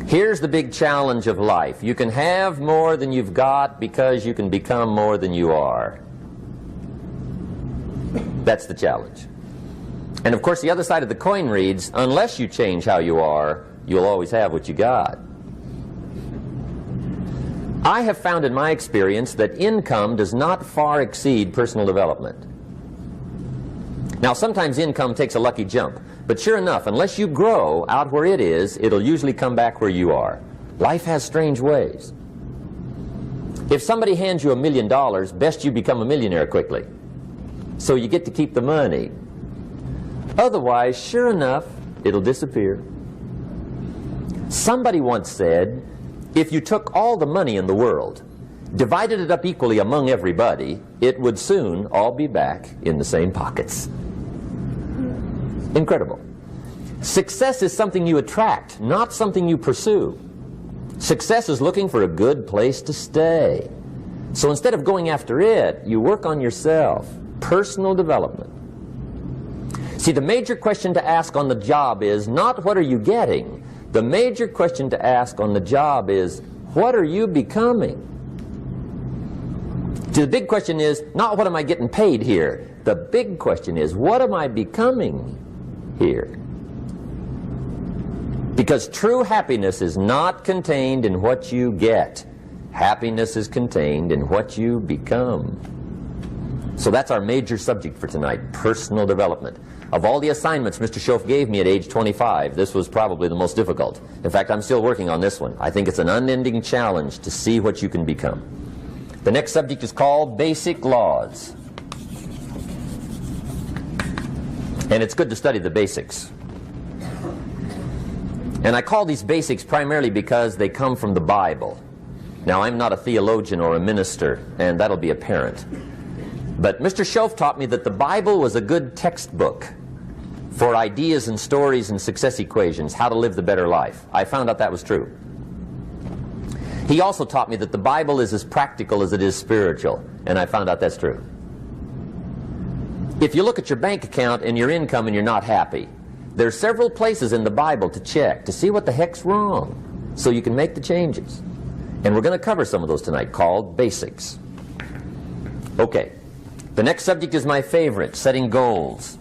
Here's the big challenge of life. You can have more than you've got because you can become more than you are. That's the challenge. And of course the other side of the coin reads, unless you change how you are, you'll always have what you got. I have found in my experience that income does not far exceed personal development. Now sometimes income takes a lucky jump, but sure enough, unless you grow out where it is, it'll usually come back where you are. Life has strange ways. If somebody hands you $1 million, best you become a millionaire quickly, so you get to keep the money. Otherwise, sure enough, it'll disappear. Somebody once said, if you took all the money in the world, divided it up equally among everybody, it would soon all be back in the same pockets. Incredible. Success is something you attract, not something you pursue. Success is looking for a good place to stay. So instead of going after it, you work on yourself. Personal development. See, the major question to ask on the job is not what are you getting. The major question to ask on the job is what are you becoming? See, the big question is not what am I getting paid here. The big question is what am I becoming here? Because true happiness is not contained in what you get. Happiness is contained in what you become. So that's our major subject for tonight, personal development. Of all the assignments Mr. Schoaf gave me at age 25, this was probably the most difficult. In fact, I'm still working on this one. I think it's an unending challenge to see what you can become. The next subject is called Basic Laws. And it's good to study the basics. And I call these basics primarily because they come from the Bible. Now, I'm not a theologian or a minister, and that'll be apparent. But Mr. Schoaf taught me that the Bible was a good textbook for ideas and stories and success equations, how to live the better life. I found out that was true. He also taught me that the Bible is as practical as it is spiritual, and I found out that's true. If you look at your bank account and your income and you're not happy, there are several places in the Bible to check to see what the heck's wrong so you can make the changes. And we're going to cover some of those tonight, called basics. Okay. The next subject is my favorite, setting goals.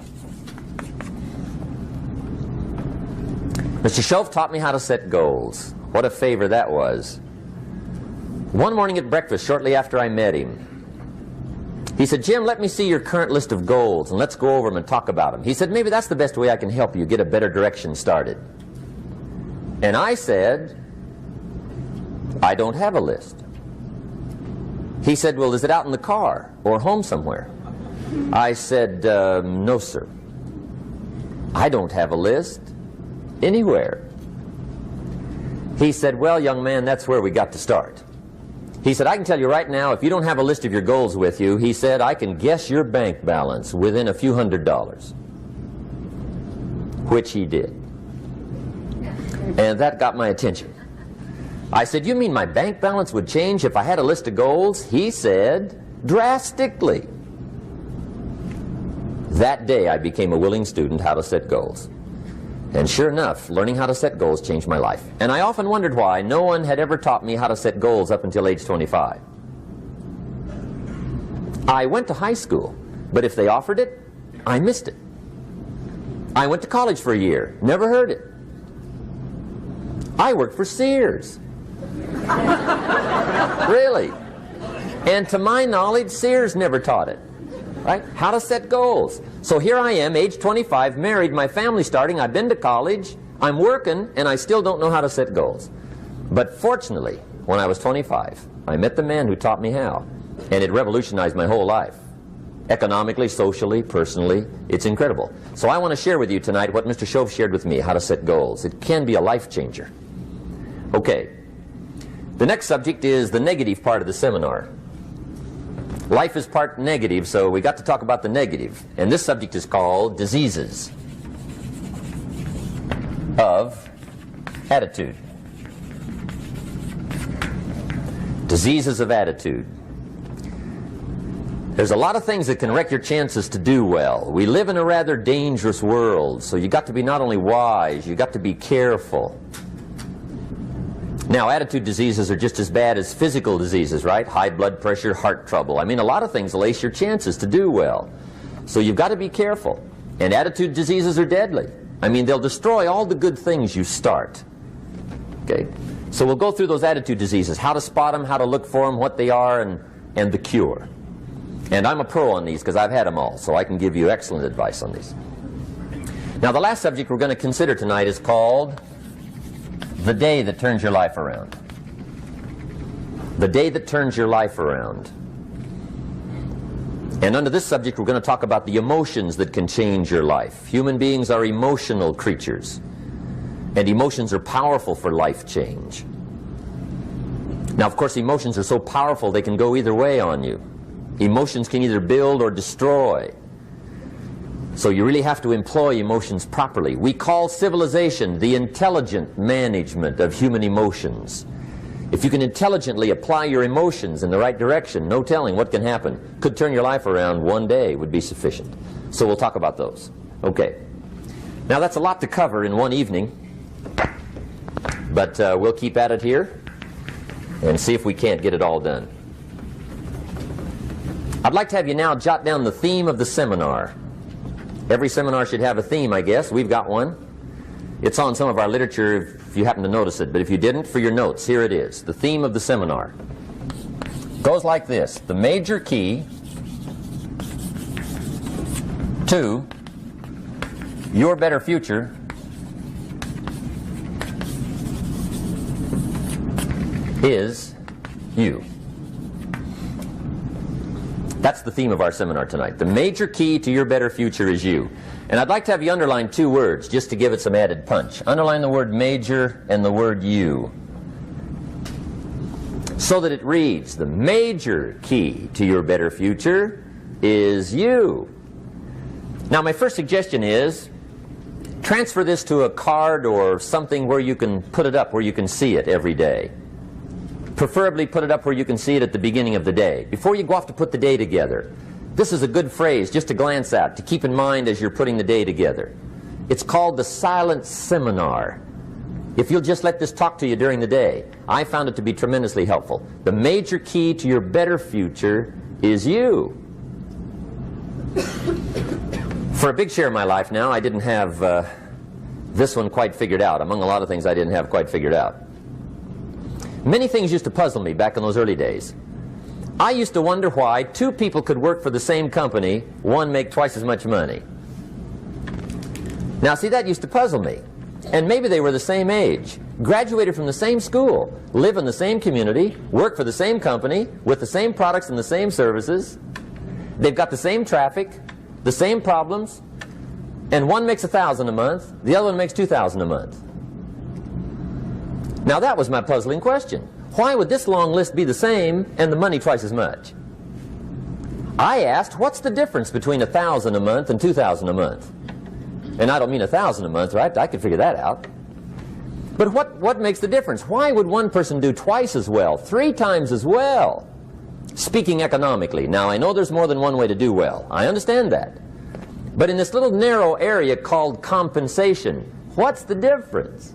Mr. Schoaf taught me how to set goals. What a favor that was. One morning at breakfast, shortly after I met him, he said, Jim, let me see your current list of goals, and let's go over them and talk about them. He said, maybe that's the best way I can help you get a better direction started. And I said, I don't have a list. He said, well, is it out in the car or home somewhere? I said, no, sir. I don't have a list anywhere. He said, well, young man, that's where we got to start. He said, I can tell you right now, if you don't have a list of your goals with you, he said, I can guess your bank balance within a few $100s. Which he did. And that got my attention. I said, you mean my bank balance would change if I had a list of goals? He said, drastically. That day I became a willing student how to set goals. And sure enough, learning how to set goals changed my life. And I often wondered why no one had ever taught me how to set goals up until age 25. I went to high school, but if they offered it, I missed it. I went to college for a year, never heard it. I worked for Sears. Really. And to my knowledge, Sears never taught it. Right? How to set goals. So here I am, age 25, married, my family's starting, I've been to college, I'm working, and I still don't know how to set goals. But fortunately, when I was 25, I met the man who taught me how, and it revolutionized my whole life. Economically, socially, personally, it's incredible. So I want to share with you tonight what Mr. Schoaf shared with me, how to set goals. It can be a life changer. Okay. The next subject is the negative part of the seminar. Life is part negative, so we got to talk about the negative. And this subject is called diseases of attitude. Diseases of attitude. There's a lot of things that can wreck your chances to do well. We live in a rather dangerous world, so you got to be not only wise, you got to be careful. Now, attitude diseases are just as bad as physical diseases, right? High blood pressure, heart trouble. I mean, a lot of things will ace your chances to do well. So you've got to be careful. And attitude diseases are deadly. I mean, they'll destroy all the good things you start. Okay? So we'll go through those attitude diseases, how to spot them, how to look for them, what they are, and the cure. And I'm a pro on these because I've had them all, so I can give you excellent advice on these. Now, the last subject we're going to consider tonight is called the day that turns your life around. The day that turns your life around. And under this subject, we're going to talk about the emotions that can change your life. Human beings are emotional creatures, and emotions are powerful for life change. Now, of course, emotions are so powerful they can go either way on you. Emotions can either build or destroy. So you really have to employ emotions properly. We call civilization the intelligent management of human emotions. If you can intelligently apply your emotions in the right direction, no telling what can happen. Could turn your life around one day would be sufficient. So we'll talk about those. Okay. Now that's a lot to cover in one evening, but we'll keep at it here and see if we can't get it all done. I'd like to have you now jot down the theme of the seminar. Every seminar should have a theme, I guess. We've got one. It's on some of our literature if you happen to notice it, but if you didn't, for your notes, here it is. The theme of the seminar goes like this: the major key to your better future is you. That's the theme of our seminar tonight. The major key to your better future is you. And I'd like to have you underline two words just to give it some added punch. Underline the word major and the word you, so that it reads, the major key to your better future is you. Now, my first suggestion is transfer this to a card or something where you can put it up, where you can see it every day. Preferably put it up where you can see it at the beginning of the day, before you go off to put the day together. This is a good phrase just to glance at, to keep in mind as you're putting the day together. It's called the silent seminar. If you'll just let this talk to you during the day, I found it to be tremendously helpful. The major key to your better future is you. For a big share of my life now, I didn't have this one quite figured out. Among a lot of things I didn't have quite figured out. Many things used to puzzle me back in those early days. I used to wonder why two people could work for the same company, one make twice as much money. Now, see, that used to puzzle me. And maybe they were the same age, graduated from the same school, live in the same community, work for the same company, with the same products and the same services. They've got the same traffic, the same problems, and one makes $1,000 a month, the other one makes $2,000 a month. Now that was my puzzling question. Why would this long list be the same and the money twice as much? I asked, what's the difference between $1,000 a month and $2,000 a month? And I don't mean $1,000 a month, right? I could figure that out. But what makes the difference? Why would one person do twice as well, 3 times as well? Speaking economically. Now, I know there's more than one way to do well. I understand that. But in this little narrow area called compensation, what's the difference?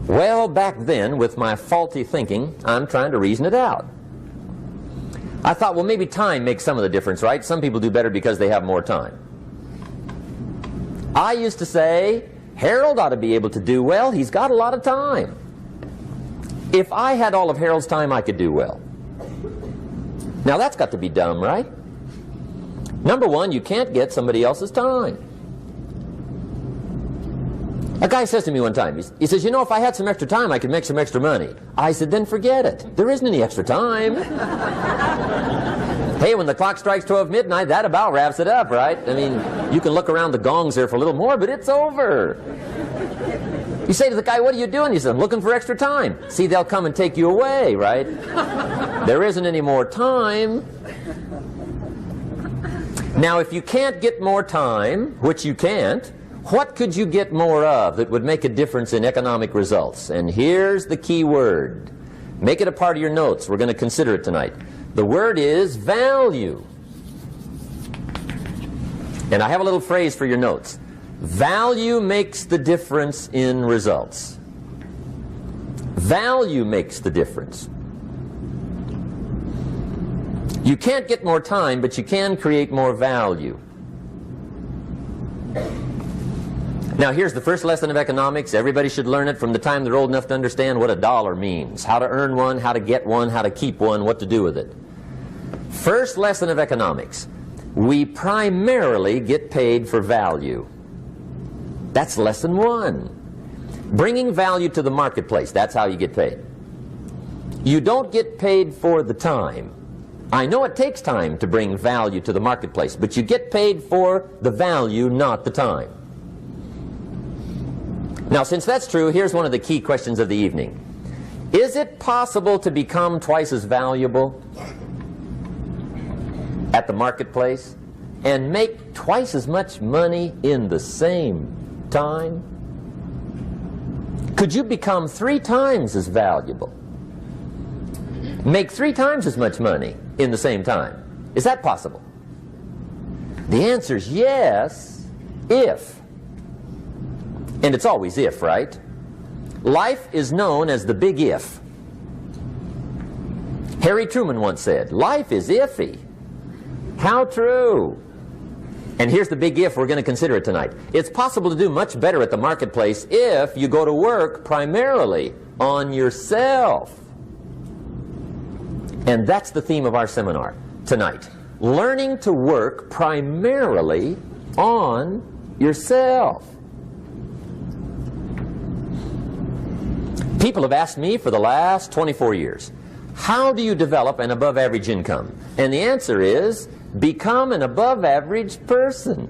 Well, back then, with my faulty thinking, I'm trying to reason it out. I thought, well, maybe time makes some of the difference, right? Some people do better because they have more time. I used to say, Harold ought to be able to do well. He's got a lot of time. If I had all of Harold's time, I could do well. Now, that's got to be dumb, right? Number one, you can't get somebody else's time. A guy says to me one time, he says, you know, if I had some extra time, I could make some extra money. I said, then forget it. There isn't any extra time. Hey, when the clock strikes 12 midnight, that about wraps it up, right? I mean, you can look around the gongs there for a little more, but it's over. You say to the guy, what are you doing? He says, I'm looking for extra time. See, they'll come and take you away, right? There isn't any more time. Now, if you can't get more time, which you can't, what could you get more of that would make a difference in economic results? And here's the key word. Make it a part of your notes. We're going to consider it tonight. The word is value. And I have a little phrase for your notes. Value makes the difference in results. Value makes the difference. You can't get more time, but you can create more value. Now here's the first lesson of economics. Everybody should learn it from the time they're old enough to understand what a dollar means, how to earn one, how to get one, how to keep one, what to do with it. First lesson of economics. We primarily get paid for value. That's lesson one. Bringing value to the marketplace, that's how you get paid. You don't get paid for the time. I know it takes time to bring value to the marketplace, but you get paid for the value, not the time. Now, since that's true, here's one of the key questions of the evening. Is it possible to become twice as valuable at the marketplace and make twice as much money in the same time? Could you become 3 times as valuable? Make 3 times as much money in the same time? Is that possible? The answer is yes, if. And it's always if, right? Life is known as the big if. Harry Truman once said, life is iffy. How true. And here's the big if we're going to consider it tonight. It's possible to do much better at the marketplace if you go to work primarily on yourself. And that's the theme of our seminar tonight. Learning to work primarily on yourself. People have asked me for the last 24 years, how do you develop an above average income? And the answer is, become an above average person.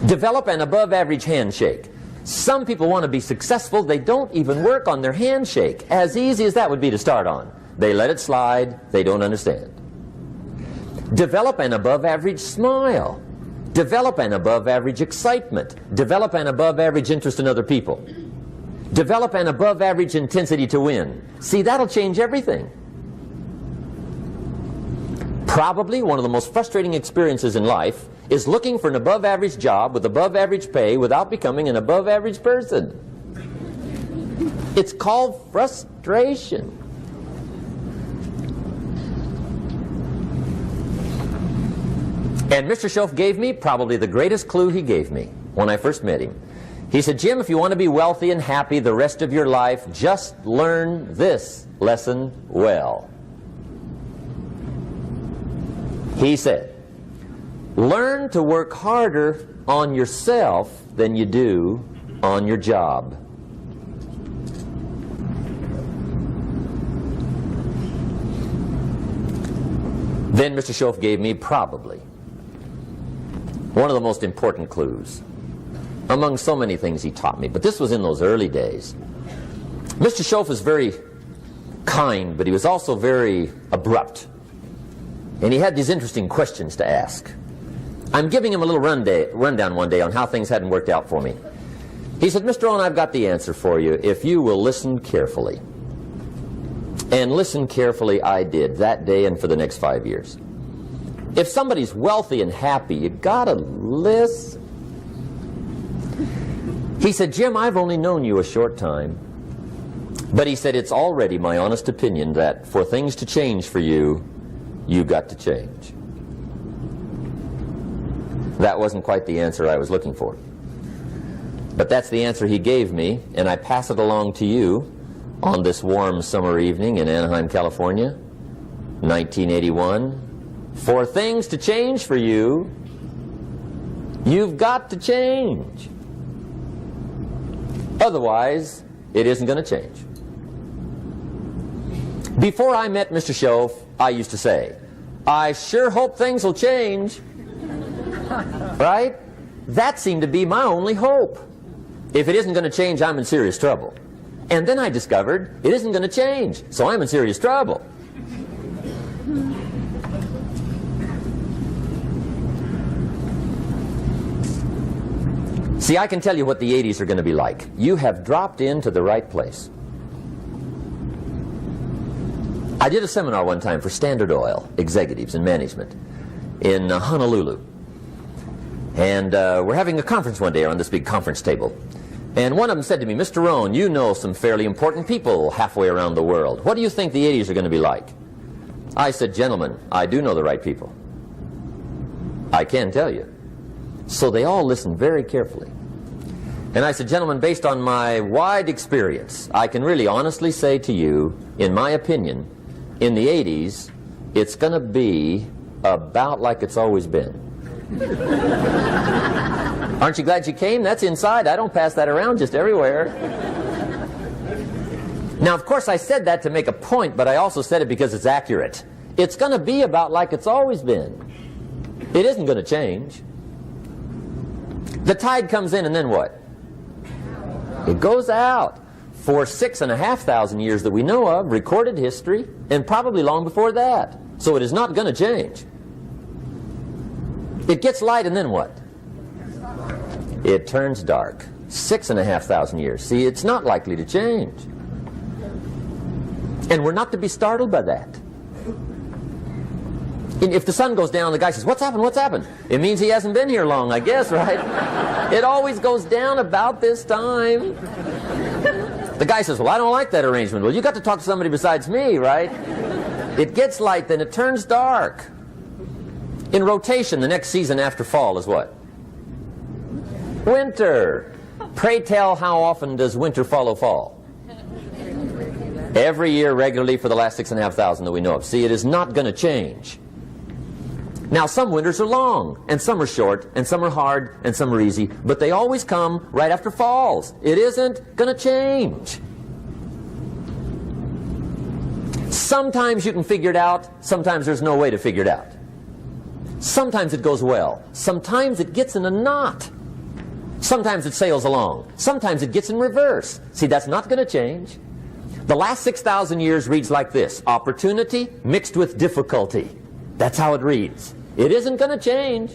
Develop an above average handshake. Some people want to be successful, they don't even work on their handshake. As easy as that would be to start on. They let it slide, they don't understand. Develop an above average smile. Develop an above average excitement. Develop an above average interest in other people. Develop an above average intensity to win. See, that'll change everything. Probably one of the most frustrating experiences in life is looking for an above average job with above average pay without becoming an above average person. It's called frustration. And Mr. Schoaf gave me probably the greatest clue he gave me when I first met him. He said, Jim, if you want to be wealthy and happy the rest of your life, just learn this lesson well. He said, learn to work harder on yourself than you do on your job. Then Mr. Schoaf gave me probably one of the most important clues among so many things he taught me, but this was in those early days. Mr. Schoaf was very kind, but he was also very abrupt. And he had these interesting questions to ask. I'm giving him a little rundown one day on how things hadn't worked out for me. He said, Mr. Rohn, I've got the answer for you if you will listen carefully. And listen carefully I did that day and for the next 5 years. If somebody's wealthy and happy, you gotta listen. He said, Jim, I've only known you a short time. But he said, it's already my honest opinion that for things to change for you, you've got to change. That wasn't quite the answer I was looking for. But that's the answer he gave me, and I pass it along to you on this warm summer evening in Anaheim, California, 1981. For things to change for you, you've got to change. Otherwise, it isn't going to change. Before I met Mr. Schoaf, I used to say, I sure hope things will change. Right? That seemed to be my only hope. If it isn't going to change, I'm in serious trouble. And then I discovered it isn't going to change, so I'm in serious trouble. See, I can tell you what the 80s are going to be like. You have dropped into the right place. I did a seminar one time for Standard Oil executives and management in Honolulu. And we're having a conference one day on this big conference table. And one of them said to me, Mr. Rohn, you know some fairly important people halfway around the world. What do you think the 80s are going to be like? I said, gentlemen, I do know the right people. I can tell you. So they all listened very carefully. And I said, gentlemen, based on my wide experience, I can really honestly say to you, in my opinion, in the 80s, it's going to be about like it's always been. Aren't you glad you came? That's inside. I don't pass that around just everywhere. Now, of course, I said that to make a point, but I also said it because it's accurate. It's going to be about like it's always been. It isn't going to change. The tide comes in and then what? It goes out. For 6,500 years that we know of, recorded history, and probably long before that. So it is not going to change. It gets light and then what? It turns dark. 6,500 years. See, it's not likely to change. And we're not to be startled by that. And if the sun goes down, the guy says, what's happened, what's happened? It means he hasn't been here long, I guess, right? It always goes down about this time. The guy says, well, I don't like that arrangement. Well, you got to talk to somebody besides me, right? It gets light, then it turns dark. In rotation, the next season after fall is what? Winter. Pray tell, how often does winter follow fall? Every year regularly for the last 6,500 that we know of. See, it is not going to change. Now, some winters are long, and some are short, and some are hard, and some are easy, but they always come right after falls. It isn't going to change. Sometimes you can figure it out, sometimes there's no way to figure it out. Sometimes it goes well, sometimes it gets in a knot. Sometimes it sails along, sometimes it gets in reverse. See, that's not going to change. The last 6,000 years reads like this: opportunity mixed with difficulty. That's how it reads. It isn't going to change.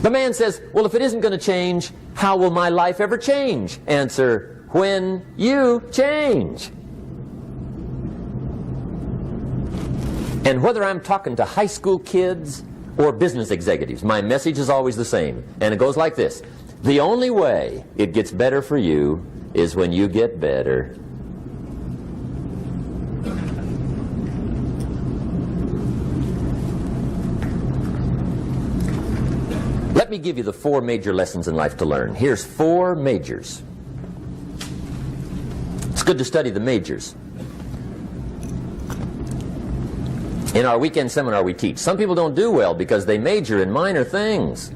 The man says, well, if it isn't going to change, how will my life ever change? Answer, when you change. And whether I'm talking to high school kids or business executives, my message is always the same. And it goes like this: the only way it gets better for you is when you get better. Let me give you the 4 major lessons in life to learn. Here's 4 majors. It's good to study the majors. In our weekend seminar we teach. Some people don't do well because they major in minor things.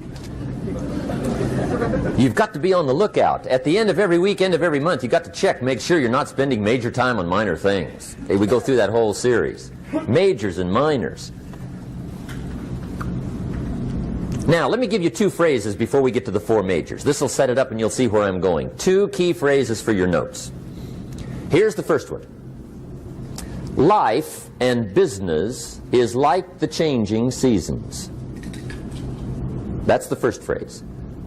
You've got to be on the lookout. At the end of every week, end of every month, you've got to check, make sure you're not spending major time on minor things. We go through that whole series. Majors and minors. Now, let me give you 2 phrases before we get to the 4 majors. This will set it up and you'll see where I'm going. 2 key phrases for your notes. Here's the first one. Life and business is like the changing seasons. That's the first phrase.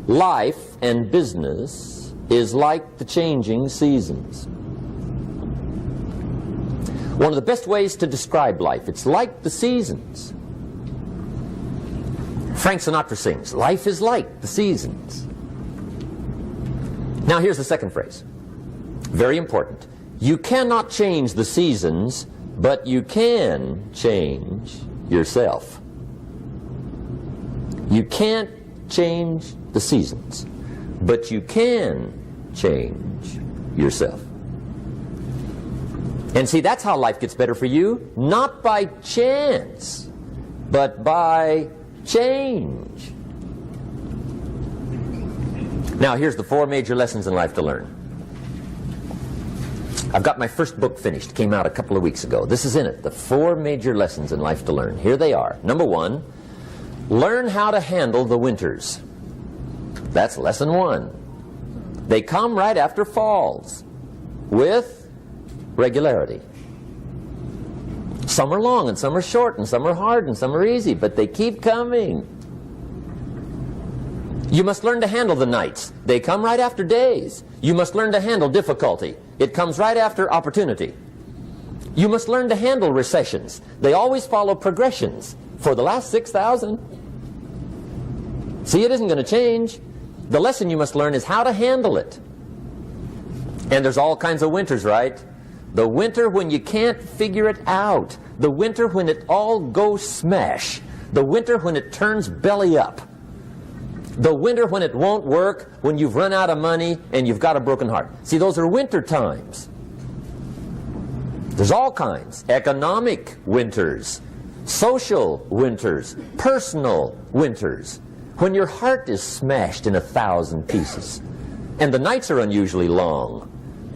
Life and business is like the changing seasons. One of the best ways to describe life, it's like the seasons. Frank Sinatra sings, life is like the seasons. Now here's the second phrase. Very important. You cannot change the seasons, but you can change yourself. You can't change the seasons, but you can change yourself. And see, that's how life gets better for you, not by chance, but by change. Now, here's the 4 major lessons in life to learn. I've got my first book finished, came out a couple of weeks ago. This is in it, the 4 major lessons in life to learn. Here they are. Number 1, learn how to handle the winters. That's lesson 1. They come right after falls, with regularity. Some are long, and some are short, and some are hard, and some are easy, but they keep coming. You must learn to handle the nights. They come right after days. You must learn to handle difficulty. It comes right after opportunity. You must learn to handle recessions. They always follow progressions for the last 6,000. See, it isn't going to change. The lesson you must learn is how to handle it. And there's all kinds of winters, right? The winter when you can't figure it out. The winter when it all goes smash. The winter when it turns belly up. The winter when it won't work, when you've run out of money and you've got a broken heart. See, those are winter times. There's all kinds. Economic winters, social winters, personal winters. When your heart is smashed in 1,000 pieces and the nights are unusually long,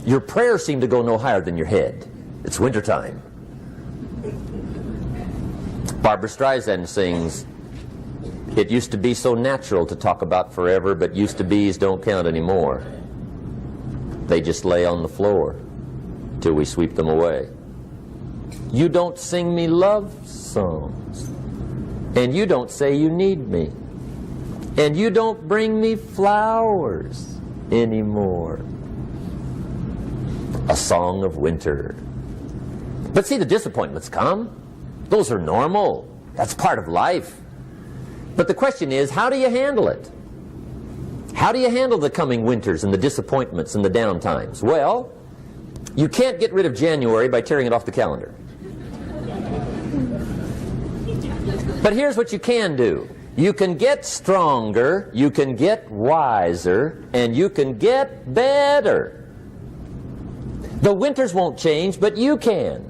your prayers seem to go no higher than your head. It's wintertime. Barbra Streisand sings, "It used to be so natural to talk about forever, but used to be's don't count anymore. They just lay on the floor till we sweep them away. You don't sing me love songs, and you don't say you need me, and you don't bring me flowers anymore." A song of winter. But see, the disappointments come. Those are normal. That's part of life. But the question is, how do you handle it? How do you handle the coming winters and the disappointments and the downtimes? Well, you can't get rid of January by tearing it off the calendar. But here's what you can do. You can get stronger, you can get wiser, and you can get better. The winters won't change, but you can.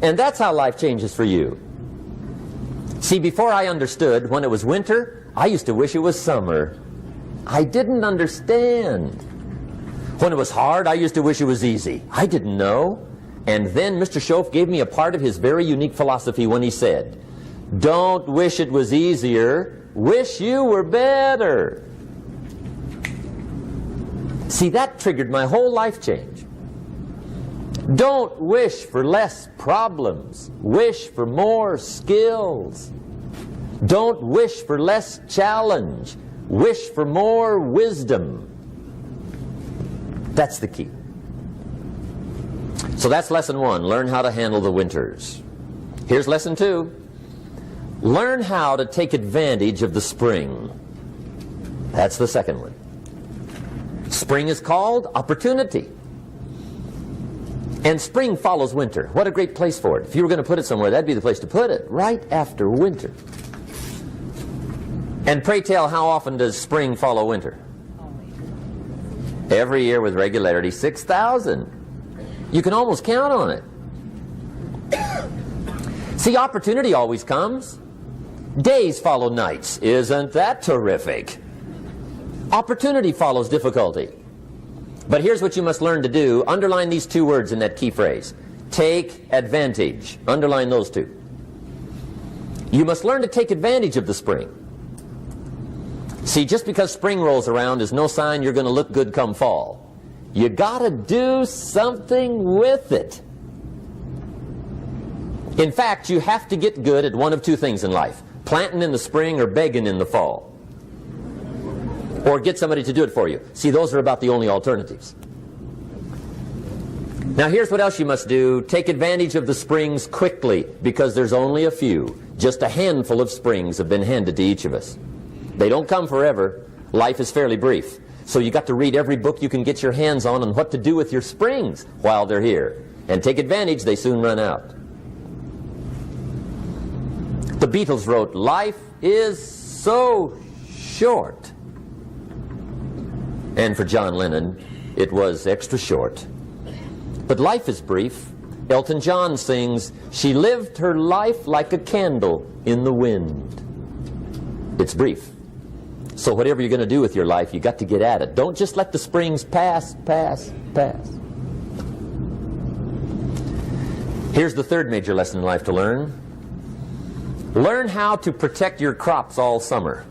And that's how life changes for you. See, before I understood, when it was winter, I used to wish it was summer. I didn't understand. When it was hard, I used to wish it was easy. I didn't know. And then Mr. Schoaf gave me a part of his very unique philosophy when he said, "Don't wish it was easier, wish you were better." See, that triggered my whole life change. Don't wish for less problems. Wish for more skills. Don't wish for less challenge. Wish for more wisdom. That's the key. So that's lesson one. Learn how to handle the winters. Here's lesson two. Learn how to take advantage of the spring. That's the second one. Spring is called opportunity. And spring follows winter. What a great place for it. If you were going to put it somewhere, that'd be the place to put it, right after winter. And pray tell, how often does spring follow winter? Every year with regularity, 6,000. You can almost count on it. See, opportunity always comes. Days follow nights. Isn't that terrific? Opportunity follows difficulty. But here's what you must learn to do. Underline these two words in that key phrase. Take advantage. Underline those two. You must learn to take advantage of the spring. See, just because spring rolls around is no sign you're going to look good come fall. You got to do something with it. In fact, you have to get good at one of two things in life. Planting in the spring or begging in the fall. Or get somebody to do it for you. See, those are about the only alternatives. Now here's what else you must do. Take advantage of the springs quickly, because there's only a few. Just a handful of springs have been handed to each of us. They don't come forever. Life is fairly brief. So you got to read every book you can get your hands on what to do with your springs while they're here. And take advantage, they soon run out. The Beatles wrote, "Life is so short." And for John Lennon, it was extra short. But life is brief. Elton John sings, "She lived her life like a candle in the wind." It's brief. So whatever you're going to do with your life, you got to get at it. Don't just let the springs pass. Here's the third major lesson in life to learn. Learn how to protect your crops all summer.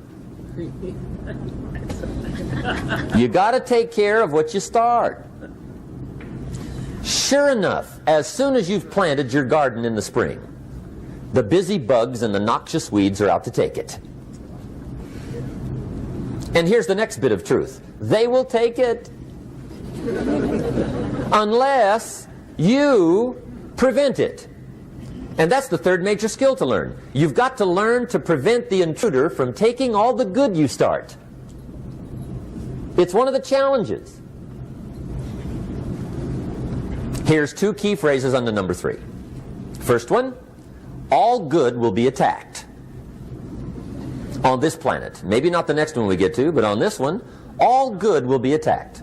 You got to take care of what you start. Sure enough, as soon as you've planted your garden in the spring, the busy bugs and the noxious weeds are out to take it. And here's the next bit of truth. They will take it unless you prevent it. And that's the third major skill to learn. You've got to learn to prevent the intruder from taking all the good you start. It's one of the challenges. Here's two key phrases under number 3. First one, all good will be attacked on this planet. Maybe not the next one we get to, but on this one, all good will be attacked.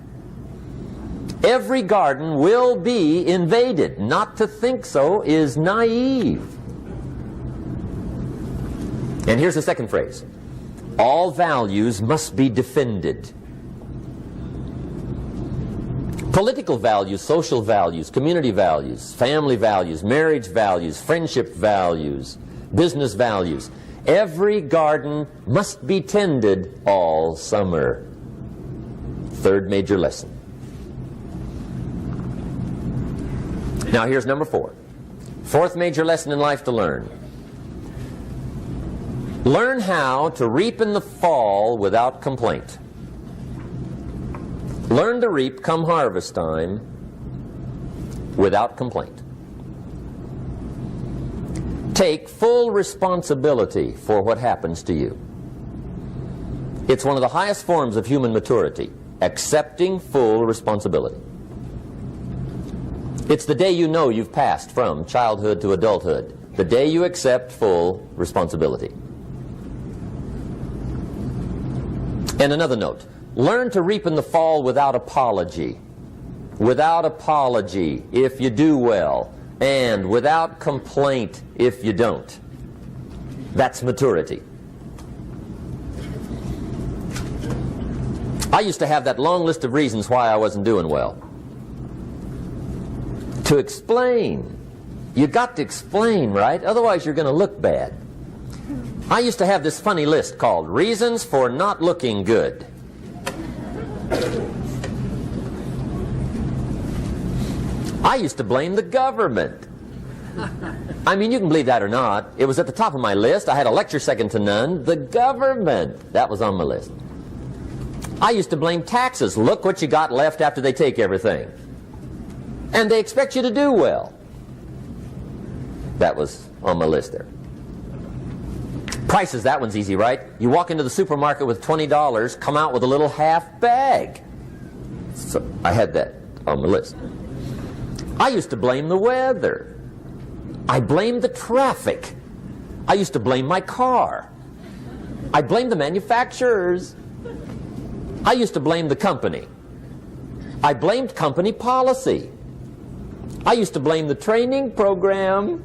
Every garden will be invaded. Not to think so is naive. And here's the second phrase. All values must be defended. Political values, social values, community values, family values, marriage values, friendship values, business values. Every garden must be tended all summer. Third major lesson. Now here's number 4. Fourth major lesson in life to learn. Learn how to reap in the fall without complaint. Learn to reap come harvest time without complaint. Take full responsibility for what happens to you. It's one of the highest forms of human maturity, accepting full responsibility. It's the day you know you've passed from childhood to adulthood, the day you accept full responsibility. And another note, learn to reap in the fall without apology. Without apology if you do well, and without complaint if you don't. That's maturity. I used to have that long list of reasons why I wasn't doing well. To explain. You got to explain, right? Otherwise you're going to look bad. I used to have this funny list called Reasons for Not Looking Good. I used to blame the government. I mean, you can believe that or not. It was at the top of my list. I had a lecture second to none. The government. That was on my list. I used to blame taxes. Look what you got left after they take everything. And they expect you to do well. That was on my list there. Prices, that one's easy, right? You walk into the supermarket with $20, come out with a little half bag. So I had that on my list. I used to blame the weather. I blamed the traffic. I used to blame my car. I blamed the manufacturers. I used to blame the company. I blamed company policy. I used to blame the training program.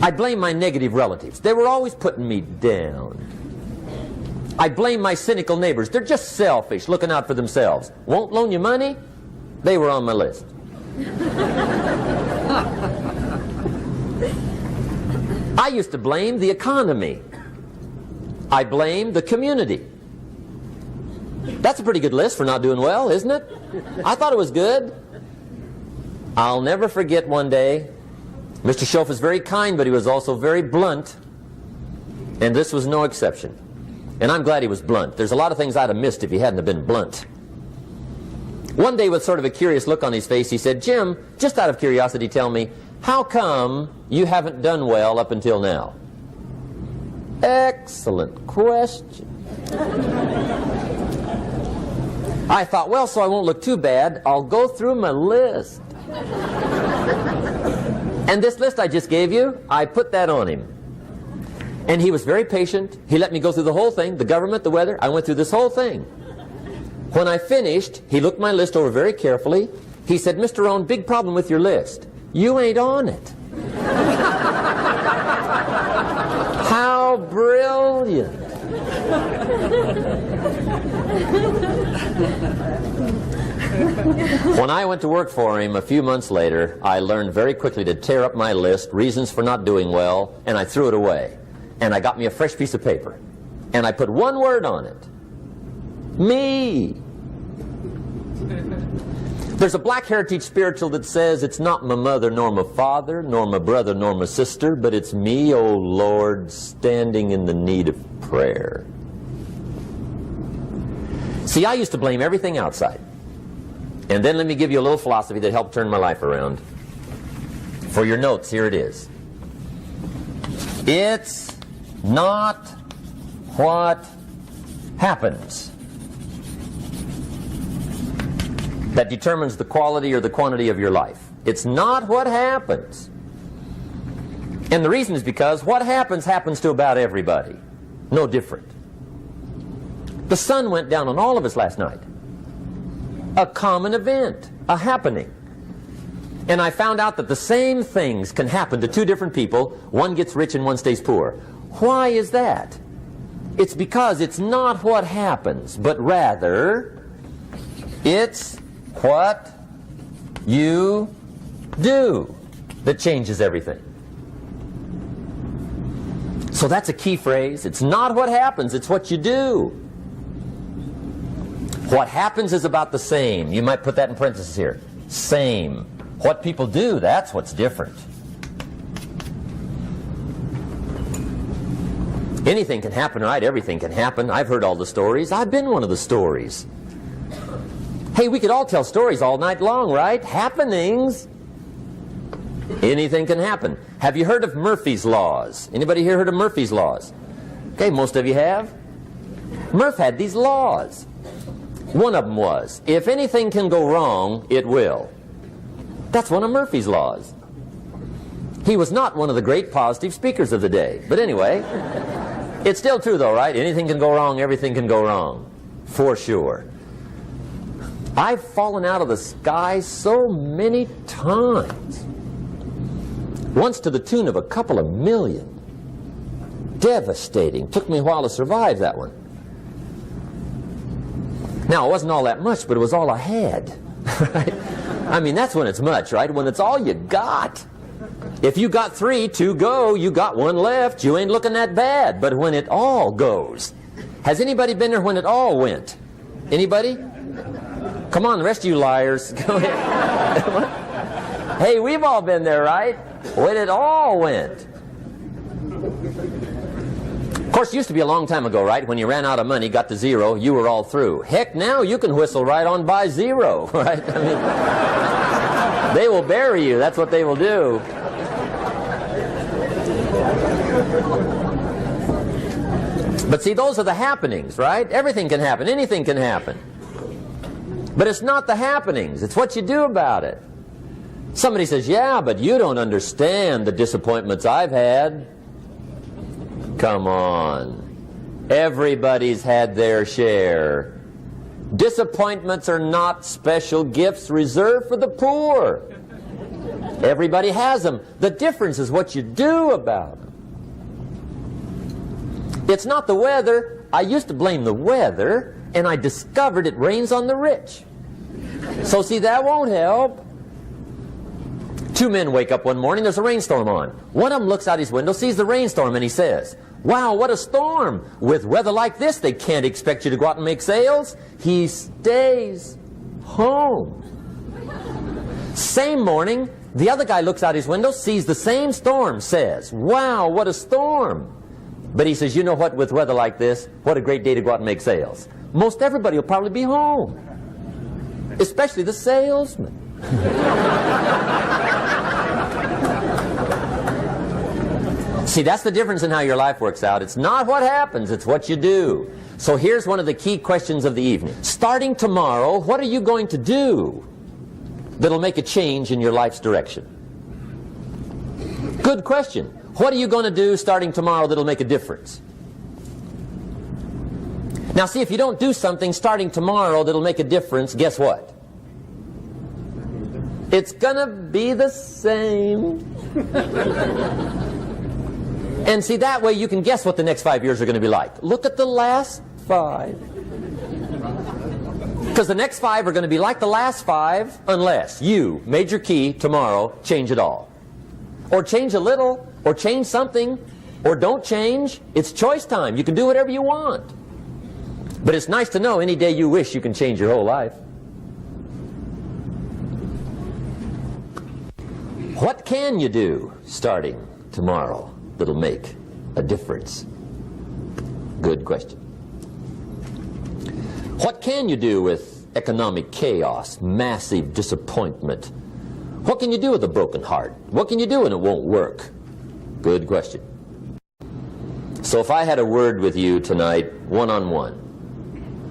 I blame my negative relatives. They were always putting me down. I blame my cynical neighbors. They're just selfish, looking out for themselves. Won't loan you money? They were on my list. I used to blame the economy. I blamed the community. That's a pretty good list for not doing well, isn't it? I thought it was good. I'll never forget one day, Mr. Schoaf was very kind, but he was also very blunt, and this was no exception. And I'm glad he was blunt. There's a lot of things I'd have missed if he hadn't have been blunt. One day, with sort of a curious look on his face, he said, "Jim, just out of curiosity, tell me, how come you haven't done well up until now?" Excellent question. I thought, well, so I won't look too bad, I'll go through my list. And this list I just gave you, I put that on him. And he was very patient. He let me go through the whole thing, the government, the weather. I went through this whole thing. When I finished, he looked my list over very carefully. He said, "Mr. Rohn, big problem with your list. You ain't on it." How brilliant. When I went to work for him a few months later, I learned very quickly to tear up my list, reasons for not doing well, and I threw it away. And I got me a fresh piece of paper. And I put one word on it. Me. There's a Black Heritage spiritual that says, "It's not my mother nor my father, nor my brother nor my sister, but it's me, oh Lord, standing in the need of prayer." See, I used to blame everything outside. And then let me give you a little philosophy that helped turn my life around. For your notes, here it is. It's not what happens that determines the quality or the quantity of your life. It's not what happens. And the reason is because what happens happens to about everybody. No different. The sun went down on all of us last night. A common event, a happening. And I found out that the same things can happen to two different people. One gets rich and one stays poor. Why is that? It's because it's not what happens, but rather it's what you do that changes everything. So that's a key phrase. It's not what happens, it's what you do. What happens is about the same. You might put that in parentheses here. Same. What people do, that's what's different. Anything can happen, right? Everything can happen. I've heard all the stories. I've been one of the stories. Hey, we could all tell stories all night long, right? Happenings. Anything can happen. Have you heard of Murphy's Laws? Anybody here heard of Murphy's Laws? Okay, most of you have. Murph had these laws. One of them was, if anything can go wrong, it will. That's one of Murphy's Laws. He was not one of the great positive speakers of the day. But anyway, it's still true though, right? Anything can go wrong, everything can go wrong. For sure. I've fallen out of the sky so many times. Once to the tune of a couple of million. Devastating. Took me a while to survive that one. Now, it wasn't all that much, but it was all I had. Right? I mean, that's when it's much, right? When it's all you got. If you got 3, 2 go, you got 1 left, you ain't looking that bad. But when it all goes. Has anybody been there when it all went? Anybody? Come on, the rest of you liars. Go ahead. Hey, we've all been there, right? When it all went. Of course, it used to be a long time ago, right? When you ran out of money, got to 0, you were all through. Heck, now you can whistle right on by 0, right? I mean, they will bury you. That's what they will do. But see, those are the happenings, right? Everything can happen. Anything can happen. But it's not the happenings. It's what you do about it. Somebody says, yeah, but you don't understand the disappointments I've had. Come on. Everybody's had their share. Disappointments are not special gifts reserved for the poor. Everybody has them. The difference is what you do about them. It's not the weather. I used to blame the weather, and I discovered it rains on the rich. So see, that won't help. 2 men wake up one morning, there's a rainstorm on. One of them looks out his window, sees the rainstorm, and he says, wow, what a storm. With weather like this, they can't expect you to go out and make sales. He stays home. Same morning, the other guy looks out his window, sees the same storm, says, wow, what a storm. But he says, you know what, with weather like this, what a great day to go out and make sales. Most everybody will probably be home. Especially the salesman. See, that's the difference in how your life works out. It's not what happens, it's what you do. So here's one of the key questions of the evening. Starting tomorrow, what are you going to do that'll make a change in your life's direction? Good question. What are you going to do starting tomorrow that'll make a difference? Now see, if you don't do something starting tomorrow that'll make a difference, guess what? It's gonna be the same. And see, that way you can guess what the next 5 years are going to be like. Look at the last 5. Because the next 5 are going to be like the last 5 unless you, major key, tomorrow, change it all. Or change a little, or change something, or don't change. It's choice time. You can do whatever you want. But it's nice to know any day you wish you can change your whole life. What can you do starting tomorrow that'll make a difference? Good question. What can you do with economic chaos, massive disappointment? What can you do with a broken heart? What can you do when it won't work? Good question. So if I had a word with you tonight, one-on-one,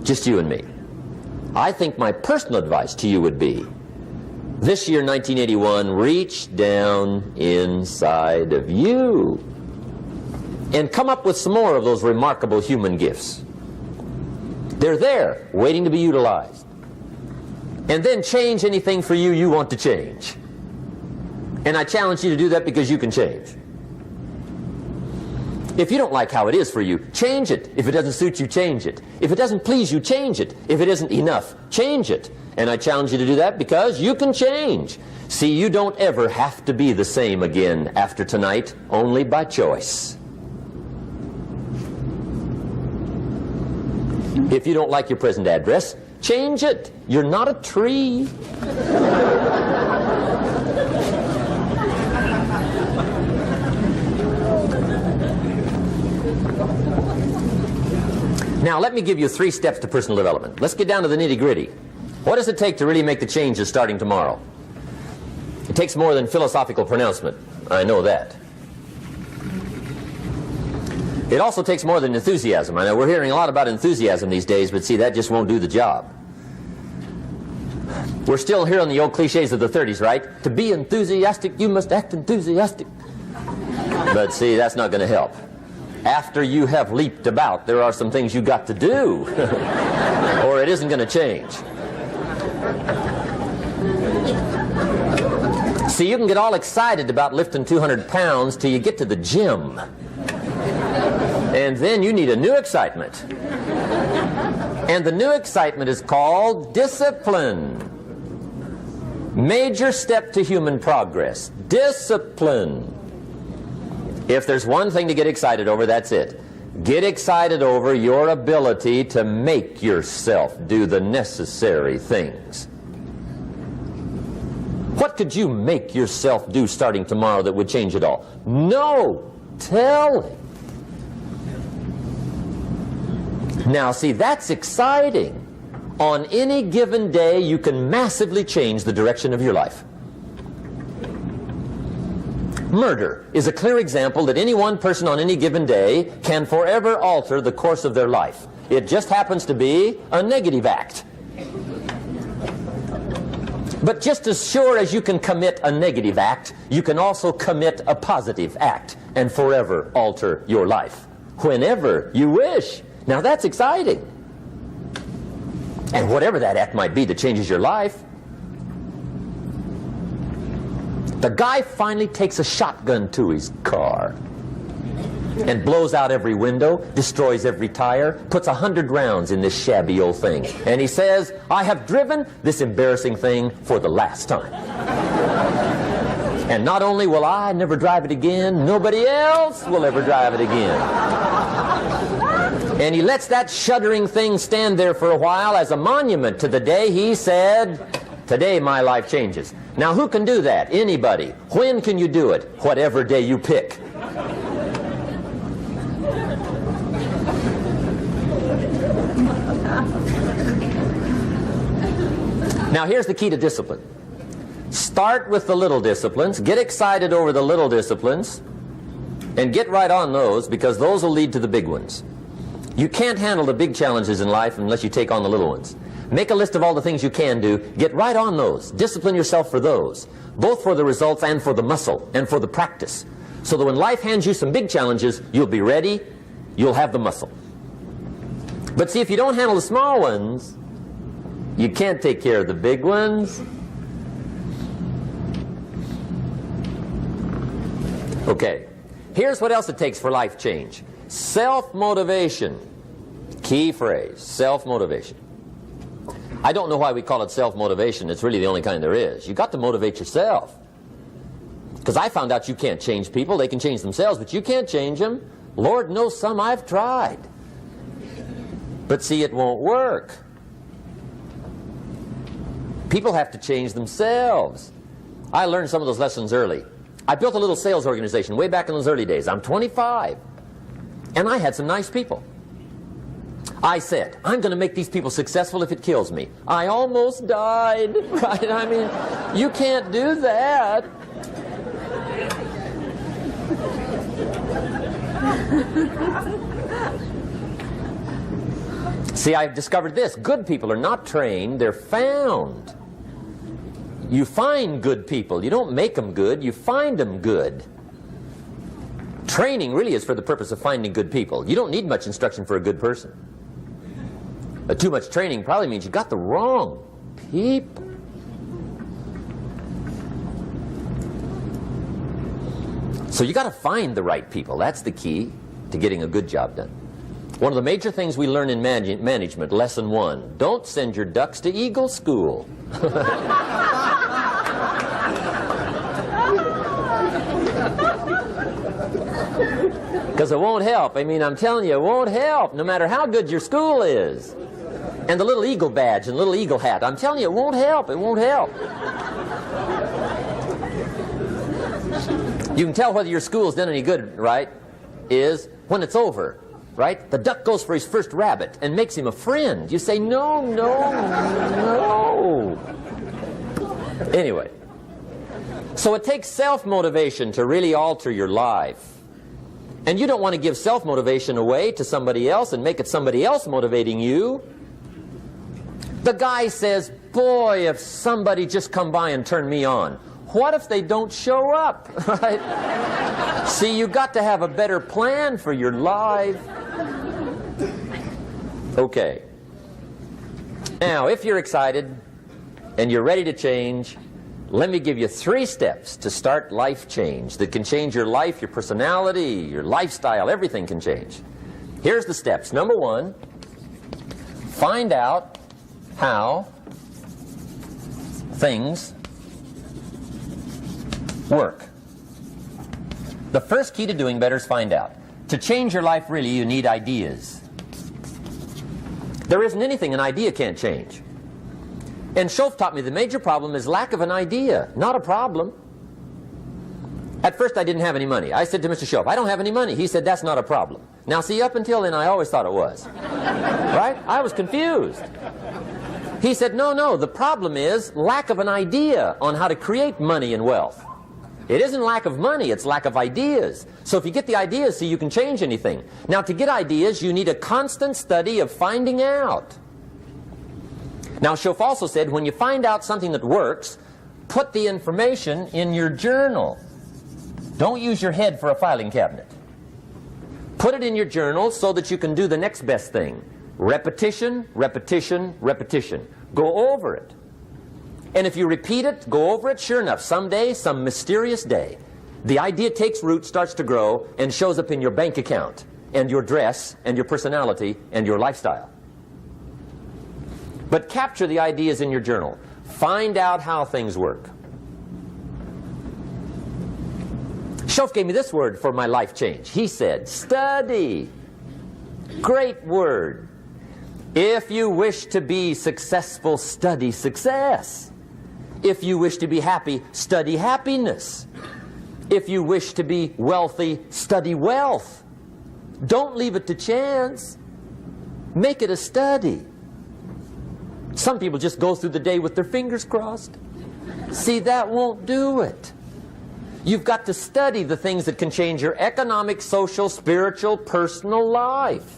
Just you and me. I think my personal advice to you would be, this year, 1981, reach down inside of you and come up with some more of those remarkable human gifts. They're there, waiting to be utilized. And then change anything for you you want to change. And I challenge you to do that because you can change. If you don't like how it is for you, change it. If it doesn't suit you, change it. If it doesn't please you, change it. If it isn't enough, change it. And I challenge you to do that because you can change. See, you don't ever have to be the same again after tonight, only by choice. If you don't like your present address, change it. You're not a tree. Now, let me give you 3 steps to personal development. Let's get down to the nitty-gritty. What does it take to really make the changes starting tomorrow? It takes more than philosophical pronouncement. I know that. It also takes more than enthusiasm. I know we're hearing a lot about enthusiasm these days, but see, that just won't do the job. We're still hearing the old cliches of the 30s, right? To be enthusiastic, you must act enthusiastic. But see, that's not going to help. After you have leaped about, there are some things you got to do, or it isn't going to change. See, you can get all excited about lifting 200 pounds till you get to the gym. And then you need a new excitement. And the new excitement is called discipline. Major step to human progress. Discipline. If there's one thing to get excited over, that's it. Get excited over your ability to make yourself do the necessary things. What could you make yourself do starting tomorrow that would change it all? No telling. Now, see, that's exciting. On any given day, you can massively change the direction of your life. Murder is a clear example that any one person on any given day can forever alter the course of their life. It just happens to be a negative act. But just as sure as you can commit a negative act, you can also commit a positive act and forever alter your life whenever you wish. Now that's exciting. And whatever that act might be that changes your life. The guy finally takes a shotgun to his car and blows out every window, destroys every tire, puts 100 rounds in this shabby old thing. And he says, I have driven this embarrassing thing for the last time. And not only will I never drive it again, nobody else will ever drive it again. And he lets that shuddering thing stand there for a while as a monument to the day he said, today my life changes. Now who can do that? Anybody. When can you do it? Whatever day you pick. Now here's the key to discipline. Start with the little disciplines, get excited over the little disciplines, and get right on those, because those will lead to the big ones. You can't handle the big challenges in life unless you take on the little ones. Make a list of all the things you can do, get right on those, discipline yourself for those, both for the results and for the muscle and for the practice, so that when life hands you some big challenges, you'll be ready, you'll have the muscle. But see, if you don't handle the small ones, you can't take care of the big ones. Okay, here's what else it takes for life change. Self-motivation. Key phrase, self-motivation. I don't know why we call it self-motivation. It's really the only kind there is. You've got to motivate yourself. Because I found out you can't change people. They can change themselves, but you can't change them. Lord knows some I've tried. But see, it won't work. People have to change themselves. I learned some of those lessons early. I built a little sales organization way back in those early days. I'm 25. And I had some nice people. I said, I'm going to make these people successful if it kills me. I almost died, right? I mean, you can't do that. See, I've discovered this. Good people are not trained, they're found. You find good people. You don't make them good, you find them good. Training really is for the purpose of finding good people. You don't need much instruction for a good person. Too much training probably means you got the wrong people. So you got to find the right people. That's the key to getting a good job done. One of the major things we learn in management, lesson 1, don't send your ducks to Eagle School. Because it won't help. I mean, I'm telling you, it won't help, no matter how good your school is. And the little eagle badge and little eagle hat, I'm telling you, it won't help. It won't help. You can tell whether your school's done any good, right, is when it's over, right? The duck goes for his first rabbit and makes him a friend. You say, no, no, no. Anyway, so it takes self-motivation to really alter your life. And you don't want to give self-motivation away to somebody else and make it somebody else motivating you. The guy says, boy, if somebody just come by and turn me on. What if they don't show up? Right? See, you got to have a better plan for your life. Okay. Now, if you're excited and you're ready to change, let me give you 3 steps to start life change that can change your life, your personality, your lifestyle, everything can change. Here's the steps. Number 1, find out how things work. The first key to doing better is find out. To change your life, really, you need ideas. There isn't anything an idea can't change. And Schoff taught me the major problem is lack of an idea, not a problem. At first I didn't have any money. I said to Mr. Schoff, I don't have any money. He said, that's not a problem. Now see, up until then I always thought it was. Right? I was confused. He said, no, no, the problem is lack of an idea on how to create money and wealth. It isn't lack of money, it's lack of ideas. So if you get the ideas, see, you can change anything. Now to get ideas, you need a constant study of finding out. Now Schoff also said, when you find out something that works, put the information in your journal. Don't use your head for a filing cabinet. Put it in your journal so that you can do the next best thing. Repetition, repetition, repetition. Go over it. And if you repeat it, go over it, sure enough, someday, some mysterious day, the idea takes root, starts to grow, and shows up in your bank account, and your dress, and your personality, and your lifestyle. But capture the ideas in your journal. Find out how things work. Schoff gave me this word for my life change. He said, study. Great word. If you wish to be successful, study success. If you wish to be happy, study happiness. If you wish to be wealthy, study wealth. Don't leave it to chance. Make it a study. Some people just go through the day with their fingers crossed. See, that won't do it. You've got to study the things that can change your economic, social, spiritual, personal life.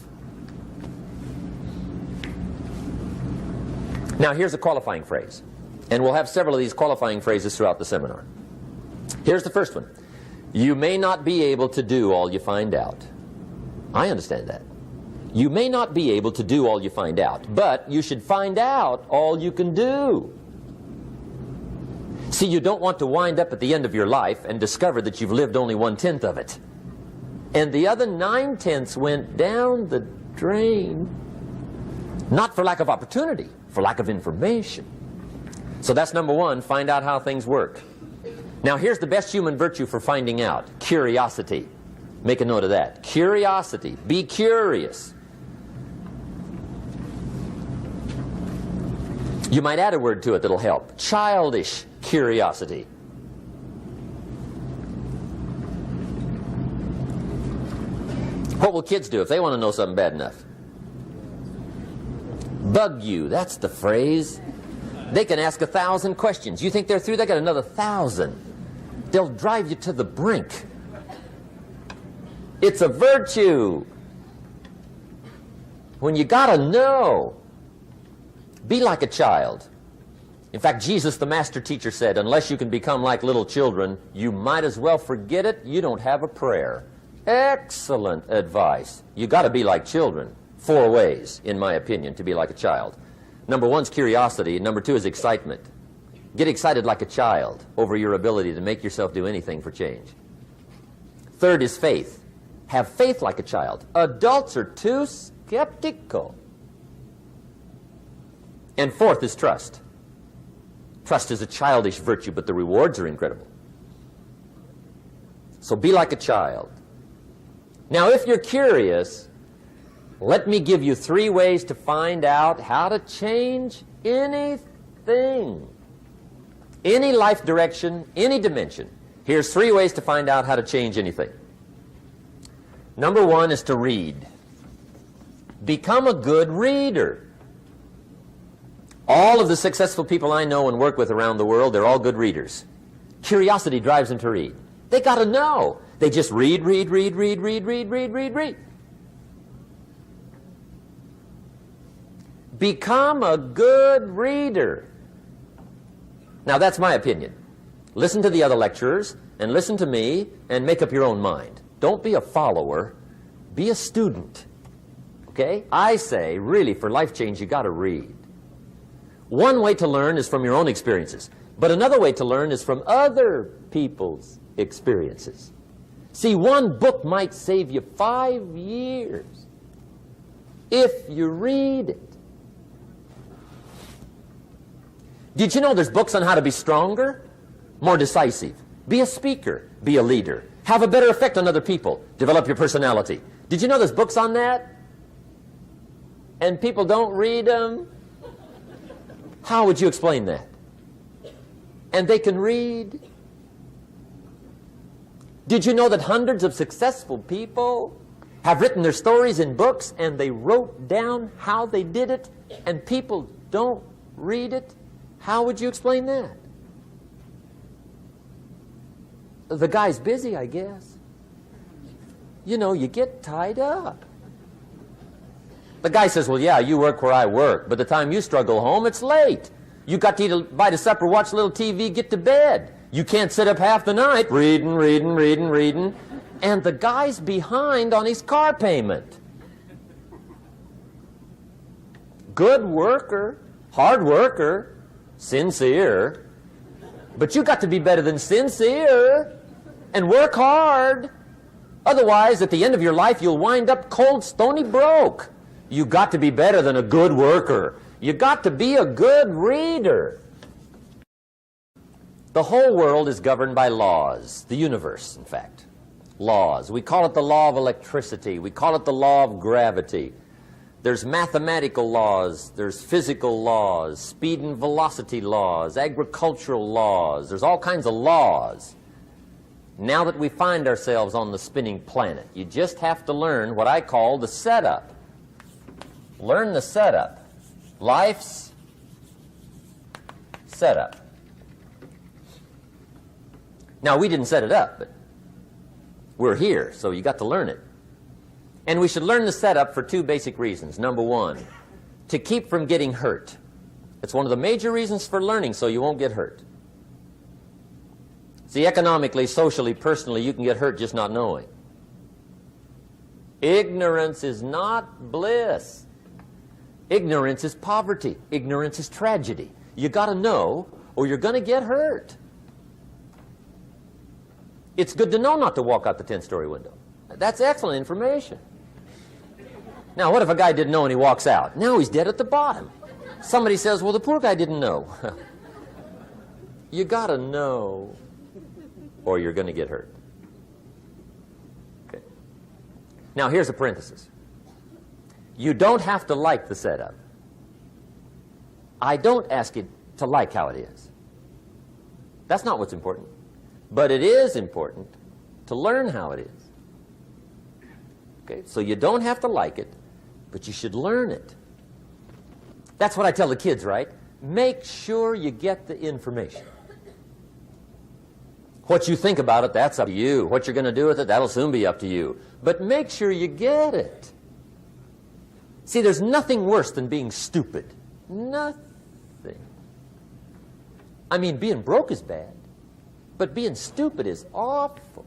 Now here's a qualifying phrase. And we'll have several of these qualifying phrases throughout the seminar. Here's the first one. You may not be able to do all you find out. I understand that. You may not be able to do all you find out, but you should find out all you can do. See, you don't want to wind up at the end of your life and discover that you've lived only 1/10 of it. And the other 9/10 went down the drain. Not for lack of opportunity, for lack of information. So that's number 1, find out how things work. Now here's the best human virtue for finding out, curiosity. Make a note of that. Curiosity. Be curious. You might add a word to it that'll help. Childish curiosity. What will kids do if they want to know something bad enough? Bug you. That's the phrase. They can ask 1,000 questions. You think they're through? They got another 1,000. They'll drive you to the brink. It's a virtue. when you got to know. Be like a child. In fact, Jesus, the master teacher, said, unless you can become like little children, you might as well forget it. You don't have a prayer. Excellent advice. You got to be like children. 4 ways, in my opinion, to be like a child. Number 1 is curiosity. Number 2 is excitement. Get excited like a child over your ability to make yourself do anything for change. 3rd is faith. Have faith like a child. Adults are too skeptical. And 4th is trust. Trust is a childish virtue, but the rewards are incredible. So be like a child. Now, if you're curious, let me give you 3 ways to find out how to change anything. Any life direction, any dimension. Here's 3 ways to find out how to change anything. Number 1 is to read. Become a good reader. All of the successful people I know and work with around the world, they're all good readers. Curiosity drives them to read. They got to know. They just read. Become a good reader. Now, that's my opinion. Listen to the other lecturers and listen to me and make up your own mind. Don't be a follower. Be a student. Okay? I say, really, for life change, you got to read. One way to learn is from your own experiences, but another way to learn is from other people's experiences. See, one book might save you 5 years if you read it. Did you know there's books on how to be stronger, more decisive? Be a speaker, be a leader, have a better effect on other people, develop your personality. Did you know there's books on that? And people don't read them? How would you explain that? And they can read. Did you know that hundreds of successful people have written their stories in books and they wrote down how they did it and people don't read it? How would you explain that? The guy's busy, I guess. You know, you get tied up. The guy says, well, yeah, you work where I work. By the time you struggle home, it's late. You got to eat a bite of supper, watch a little TV, get to bed. You can't sit up half the night reading. And the guy's behind on his car payment. Good worker, hard worker, sincere. But you got to be better than sincere and work hard. Otherwise, at the end of your life, you'll wind up cold, stony broke. You got to be better than a good worker. You got to be a good reader. The whole world is governed by laws. The universe, in fact. Laws. We call it the law of electricity. We call it the law of gravity. There's mathematical laws. There's physical laws. Speed and velocity laws. Agricultural laws. There's all kinds of laws. Now that we find ourselves on the spinning planet, you just have to learn what I call the setup. Learn the setup. Life's setup. Now, we didn't set it up, but we're here, so you got to learn it. And we should learn the setup for 2 basic reasons. Number 1, to keep from getting hurt. It's one of the major reasons for learning, so you won't get hurt. See, economically, socially, personally, you can get hurt just not knowing. Ignorance is not bliss. Ignorance is poverty. Ignorance is tragedy. You got to know, or you're going to get hurt. It's good to know not to walk out the 10-story window. That's excellent information. Now, what if a guy didn't know and he walks out? Now he's dead at the bottom. Somebody says, well, the poor guy didn't know. You got to know, or you're going to get hurt. Okay. Now, here's a parenthesis. You don't have to like the setup. I don't ask you to like how it is. That's not what's important. But it is important to learn how it is. Okay? So you don't have to like it, but you should learn it. That's what I tell the kids, right? Make sure you get the information. What you think about it, that's up to you. What you're going to do with it, that'll soon be up to you. But make sure you get it. See, there's nothing worse than being stupid. Nothing. I mean, being broke is bad, but being stupid is awful.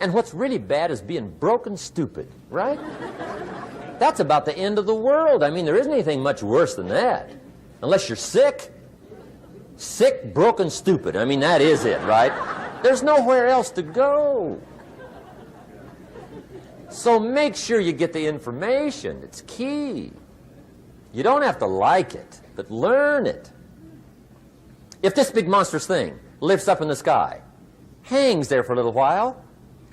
And what's really bad is being broke and stupid, right? That's about the end of the world. I mean, there isn't anything much worse than that. Unless you're sick. Sick, broken, stupid. I mean, that is it, right? There's nowhere else to go. So make sure you get the information. It's key. You don't have to like it, but learn it. If this big monstrous thing lifts up in the sky, hangs there for a little while,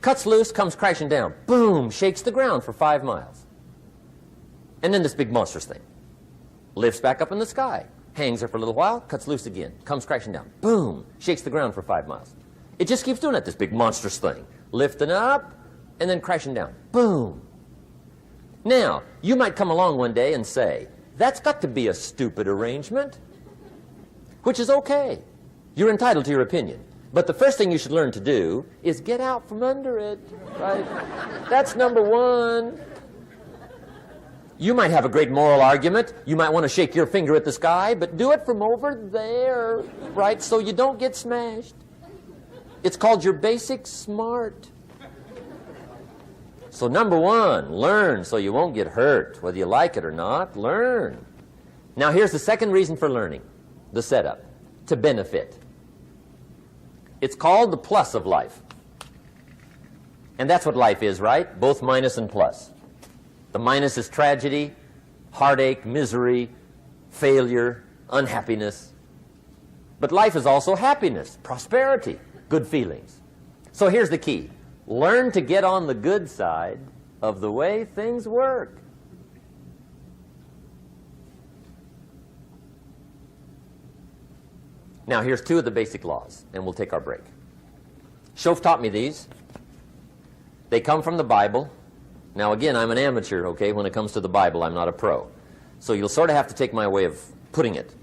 cuts loose, comes crashing down, boom, shakes the ground for 5 miles. And then this big monstrous thing lifts back up in the sky, hangs there for a little while, cuts loose again, comes crashing down, boom, shakes the ground for 5 miles. It just keeps doing that, this big monstrous thing, lifting up and then crashing down, boom. Now, you might come along one day and say, that's got to be a stupid arrangement, which is okay. You're entitled to your opinion. But the first thing you should learn to do is get out from under it, right? That's number one. You might have a great moral argument. You might want to shake your finger at the sky, but do it from over there, right, so you don't get smashed. It's called your basic smart. So number one, learn so you won't get hurt. Whether you like it or not, learn. Now here's the second reason for learning, the setup, to benefit. It's called the plus of life. And that's what life is, right? Both minus and plus. The minus is tragedy, heartache, misery, failure, unhappiness. But life is also happiness, prosperity, good feelings. So here's the key. Learn to get on the good side of the way things work. Now, here's 2 of the basic laws, and we'll take our break. Schoaf taught me these. They come from the Bible. Now, again, I'm an amateur, okay? When it comes to the Bible, I'm not a pro. So you'll sort of have to take my way of putting it.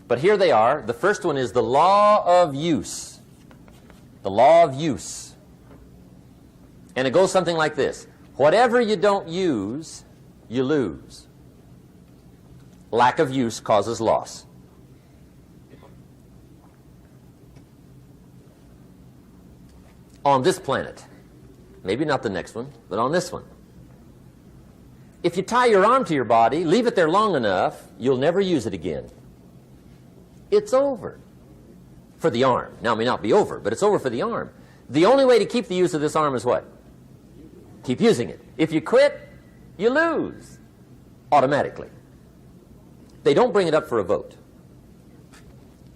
But here they are. The first one is the law of use. The law of use. And it goes something like this. Whatever you don't use, you lose. Lack of use causes loss. On this planet, maybe not the next one, but on this one, if you tie your arm to your body, leave it there long enough, you'll never use it again. It's over for the arm. Now, it may not be over, but it's over for the arm. The only way to keep the use of this arm is what? Keep using it. If you quit, you lose automatically. They don't bring it up for a vote.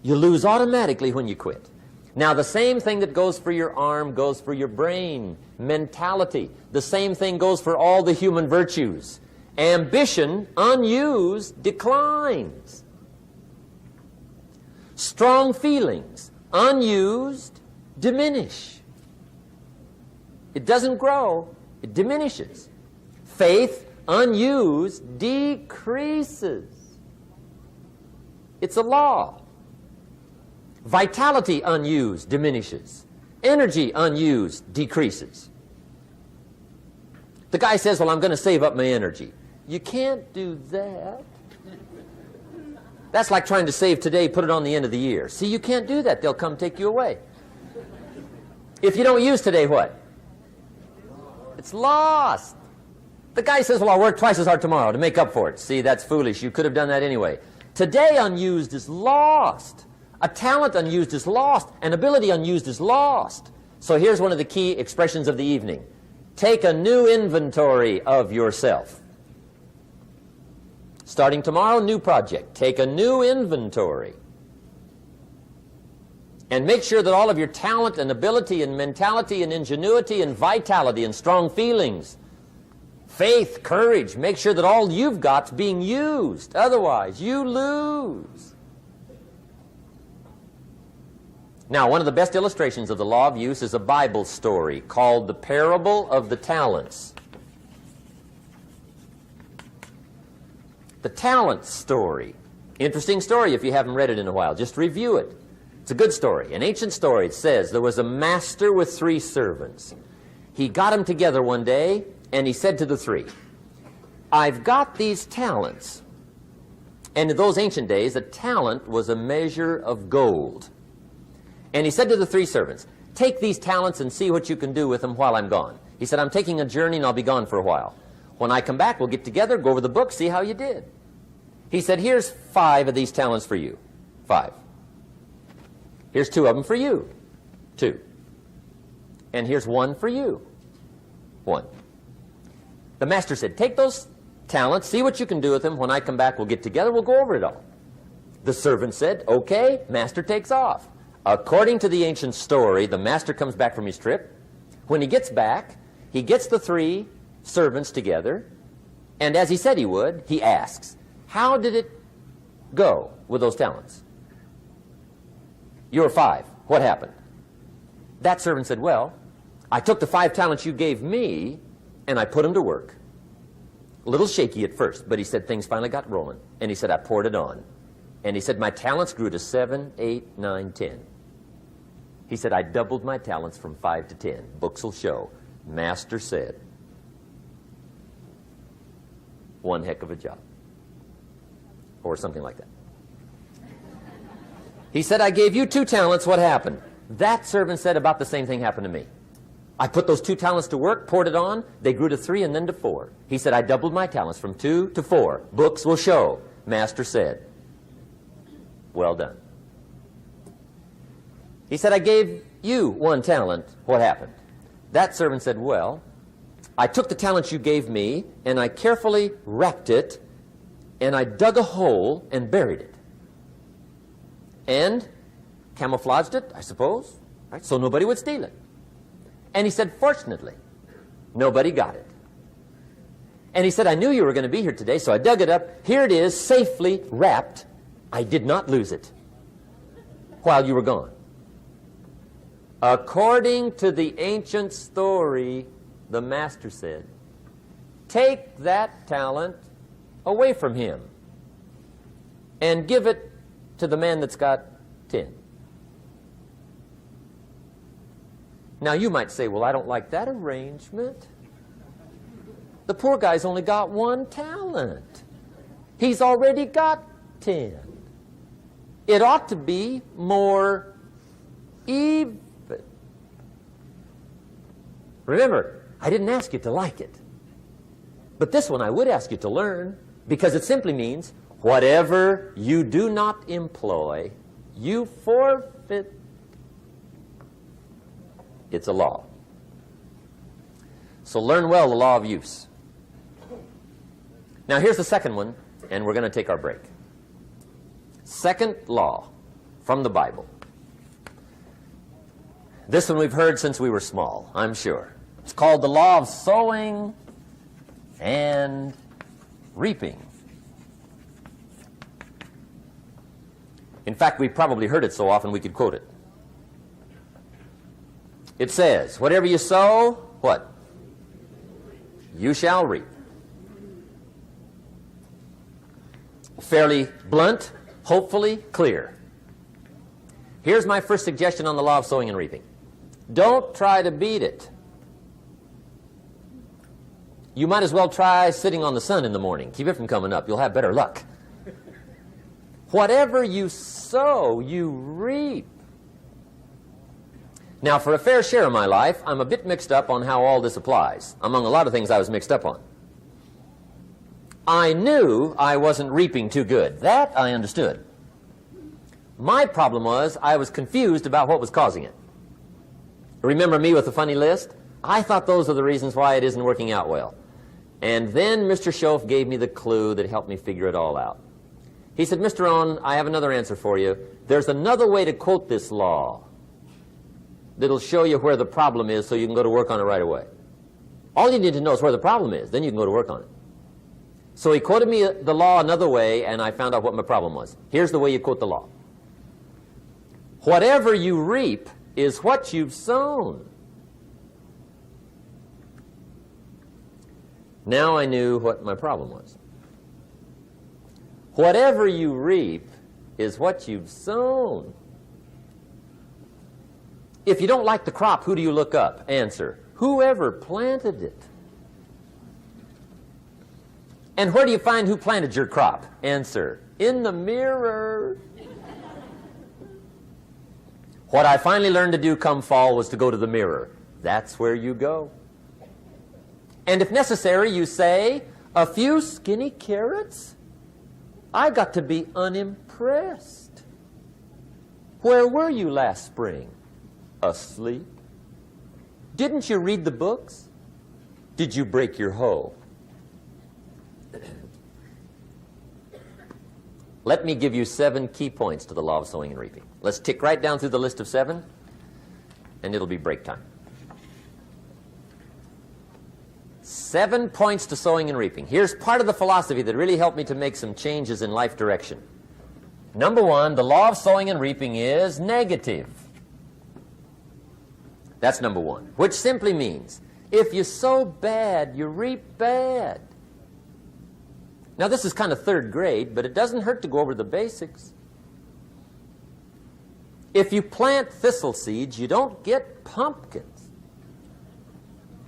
You lose automatically when you quit. Now, the same thing that goes for your arm goes for your brain, mentality. The same thing goes for all the human virtues. Ambition, unused, declines. Strong feelings, unused, diminish. It doesn't grow, it diminishes. Faith, unused, decreases. It's a law. Vitality unused diminishes. Energy unused decreases. The guy says, well, I'm going to save up my energy. You can't do that. That's like trying to save today, put it on the end of the year. See, you can't do that. They'll come take you away. If you don't use today, what? It's lost. The guy says, well, I'll work twice as hard tomorrow to make up for it. See, that's foolish. You could have done that anyway. Today unused is lost. A talent unused is lost. An ability unused is lost. So here's one of the key expressions of the evening. Take a new inventory of yourself. Starting tomorrow, new project. Take a new inventory. And make sure that all of your talent and ability and mentality and ingenuity and vitality and strong feelings, faith, courage, make sure that all you've got's being used. Otherwise, you lose. Now, one of the best illustrations of the law of use is a Bible story called the Parable of the Talents. The talent story. Interesting story if you haven't read it in a while. Just review it. It's a good story. An ancient story. It says there was a master with 3 servants. He got them together one day and he said to the 3, I've got these talents. And in those ancient days, a talent was a measure of gold. And he said to the 3 servants, take these talents and see what you can do with them while I'm gone. He said, I'm taking a journey and I'll be gone for a while. When I come back, we'll get together, go over the book, see how you did. He said, here's 5 of these talents for you. 5. Here's 2 of them for you. 2. And here's 1 for you. 1. The master said, take those talents, see what you can do with them. When I come back, we'll get together, we'll go over it all. The servant said, okay, master takes off. According to the ancient story, the master comes back from his trip. When he gets back, he gets the 3 servants together, and as he said he would, he asks, how did it go with those talents? You were 5. What happened? That servant said, well, I took the 5 talents you gave me, and I put them to work. A little shaky at first, but he said things finally got rolling. And he said, I poured it on. And he said, my talents grew to 7, 8, 9, 10. He said, I doubled my talents from 5 to 10. Books will show. Master said, one heck of a job. Or something like that. He said, I gave you 2 talents. What happened? That servant said, about the same thing happened to me. I put those 2 talents to work, poured it on. They grew to 3 and then to 4. He said, I doubled my talents from 2 to 4. Books will show. Master said, well done. He said, I gave you 1 talent. What happened? That servant said, well, I took the talents you gave me, and I carefully wrapped it, and I dug a hole and buried it. And camouflaged it, I suppose, right, so nobody would steal it. And he said, fortunately, nobody got it. And he said, I knew you were going to be here today, so I dug it up. Here it is, safely wrapped. I did not lose it while you were gone. According to the ancient story, the master said, take that talent away from him and give it to the man that's got 10. Now you might say, well, I don't like that arrangement. The poor guy's only got 1 talent. He's already got 10. It ought to be more even. Remember, I didn't ask you to like it. But this one I would ask you to learn, because it simply means whatever you do not employ, you forfeit. It's a law. So learn well the law of use. Now here's the second one, and we're going to take our break. Second law from the Bible. This one we've heard since we were small, I'm sure. It's called the law of sowing and reaping. In fact, we've probably heard it so often we could quote it. It says, whatever you sow, what? You shall reap. Fairly blunt, hopefully clear. Here's my first suggestion on the law of sowing and reaping. Don't try to beat it. You might as well try sitting on the sun in the morning. Keep it from coming up. You'll have better luck. Whatever you sow, you reap. Now, for a fair share of my life, I'm a bit mixed up on how all this applies. Among a lot of things I was mixed up on. I knew I wasn't reaping too good. That I understood. My problem was I was confused about what was causing it. Remember me with the funny list? I thought those are the reasons why it isn't working out well. And then Mr. Schoaf gave me the clue that helped me figure it all out. He said, Mr. Rohn, I have another answer for you. There's another way to quote this law that'll show you where the problem is so you can go to work on it right away. All you need to know is where the problem is. Then you can go to work on it. So he quoted me the law another way, and I found out what my problem was. Here's the way you quote the law. Whatever you reap is what you've sown. Now I knew what my problem was. Whatever you reap is what you've sown. If you don't like the crop, who do you look up? Answer, whoever planted it. And where do you find who planted your crop? Answer, in the mirror. What I finally learned to do come fall was to go to the mirror. That's where you go. And if necessary, you say, a few skinny carrots? I got to be unimpressed. Where were you last spring? Asleep. Didn't you read the books? Did you break your hoe? Let me give you 7 key points to the law of sowing and reaping. Let's tick right down through the list of 7, and it'll be break time. 7 points to sowing and reaping. Here's part of the philosophy that really helped me to make some changes in life direction. Number 1, the law of sowing and reaping is negative. That's number 1, which simply means if you sow bad, you reap bad. Now, this is kind of 3rd grade, but it doesn't hurt to go over the basics. If you plant thistle seeds, you don't get pumpkins.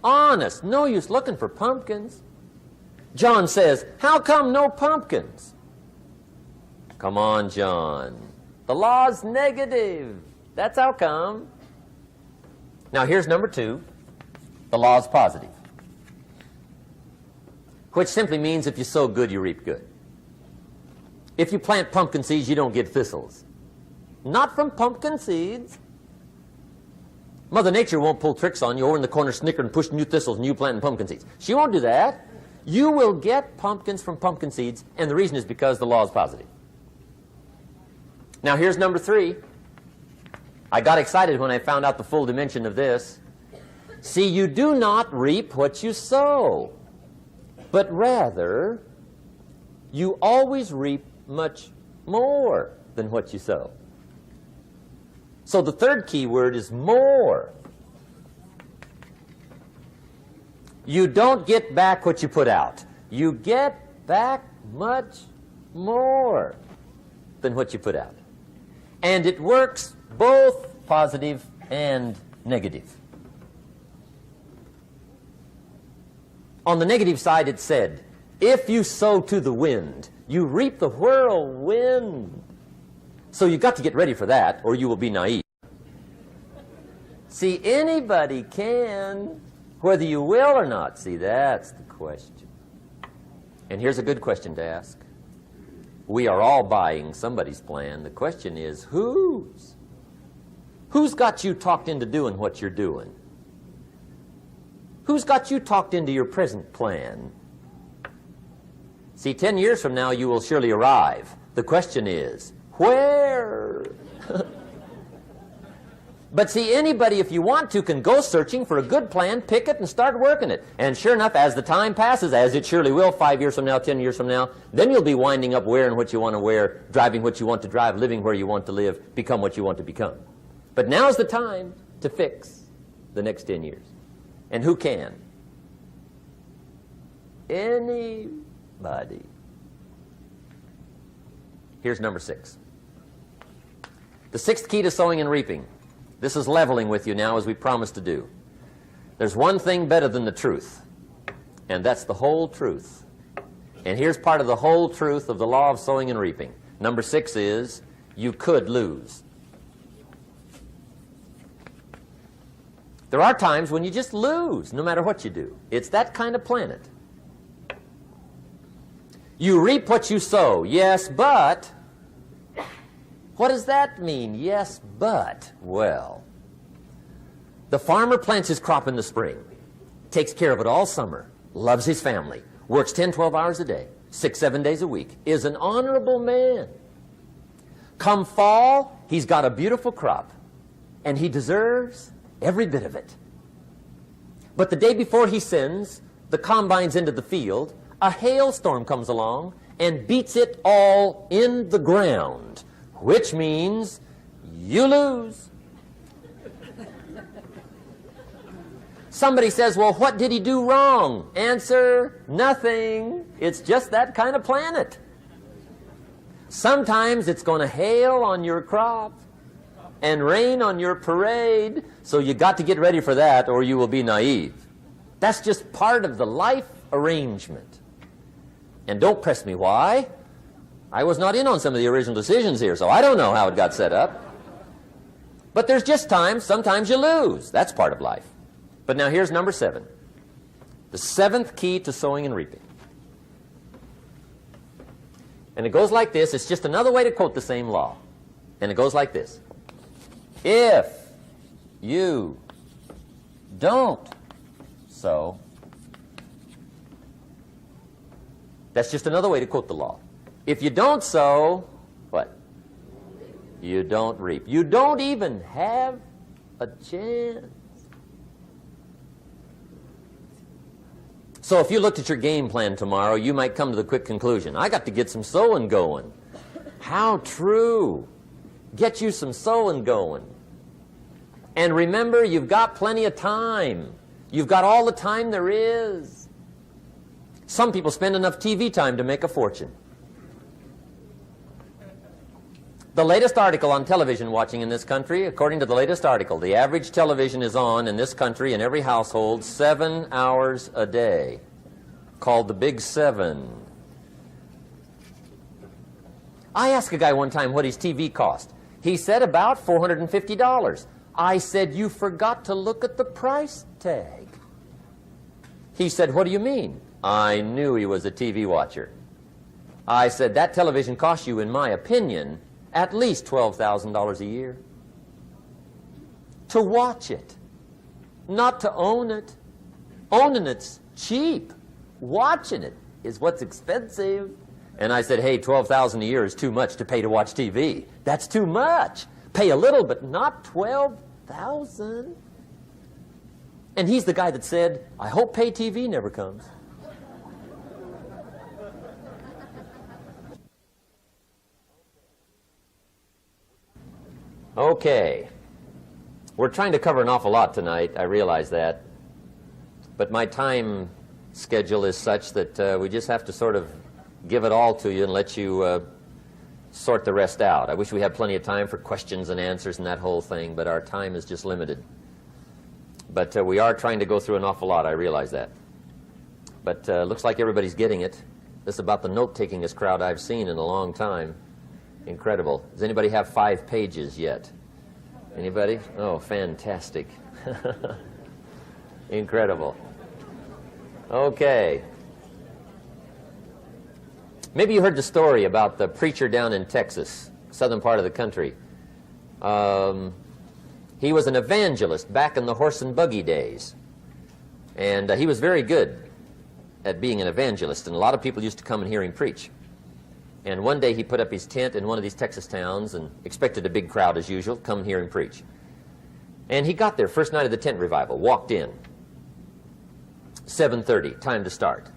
Honest, no use looking for pumpkins. John says, how come no pumpkins? Come on, John. The law's negative. That's how come. Now, here's number 2. The law's positive, which simply means if you sow good, you reap good. If you plant pumpkin seeds, you don't get thistles. Not from pumpkin seeds. Mother Nature won't pull tricks on you over in the corner snickering and pushing new thistles and you planting pumpkin seeds. She won't do that. You will get pumpkins from pumpkin seeds, and the reason is because the law is positive. Now, here's number 3. I got excited when I found out the full dimension of this. See, you do not reap what you sow, but rather you always reap much more than what you sow. So the 3rd key word is more. You don't get back what you put out. You get back much more than what you put out. And it works both positive and negative. On the negative side, it said, if you sow to the wind, you reap the whirlwind. So you've got to get ready for that, or you will be naive. See, anybody can, whether you will or not. See, that's the question. And here's a good question to ask. We are all buying somebody's plan. The question is, whose? Who's got you talked into doing what you're doing? Who's got you talked into your present plan? See, 10 years from now, you will surely arrive. The question is, where? But see, anybody, if you want to, can go searching for a good plan, pick it, and start working it. And sure enough, as the time passes, as it surely will 5 years from now, 10 years from now, then you'll be winding up wearing what you want to wear, driving what you want to drive, living where you want to live, become what you want to become. But now's the time to fix the next 10 years. And who can? Anybody. Here's number 6. The 6th key to sowing and reaping. This is leveling with you now, as we promised to do. There's one thing better than the truth, and that's the whole truth. And here's part of the whole truth of the law of sowing and reaping. Number 6 is, you could lose. There are times when you just lose, no matter what you do. It's that kind of planet. You reap what you sow. Yes, but... what does that mean? Yes, but... well, the farmer plants his crop in the spring, takes care of it all summer, loves his family, works 10, 12 hours a day, 6, 7 days a week, is an honorable man. Come fall, he's got a beautiful crop, and he deserves every bit of it. But the day before he sends the combines into the field, a hailstorm comes along and beats it all in the ground, which means you lose. Somebody says, well, what did he do wrong? Answer, nothing. It's just that kind of planet. Sometimes it's going to hail on your crop and rain on your parade, so you got to get ready for that or you will be naive. That's just part of the life arrangement. And don't press me why. I was not in on some of the original decisions here, so I don't know how it got set up. But there's just times, sometimes you lose. That's part of life. But now here's number 7. The 7th key to sowing and reaping. And it goes like this. It's just another way to quote the same law. And it goes like this. If you don't sow, that's just another way to quote the law. If you don't sow, what? You don't reap. You don't even have a chance. So if you looked at your game plan tomorrow, you might come to the quick conclusion, I got to get some sowing going. How true. Get you some sowing going. And remember, you've got plenty of time. You've got all the time there is. Some people spend enough TV time to make a fortune. The latest article on television watching in this country, according to the latest article, the average television is on in this country in every household 7 hours a day, called the Big 7. I asked a guy one time what his TV cost. He said about $450. I said, you forgot to look at the price tag. He said, what do you mean? I knew he was a TV watcher. I said, that television costs you, in my opinion, at least $12,000 a year. To watch it, not to own it. Owning it's cheap. Watching it is what's expensive. And I said, hey, $12,000 a year is too much to pay to watch TV. That's too much. Pay a little, but not $12,000. And he's the guy that said, I hope pay TV never comes. Okay. We're trying to cover an awful lot tonight. I realize that. But my time schedule is such that we just have to sort of give it all to you and let you sort the rest out. I wish we had plenty of time for questions and answers and that whole thing, but our time is just limited. But we are trying to go through an awful lot. I realize that. But looks like everybody's getting it. This is about the note-takingest crowd I've seen in a long time. Incredible. Does anybody have 5 pages yet? Anybody? Oh, fantastic. Incredible. Okay. Maybe you heard the story about the preacher down in Texas, southern part of the country. He was an evangelist back in the horse and buggy days. And he was very good at being an evangelist, and a lot of people used to come and hear him preach. And one day he put up his tent in one of these Texas towns and expected a big crowd as usual, come and hear him preach. And he got there, first night of the tent revival, walked in. 7:30, time to start.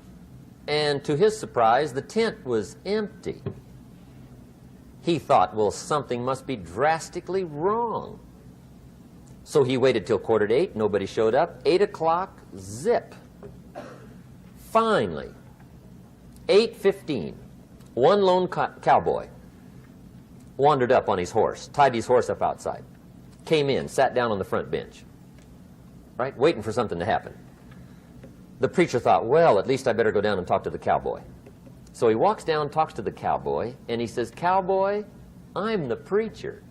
And to his surprise, the tent was empty. He thought, well, something must be drastically wrong. So he waited till 7:45, nobody showed up. 8 o'clock, zip. Finally, 8:15. One lone cowboy wandered up on his horse, tied his horse up outside, came in, sat down on the front bench, right, waiting for something to happen. The preacher thought, well, at least I better go down and talk to the cowboy. So he walks down, talks to the cowboy, and he says, Cowboy, I'm the preacher.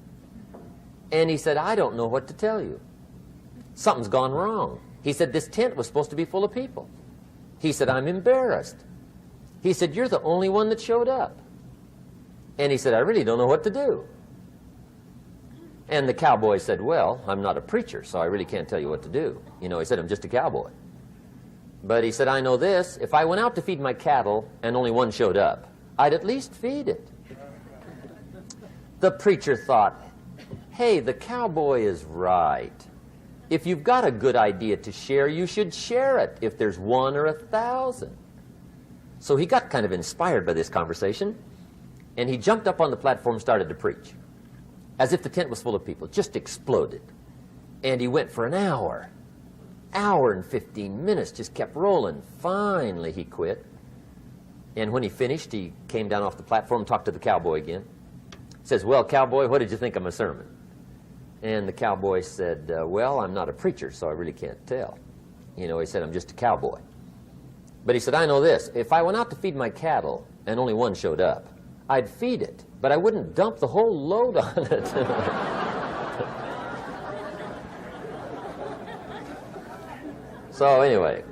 And he said, I don't know what to tell you. Something's gone wrong. He said, this tent was supposed to be full of people. He said, I'm embarrassed. He said, you're the only one that showed up. And he said, I really don't know what to do. And the cowboy said, well, I'm not a preacher, so I really can't tell you what to do. You know, he said, I'm just a cowboy. But he said, I know this. If I went out to feed my cattle and only one showed up, I'd at least feed it. The preacher thought, hey, the cowboy is right. If you've got a good idea to share, you should share it if there's 1 or 1,000. So he got kind of inspired by this conversation, and he jumped up on the platform and started to preach, as if the tent was full of people, just exploded. And he went for an hour and 15 minutes, just kept rolling. Finally, he quit. And when he finished, he came down off the platform, talked to the cowboy again. Says, well, cowboy, what did you think of my sermon? And the cowboy said, well, I'm not a preacher, so I really can't tell. You know, he said, I'm just a cowboy. But he said, I know this. If I went out to feed my cattle and only one showed up, I'd feed it, but I wouldn't dump the whole load on it. So anyway,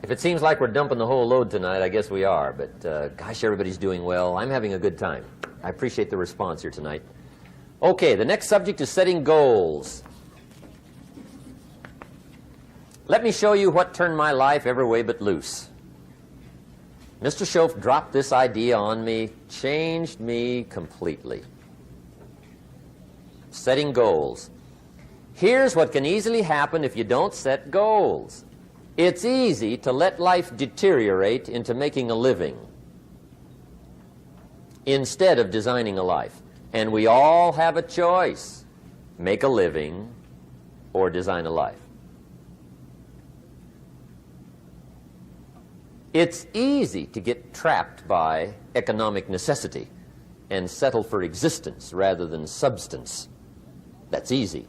if it seems like we're dumping the whole load tonight, I guess we are. But gosh, everybody's doing well. I'm having a good time. I appreciate the response here tonight. Okay, the next subject is setting goals. Let me show you what turned my life every way but loose. Mr. Schoaf dropped this idea on me, changed me completely. Setting goals. Here's what can easily happen if you don't set goals. It's easy to let life deteriorate into making a living instead of designing a life. And we all have a choice. Make a living or design a life. It's easy to get trapped by economic necessity and settle for existence rather than substance. That's easy.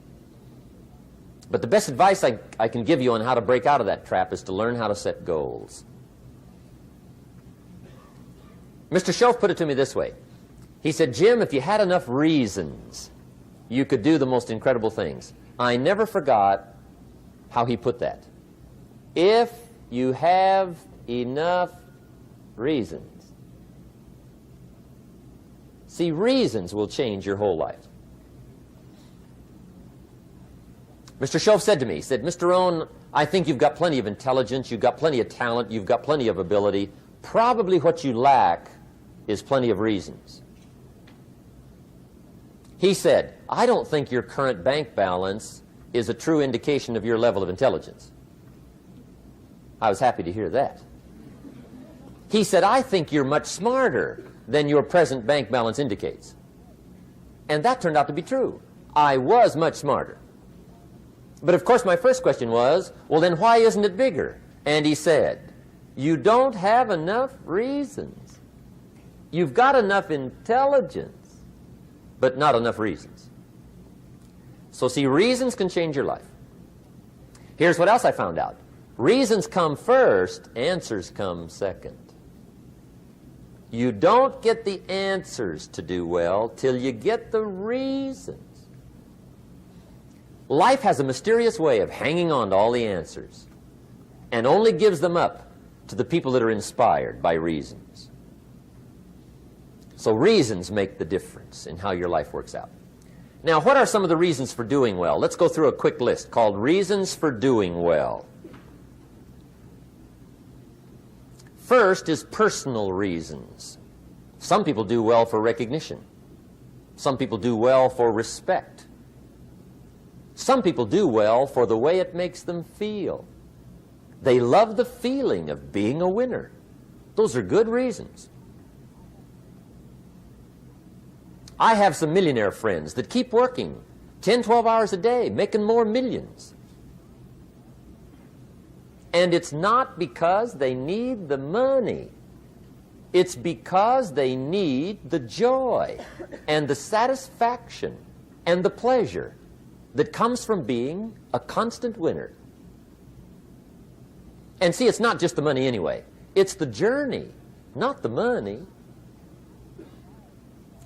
But the best advice I can give you on how to break out of that trap is to learn how to set goals. Mr. Schoaf put it to me this way. He said, Jim, if you had enough reasons, you could do the most incredible things. I never forgot how he put that. If you have enough reasons. See, reasons will change your whole life. Mr. Schoaf said to me, he said, Mr. Rohn, I think you've got plenty of intelligence, you've got plenty of talent, you've got plenty of ability. Probably what you lack is plenty of reasons. He said, I don't think your current bank balance is a true indication of your level of intelligence. I was happy to hear that. He said, I think you're much smarter than your present bank balance indicates. And that turned out to be true. I was much smarter. But of course my first question was, well then why isn't it bigger? And he said, you don't have enough reasons. You've got enough intelligence, but not enough reasons. So see, reasons can change your life. Here's what else I found out. Reasons come first, answers come second. You don't get the answers to do well till you get the reasons. Life has a mysterious way of hanging on to all the answers and only gives them up to the people that are inspired by reasons. So reasons make the difference in how your life works out. Now, what are some of the reasons for doing well? Let's go through a quick list called Reasons for Doing Well. First is personal reasons. Some people do well for recognition. Some people do well for respect. Some people do well for the way it makes them feel. They love the feeling of being a winner. Those are good reasons. I have some millionaire friends that keep working 10, 12 hours a day, making more millions. And it's not because they need the money. It's because they need the joy and the satisfaction and the pleasure that comes from being a constant winner. And see, it's not just the money anyway. It's the journey, not the money.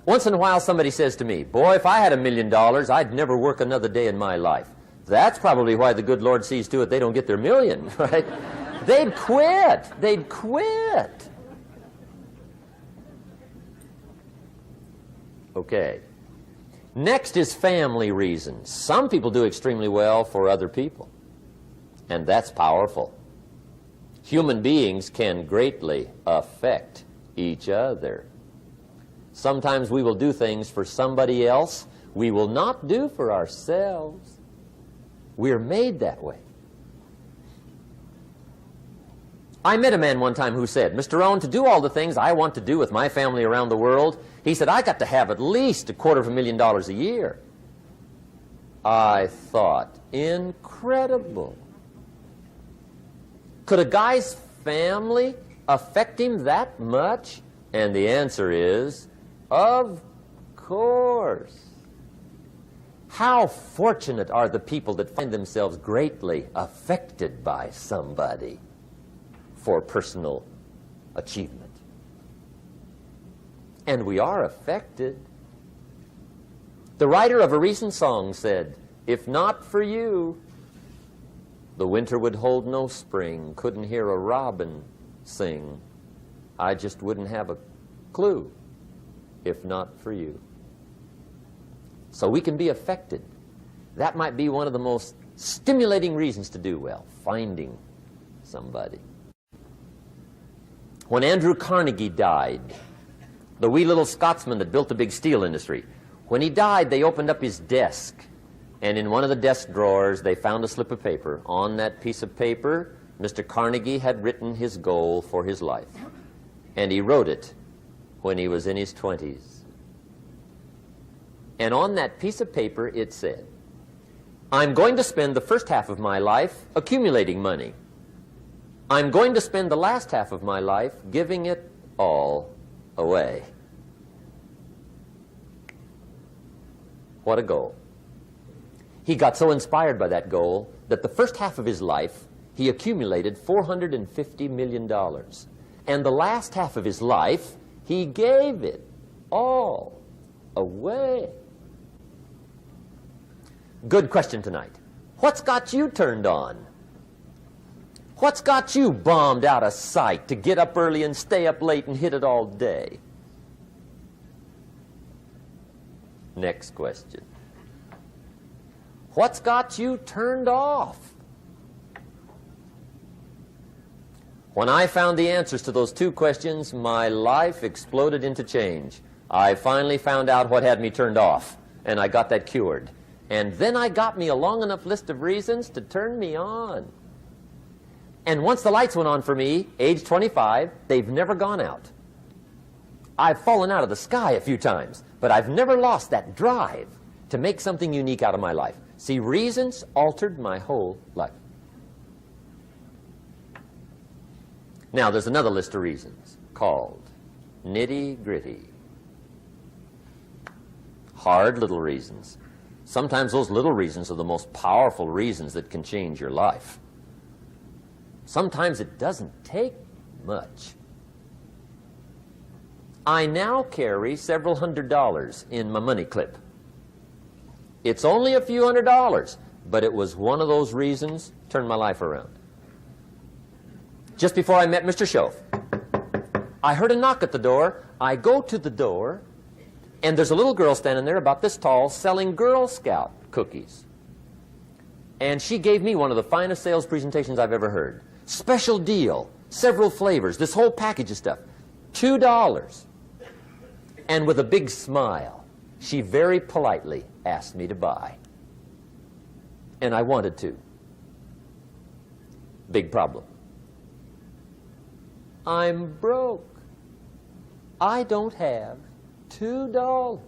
Once in a while somebody says to me, boy, if I had $1 million, I'd never work another day in my life. That's probably why the good Lord sees to it they don't get their million, right? They'd quit. They'd quit. Okay. Next is family reasons. Some people do extremely well for other people, and that's powerful. Human beings can greatly affect each other. Sometimes we will do things for somebody else we will not do for ourselves. We're made that way. I met a man one time who said, Mr. Rohn, to do all the things I want to do with my family around the world, he said, I got to have at least $250,000 a year. I thought, incredible. Could a guy's family affect him that much? And the answer is, of course. How fortunate are the people that find themselves greatly affected by somebody for personal achievement. And we are affected. The writer of a recent song said, "If not for you, the winter would hold no spring, couldn't hear a robin sing. I just wouldn't have a clue if not for you." So we can be affected. That might be one of the most stimulating reasons to do well, finding somebody. When Andrew Carnegie died, the wee little Scotsman that built the big steel industry, when he died, they opened up his desk, and in one of the desk drawers, they found a slip of paper. On that piece of paper, Mr. Carnegie had written his goal for his life, and he wrote it when he was in his 20s. And on that piece of paper, it said, "I'm going to spend the first half of my life accumulating money. I'm going to spend the last half of my life giving it all away." What a goal. He got so inspired by that goal that the first half of his life, he accumulated $450 million. And the last half of his life, he gave it all away. Good question tonight. What's got you turned on? What's got you bombed out of sight to get up early and stay up late and hit it all day? Next question. What's got you turned off? When I found the answers to those two questions, my life exploded into change. I finally found out what had me turned off, and I got that cured. And then I got me a long enough list of reasons to turn me on. And once the lights went on for me, age 25, they've never gone out. I've fallen out of the sky a few times, but I've never lost that drive to make something unique out of my life. See, reasons altered my whole life. Now, there's another list of reasons called nitty-gritty. Hard little reasons. Sometimes those little reasons are the most powerful reasons that can change your life. Sometimes it doesn't take much. I now carry several $100s in my money clip. It's only a few $100s, but it was one of those reasons turned my life around. Just before I met Mr. Schoaf, I heard a knock at the door. I go to the door, and there's a little girl standing there about this tall selling Girl Scout cookies. And she gave me one of the finest sales presentations I've ever heard. Special deal, several flavors, this whole package of stuff, $2. And with a big smile, she very politely asked me to buy. And I wanted to. Big problem. I'm broke. I don't have $2.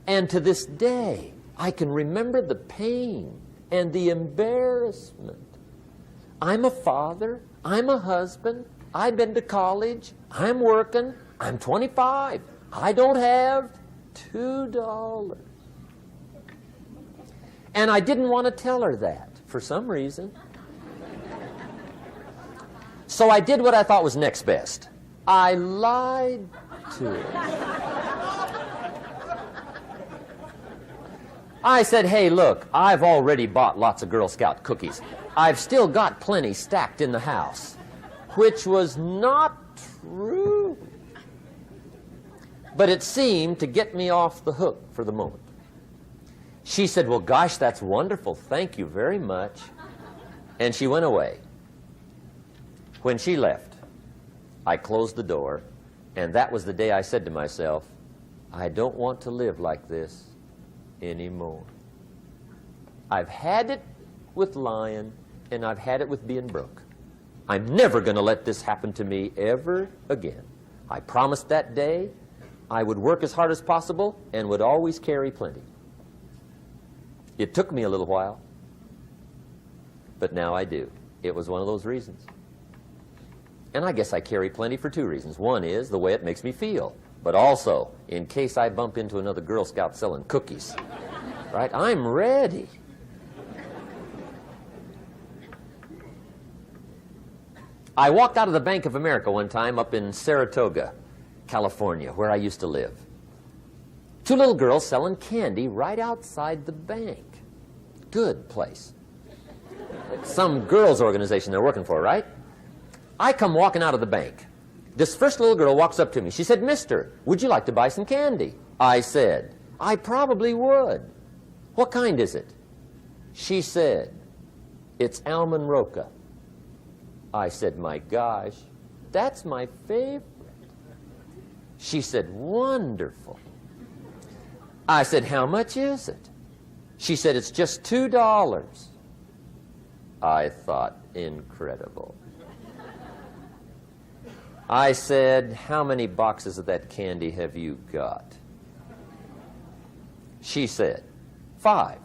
And to this day, I can remember the pain and the embarrassment. I'm a father. I'm a husband. I've been to college. I'm working. I'm 25. I don't have $2. And I didn't want to tell her that for some reason. So I did what I thought was next best. I lied to her. I said, "Hey, look, I've already bought lots of Girl Scout cookies. I've still got plenty stacked in the house," which was not true. But it seemed to get me off the hook for the moment. She said, "Well, gosh, that's wonderful. Thank you very much." And she went away. When she left, I closed the door, and that was the day I said to myself, I don't want to live like this anymore. I've had it with lying, and I've had it with being broke. I'm never going to let this happen to me ever again. I promised that day I would work as hard as possible and would always carry plenty. It took me a little while, but now I do. It was one of those reasons. And I guess I carry plenty for two reasons. One is the way it makes me feel, but also in case I bump into another Girl Scout selling cookies. Right? I'm ready. I walked out of the Bank of America one time up in Saratoga, California, where I used to live. Two little girls selling candy right outside the bank. Good place. Some girls' organization they're working for, right? I come walking out of the bank. This first little girl walks up to me. She said, "Mister, would you like to buy some candy?" I said, "I probably would." "What kind is it?" She said, "It's almond roca." I said, "My gosh, that's my favorite." She said, "Wonderful." I said, "How much is it?" She said, "It's just $2. I thought, incredible. I said, "How many boxes of that candy have you got?" She said, 5.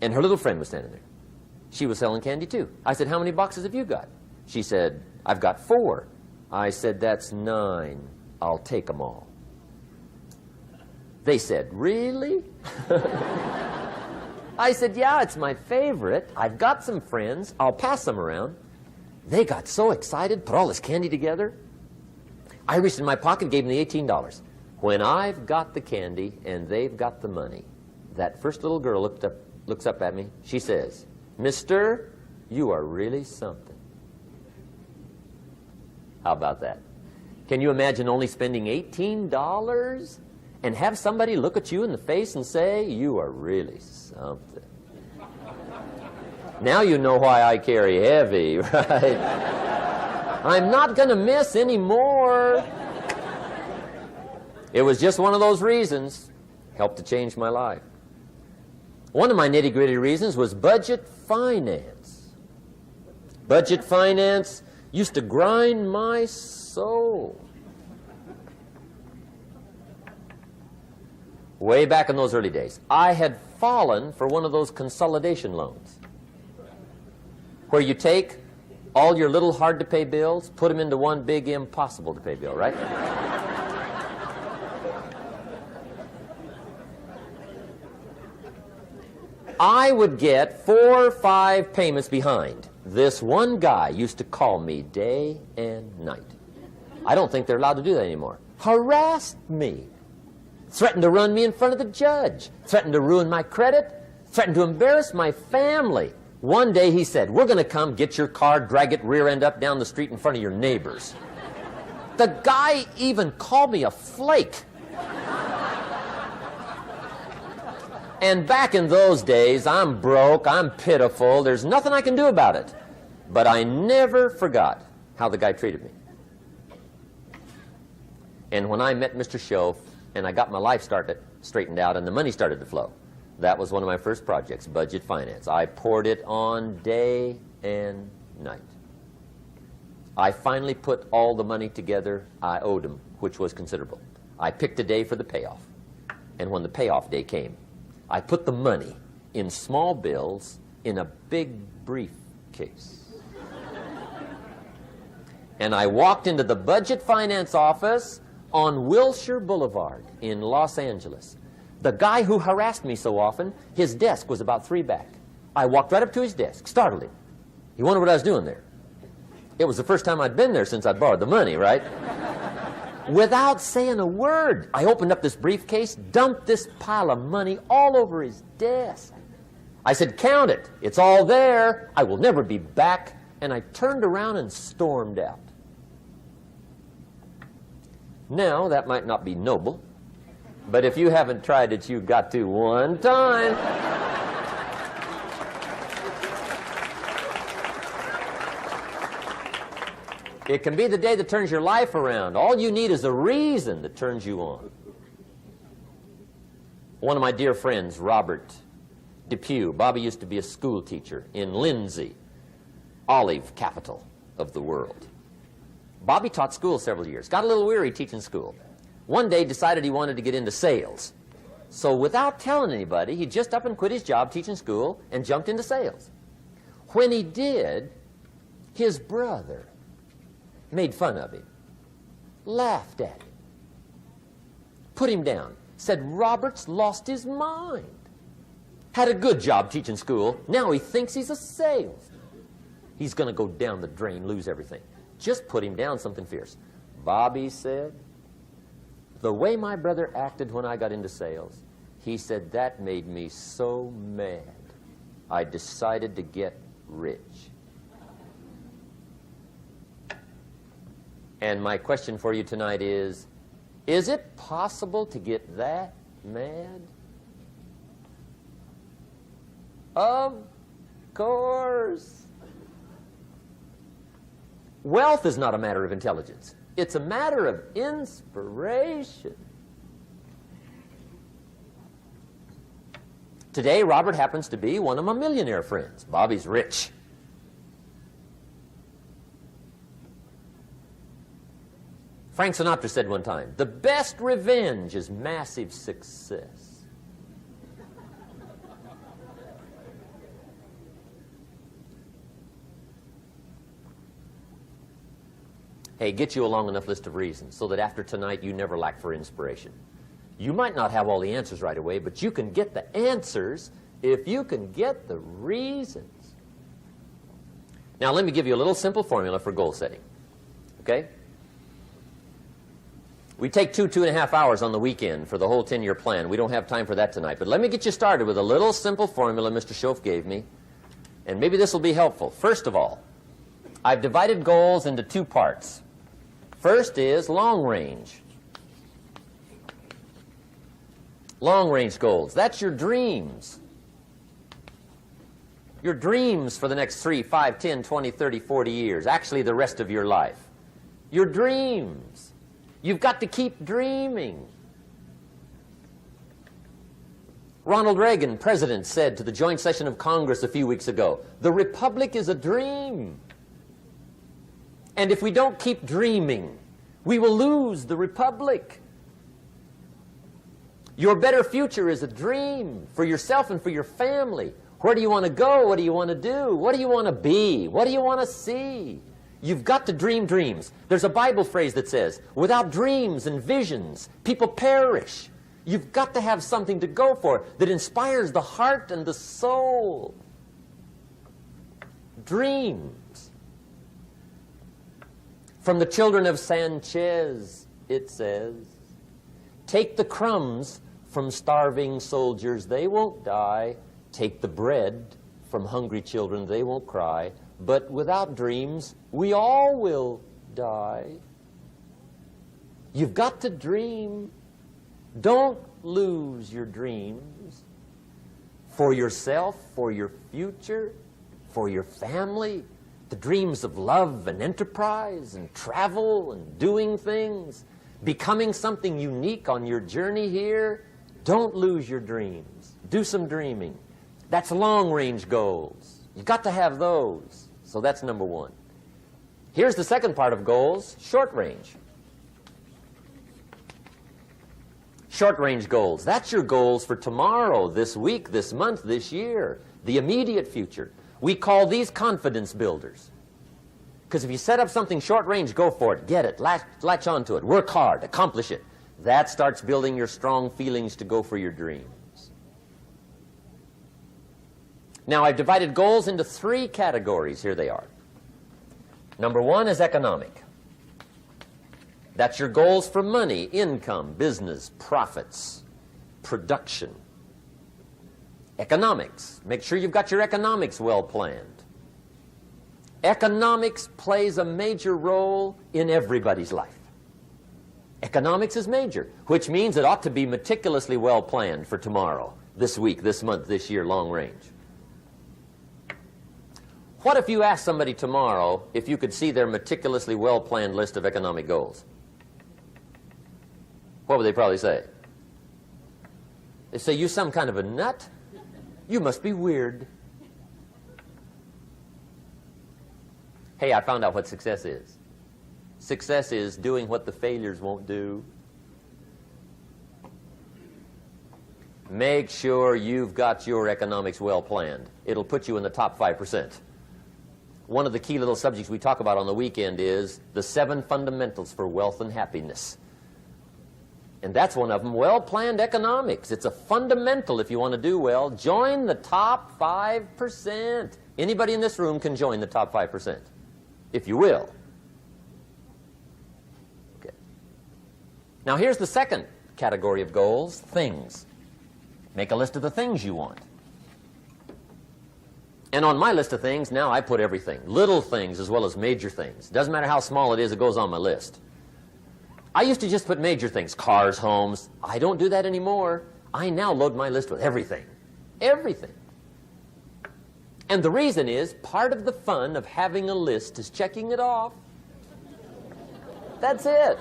And her little friend was standing there. She was selling candy too. I said, "How many boxes have you got?" She said, "I've got 4. I said, "That's 9. I'll take them all." They said, "Really?" I said, "Yeah, it's my favorite. I've got some friends. I'll pass them around." They got so excited, put all this candy together. I reached in my pocket, gave them the $18. When I've got the candy and they've got the money, that first little girl looks up at me. She says, "Mister, you are really something." How about that? Can you imagine only spending $18 and have somebody look at you in the face and say, "You are really something"? Now you know why I carry heavy, right? I'm not going to miss anymore. It was just one of those reasons. Helped to change my life. One of my nitty-gritty reasons was budget finance. Budget finance used to grind my soul. Way back in those early days, I had fallen for one of those consolidation loans, where you take all your little hard-to-pay bills, put them into one big impossible-to-pay bill, right? I would get 4 or 5 payments behind. This one guy used to call me day and night. I don't think they're allowed to do that anymore. Harassed me. Threatened to run me in front of the judge. Threatened to ruin my credit. Threatened to embarrass my family. One day he said, "We're going to come get your car, drag it rear end up down the street in front of your neighbors." The guy even called me a flake. And back in those days, I'm broke, I'm pitiful, there's nothing I can do about it. But I never forgot how the guy treated me. And when I met Mr. Schoaf and I got my life straightened out and the money started to flow, that was one of my first projects, budget finance. I poured it on day and night. I finally put all the money together I owed him, which was considerable. I picked a day for the payoff. And when the payoff day came, I put the money in small bills in a big briefcase. And I walked into the budget finance office on Wilshire Boulevard in Los Angeles. The guy who harassed me so often, his desk was about 3 back. I walked right up to his desk, startled him. He wondered what I was doing there. It was the first time I'd been there since I'd borrowed the money, right? Without saying a word, I opened up this briefcase, dumped this pile of money all over his desk. I said, "Count it. It's all there. I will never be back." And I turned around and stormed out. Now, that might not be noble, but if you haven't tried it, you've got to one time. It can be the day that turns your life around. All you need is a reason that turns you on. One of my dear friends, Robert Depew, Bobby used to be a school teacher in Lindsay, olive capital of the world. Bobby taught school several years, got a little weary teaching school. One day decided he wanted to get into sales. So without telling anybody, he just up and quit his job teaching school and jumped into sales. When he did, His brother made fun of him, laughed at him, put him down, said Robert's lost his mind. Had a good job teaching school. Now he thinks he's a salesman. He's going to go down the drain, lose everything. Just put him down something fierce. Bobby said, the way my brother acted when I got into sales, he said, that made me so mad. I decided to get rich. And my question for you tonight is it possible to get that mad? Of course. Wealth is not a matter of intelligence. It's a matter of inspiration. Today, Robert happens to be one of my millionaire friends. Bobby's rich. Frank Sinatra said one time, the best revenge is massive success. Hey, get you a long enough list of reasons so that after tonight you never lack for inspiration. You might not have all the answers right away, but you can get the answers if you can get the reasons. Now, let me give you a little simple formula for goal setting. Okay? We take 2.5 hours on the weekend for the whole 10-year plan. We don't have time for that tonight. But let me get you started with a little simple formula Mr. Schoaf gave me. And maybe this will be helpful. First of all, I've divided goals into 2 parts. First is long range. Long range goals. That's your dreams. Your dreams for the next 3, 5, 10, 20, 30, 40 years. Actually, the rest of your life. Your dreams. You've got to keep dreaming. Ronald Reagan, president, said to the joint session of Congress a few weeks ago, the Republic is a dream. And if we don't keep dreaming, we will lose the Republic. Your better future is a dream for yourself and for your family. Where do you want to go? What do you want to do? What do you want to be? What do you want to see? You've got to dream dreams. There's a Bible phrase that says, without dreams and visions, people perish. You've got to have something to go for that inspires the heart and the soul. Dreams. From the children of Sanchez, it says, take the crumbs from starving soldiers, they won't die. Take the bread from hungry children, they won't cry. But without dreams, we all will die. You've got to dream. Don't lose your dreams for yourself, for your future, for your family. The dreams of love and enterprise and travel and doing things, becoming something unique on your journey here. Don't lose your dreams. Do some dreaming. That's long-range goals. You've got to have those. So that's number 1. Here's the second part of goals, short range. Short-range goals. That's your goals for tomorrow, this week, this month, this year, the immediate future. We call these confidence builders. Because if you set up something short-range, go for it. Get it. Latch onto it. Work hard. Accomplish it. That starts building your strong feelings to go for your dreams. Now, I've divided goals into 3 categories. Here they are. Number 1 is economic. That's your goals for money, income, business, profits, production. Economics. Make sure you've got your economics well planned. Economics plays a major role in everybody's life. Economics is major, which means it ought to be meticulously well planned for tomorrow, this week, this month, this year, long range. What if you asked somebody tomorrow if you could see their meticulously well-planned list of economic goals? What would they probably say? They say, you some kind of a nut? You must be weird. Hey, I found out what success is. Success is doing what the failures won't do. Make sure you've got your economics well planned. It'll put you in the top 5%. one of the key little subjects we talk about on the weekend is the 7 fundamentals for wealth and happiness. And that's one of them, well-planned economics. It's a fundamental if you want to do well. Join the top 5%. Anybody in this room can join the top 5%, if you will. Okay. Now here's the second category of goals, things. Make a list of the things you want. And on my list of things, now I put everything. Little things as well as major things. Doesn't matter how small it is, it goes on my list. I used to just put major things, cars, homes. I don't do that anymore. I now load my list with everything. Everything. And the reason is, part of the fun of having a list is checking it off. That's it.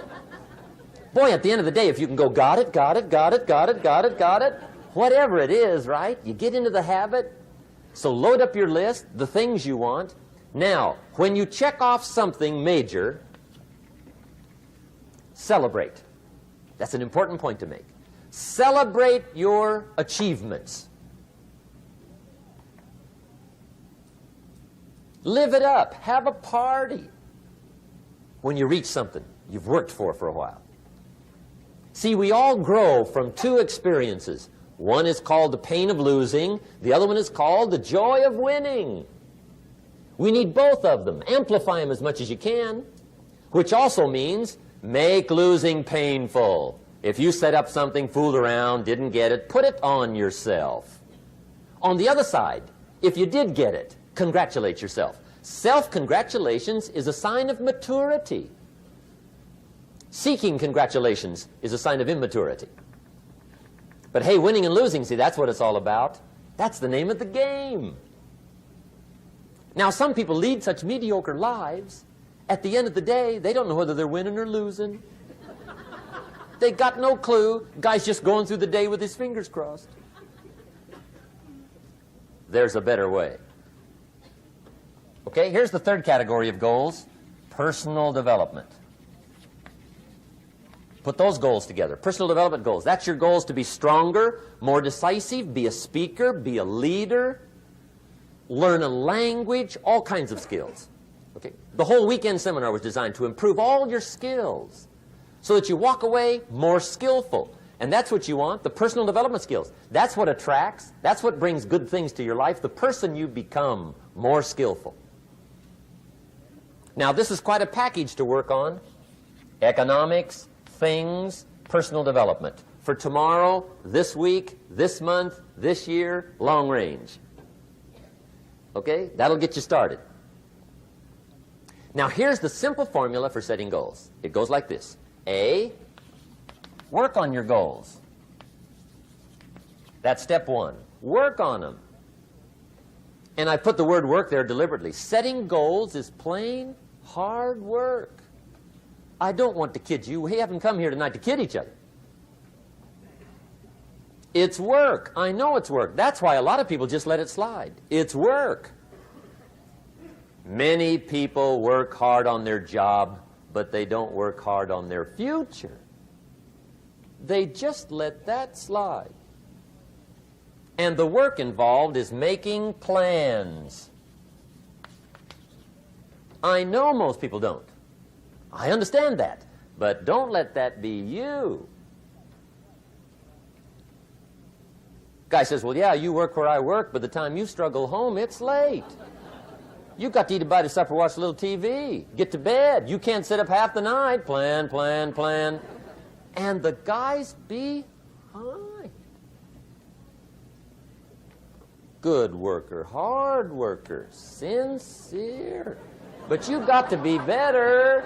Boy, at the end of the day, if you can go, got it, got it, got it, got it, got it, got it, whatever it is, right? You get into the habit. So load up your list, the things you want. Now, when you check off something major, celebrate. That's an important point to make. Celebrate your achievements. Live it up. Have a party when you reach something you've worked for a while. See, we all grow from 2 experiences. One is called the pain of losing. The other one is called the joy of winning. We need both of them. Amplify them as much as you can, which also means make losing painful. If you set up something, fooled around, didn't get it, put it on yourself. On the other side, if you did get it, congratulate yourself. Self-congratulations is a sign of maturity. Seeking congratulations is a sign of immaturity. But hey, winning and losing, see, that's what it's all about. That's the name of the game. Now, some people lead such mediocre lives, at the end of the day, they don't know whether they're winning or losing. They got no clue. Guy's just going through the day with his fingers crossed. There's a better way. Okay, here's the third category of goals, personal development. Put those goals together. Personal development goals. That's your goals to be stronger, more decisive, be a speaker, be a leader, learn a language, all kinds of skills. Okay? The whole weekend seminar was designed to improve all your skills so that you walk away more skillful. And that's what you want, the personal development skills. That's what attracts, that's what brings good things to your life, the person you become more skillful. Now, this is quite a package to work on. Economics, things, personal development. For tomorrow, this week, this month, this year, long range. Okay? That'll get you started. Now, here's the simple formula for setting goals. It goes like this. A, work on your goals. That's step 1. Work on them. And I put the word work there deliberately. Setting goals is plain hard work. I don't want to kid you. We haven't come here tonight to kid each other. It's work. I know it's work. That's why a lot of people just let it slide. It's work. Many people work hard on their job, but they don't work hard on their future. They just let that slide. And the work involved is making plans. I know most people don't. I understand that, but don't let that be you. Guy says, well, yeah, you work where I work, but the time you struggle home, it's late. You've got to eat a bite of supper, watch a little TV, get to bed. You can't sit up half the night. Plan, plan, plan. And the guy's behind. Good worker, hard worker, sincere. But you've got to be better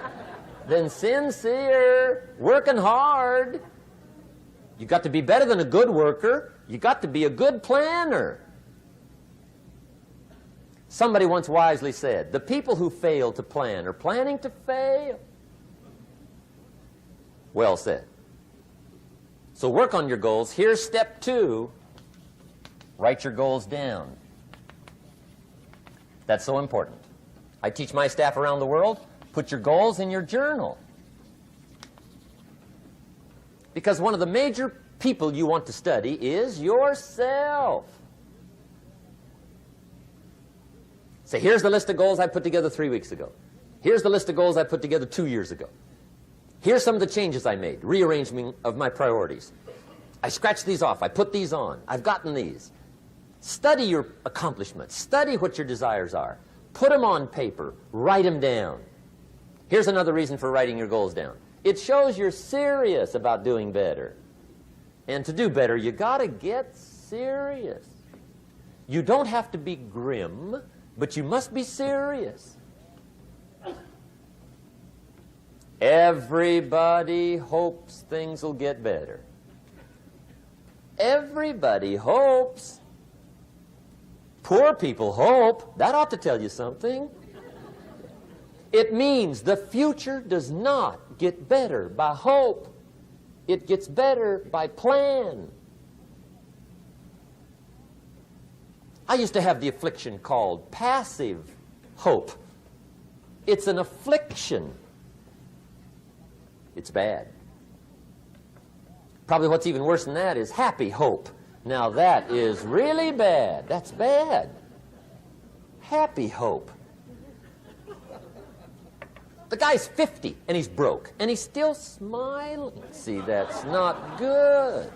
than sincere, working hard. You've got to be better than a good worker. You've got to be a good planner. Somebody once wisely said, the people who fail to plan are planning to fail. Well said. So work on your goals. Here's step 2. Write your goals down. That's so important. I teach my staff around the world, put your goals in your journal. Because one of the major people you want to study is yourself. Say, here's the list of goals I put together 3 weeks ago. Here's the list of goals I put together 2 years ago. Here's some of the changes I made, rearrangement of my priorities. I scratched these off. I put these on. I've gotten these. Study your accomplishments. Study what your desires are. Put them on paper. Write them down. Here's another reason for writing your goals down. It shows you're serious about doing better. And to do better, you got to get serious. You don't have to be grim, but you must be serious. Everybody hopes things will get better. Everybody hopes. Poor people hope. That ought to tell you something. It means the future does not get better by hope. It gets better by plan. I used to have the affliction called passive hope. It's an affliction. It's bad. Probably what's even worse than that is happy hope. Now that is really bad. That's bad. Happy hope. The guy's 50 and he's broke and he's still smiling. See, that's not good.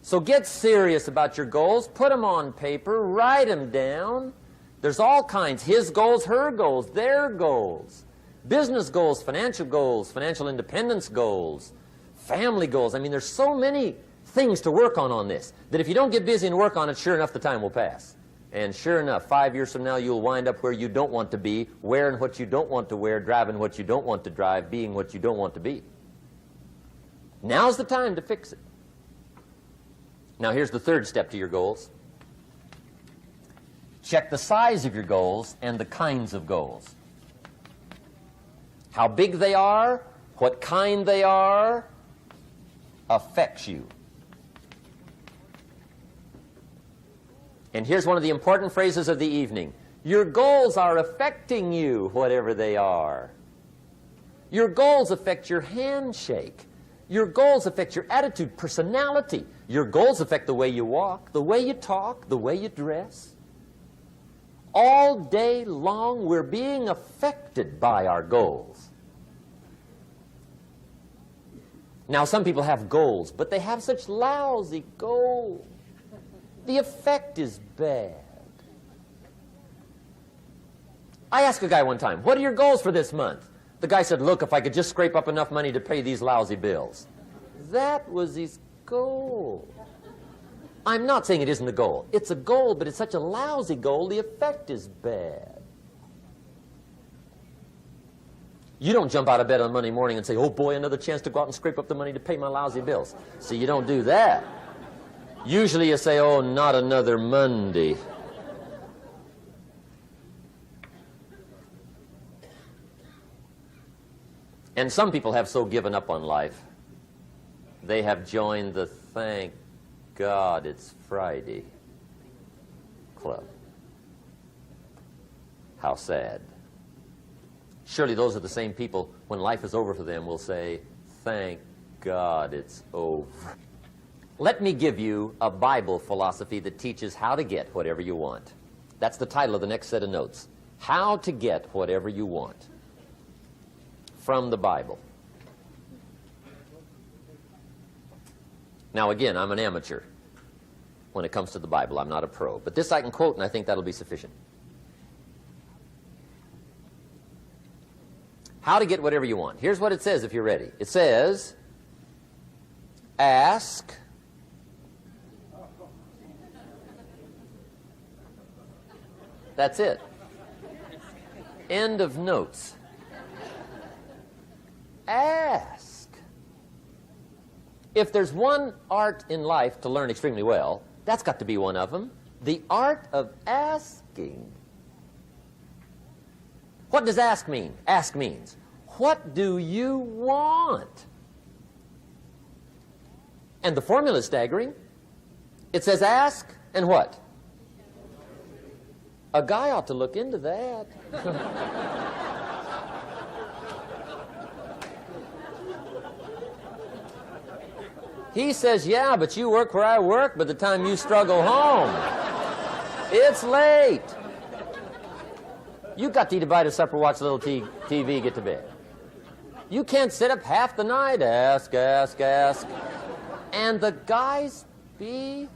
So get serious about your goals. Put them on paper. Write them down. There's all kinds. His goals, her goals, their goals. Business goals, financial independence goals, family goals. I mean, there's so many things to work on this that if you don't get busy and work on it, sure enough, the time will pass. And sure enough, 5 years from now, you'll wind up where you don't want to be, wearing what you don't want to wear, driving what you don't want to drive, being what you don't want to be. Now's the time to fix it. Now, here's the third step to your goals. Check the size of your goals and the kinds of goals. How big they are, what kind they are, affects you. And here's one of the important phrases of the evening. Your goals are affecting you, whatever they are. Your goals affect your handshake. Your goals affect your attitude, personality. Your goals affect the way you walk, the way you talk, the way you dress. All day long, we're being affected by our goals. Now, some people have goals, but they have such lousy goals. The effect is bad. I asked a guy one time, what are your goals for this month? The guy said, look, if I could just scrape up enough money to pay these lousy bills. That was his goal. I'm not saying it isn't a goal. It's a goal, but it's such a lousy goal, the effect is bad. You don't jump out of bed on Monday morning and say, oh boy, another chance to go out and scrape up the money to pay my lousy bills. See, you don't do that. Usually you say, oh, not another Monday. And some people have so given up on life, they have joined the thank God it's Friday club. How sad. Surely those are the same people, when life is over for them, will say, thank God it's over. Let me give you a Bible philosophy that teaches how to get whatever you want. That's the title of the next set of notes. How to get whatever you want. From the Bible. Now again, I'm an amateur when it comes to the Bible. I'm not a pro. But this I can quote, and I think that'll be sufficient. How to get whatever you want. Here's what it says if you're ready. It says, ask, that's it. End of notes. Ask. If there's one art in life to learn extremely well, that's got to be one of them. The art of asking. What does ask mean? Ask means, what do you want? And the formula is staggering. It says ask and what? A guy ought to look into that. He says, yeah, but you work where I work by the time you struggle home. It's late. You've got to eat a bite of supper, watch a little TV, get to bed. You can't sit up half the night, ask. And the guys be...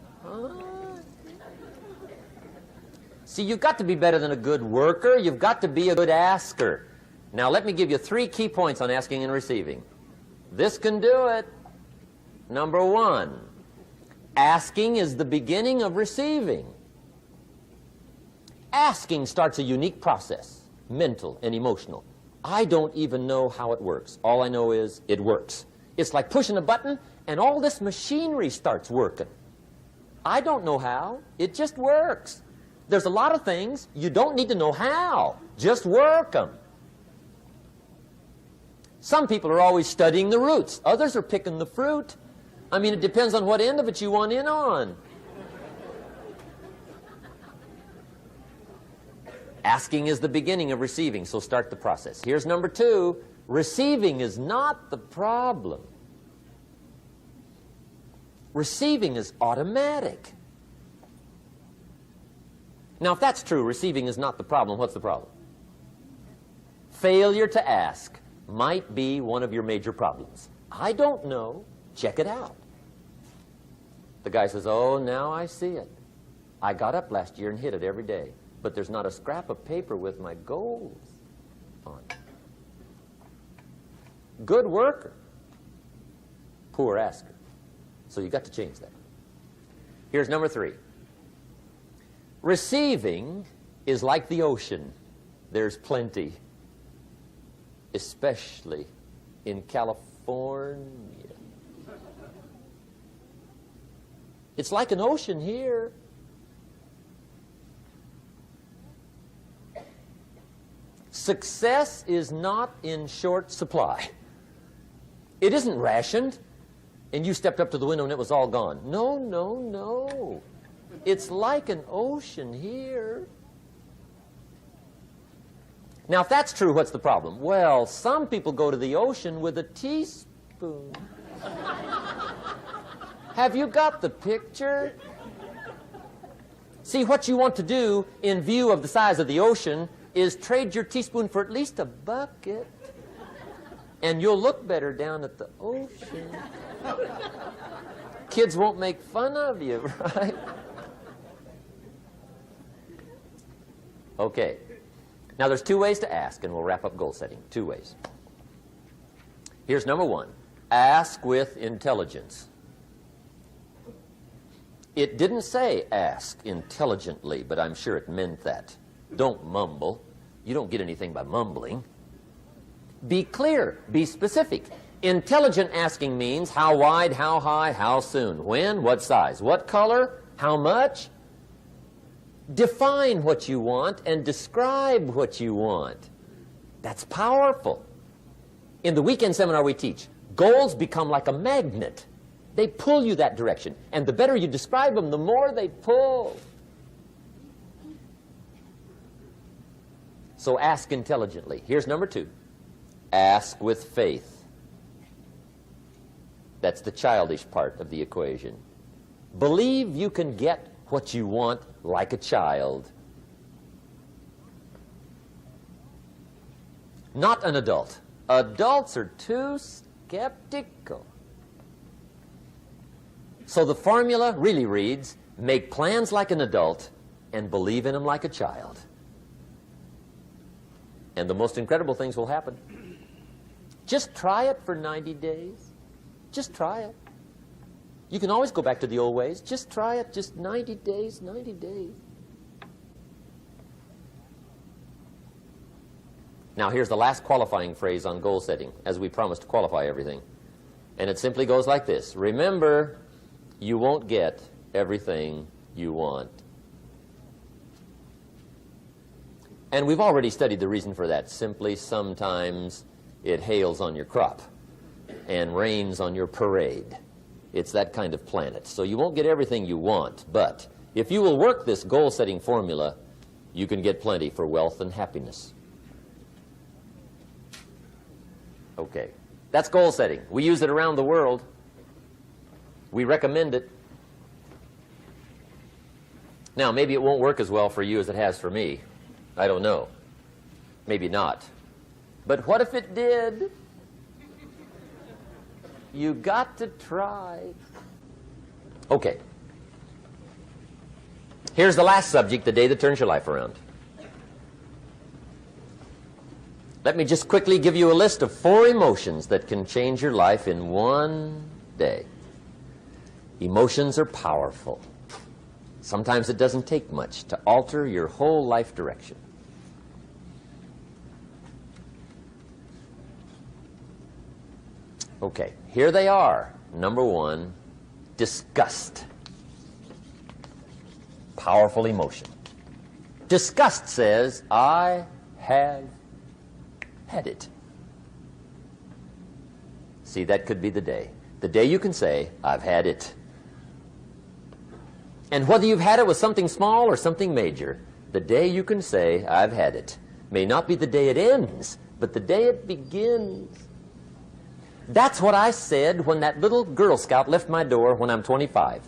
See, you've got to be better than a good worker. You've got to be a good asker. Now, let me give you 3 key points on asking and receiving. This can do it. Number 1, asking is the beginning of receiving. Asking starts a unique process, mental and emotional. I don't even know how it works. All I know is it works. It's like pushing a button and all this machinery starts working. I don't know how. It just works. There's a lot of things you don't need to know how. Just work them. Some people are always studying the roots. Others are picking the fruit. I mean, it depends on what end of it you want in on. Asking is the beginning of receiving, so start the process. Here's number 2. Receiving is not the problem. Receiving is automatic. Now, if that's true, receiving is not the problem, what's the problem? Failure to ask might be one of your major problems. I don't know. Check it out. The guy says, oh, now I see it. I got up last year and hit it every day, but there's not a scrap of paper with my goals on it. Good worker, poor asker. So you've got to change that. Here's number 3. Receiving is like the ocean. There's plenty, especially in California. It's like an ocean here. Success is not in short supply. It isn't rationed, and you stepped up to the window and it was all gone. No, no, no. It's like an ocean here. Now, if that's true, what's the problem? Well, some people go to the ocean with a teaspoon. Have you got the picture? See, what you want to do in view of the size of the ocean is trade your teaspoon for at least a bucket, and you'll look better down at the ocean. Kids won't make fun of you, right? Okay. Now, there's 2 ways to ask, and we'll wrap up goal setting. 2 ways. Here's number 1. Ask with intelligence. It didn't say ask intelligently, but I'm sure it meant that. Don't mumble. You don't get anything by mumbling. Be clear. Be specific. Intelligent asking means how wide, how high, how soon, when, what size, what color, how much. Define what you want and describe what you want. That's powerful. In the weekend seminar we teach, goals become like a magnet. They pull you that direction. And the better you describe them, the more they pull. So ask intelligently. Here's number 2. Ask with faith. That's the childish part of the equation. Believe you can get what you want like a child. Not an adult. Adults are too skeptical. So the formula really reads, make plans like an adult and believe in them like a child. And the most incredible things will happen. Just try it for 90 days. Just try it. You can always go back to the old ways. Just try it. Just 90 days, 90 days. Now, here's the last qualifying phrase on goal setting, as we promised to qualify everything. And it simply goes like this. Remember, you won't get everything you want. And we've already studied the reason for that. Simply, sometimes it hails on your crop and rains on your parade. It's that kind of planet. So you won't get everything you want, but if you will work this goal-setting formula, you can get plenty for wealth and happiness. Okay, that's goal setting. We use it around the world. We recommend it. Now, maybe it won't work as well for you as it has for me. I don't know. Maybe not. But what if it did? You got to try. Okay. Here's the last subject, the day that turns your life around. Let me just quickly give you a list of 4 emotions that can change your life in one day. Emotions are powerful. Sometimes it doesn't take much to alter your whole life direction. Okay, here they are. Number 1, disgust. Powerful emotion. Disgust says, I have had it. See, that could be the day. The day you can say, I've had it. And whether you've had it with something small or something major, the day you can say, I've had it, may not be the day it ends, but the day it begins. That's what I said when that little Girl Scout left my door when I'm 25.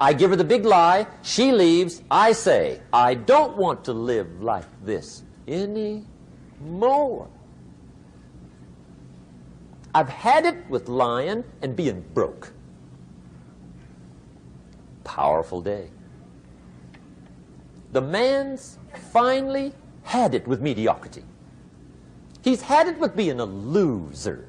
I give her the big lie, she leaves, I say, I don't want to live like this anymore. I've had it with lying and being broke. Powerful day. The man's finally had it with mediocrity. He's had it with being a loser.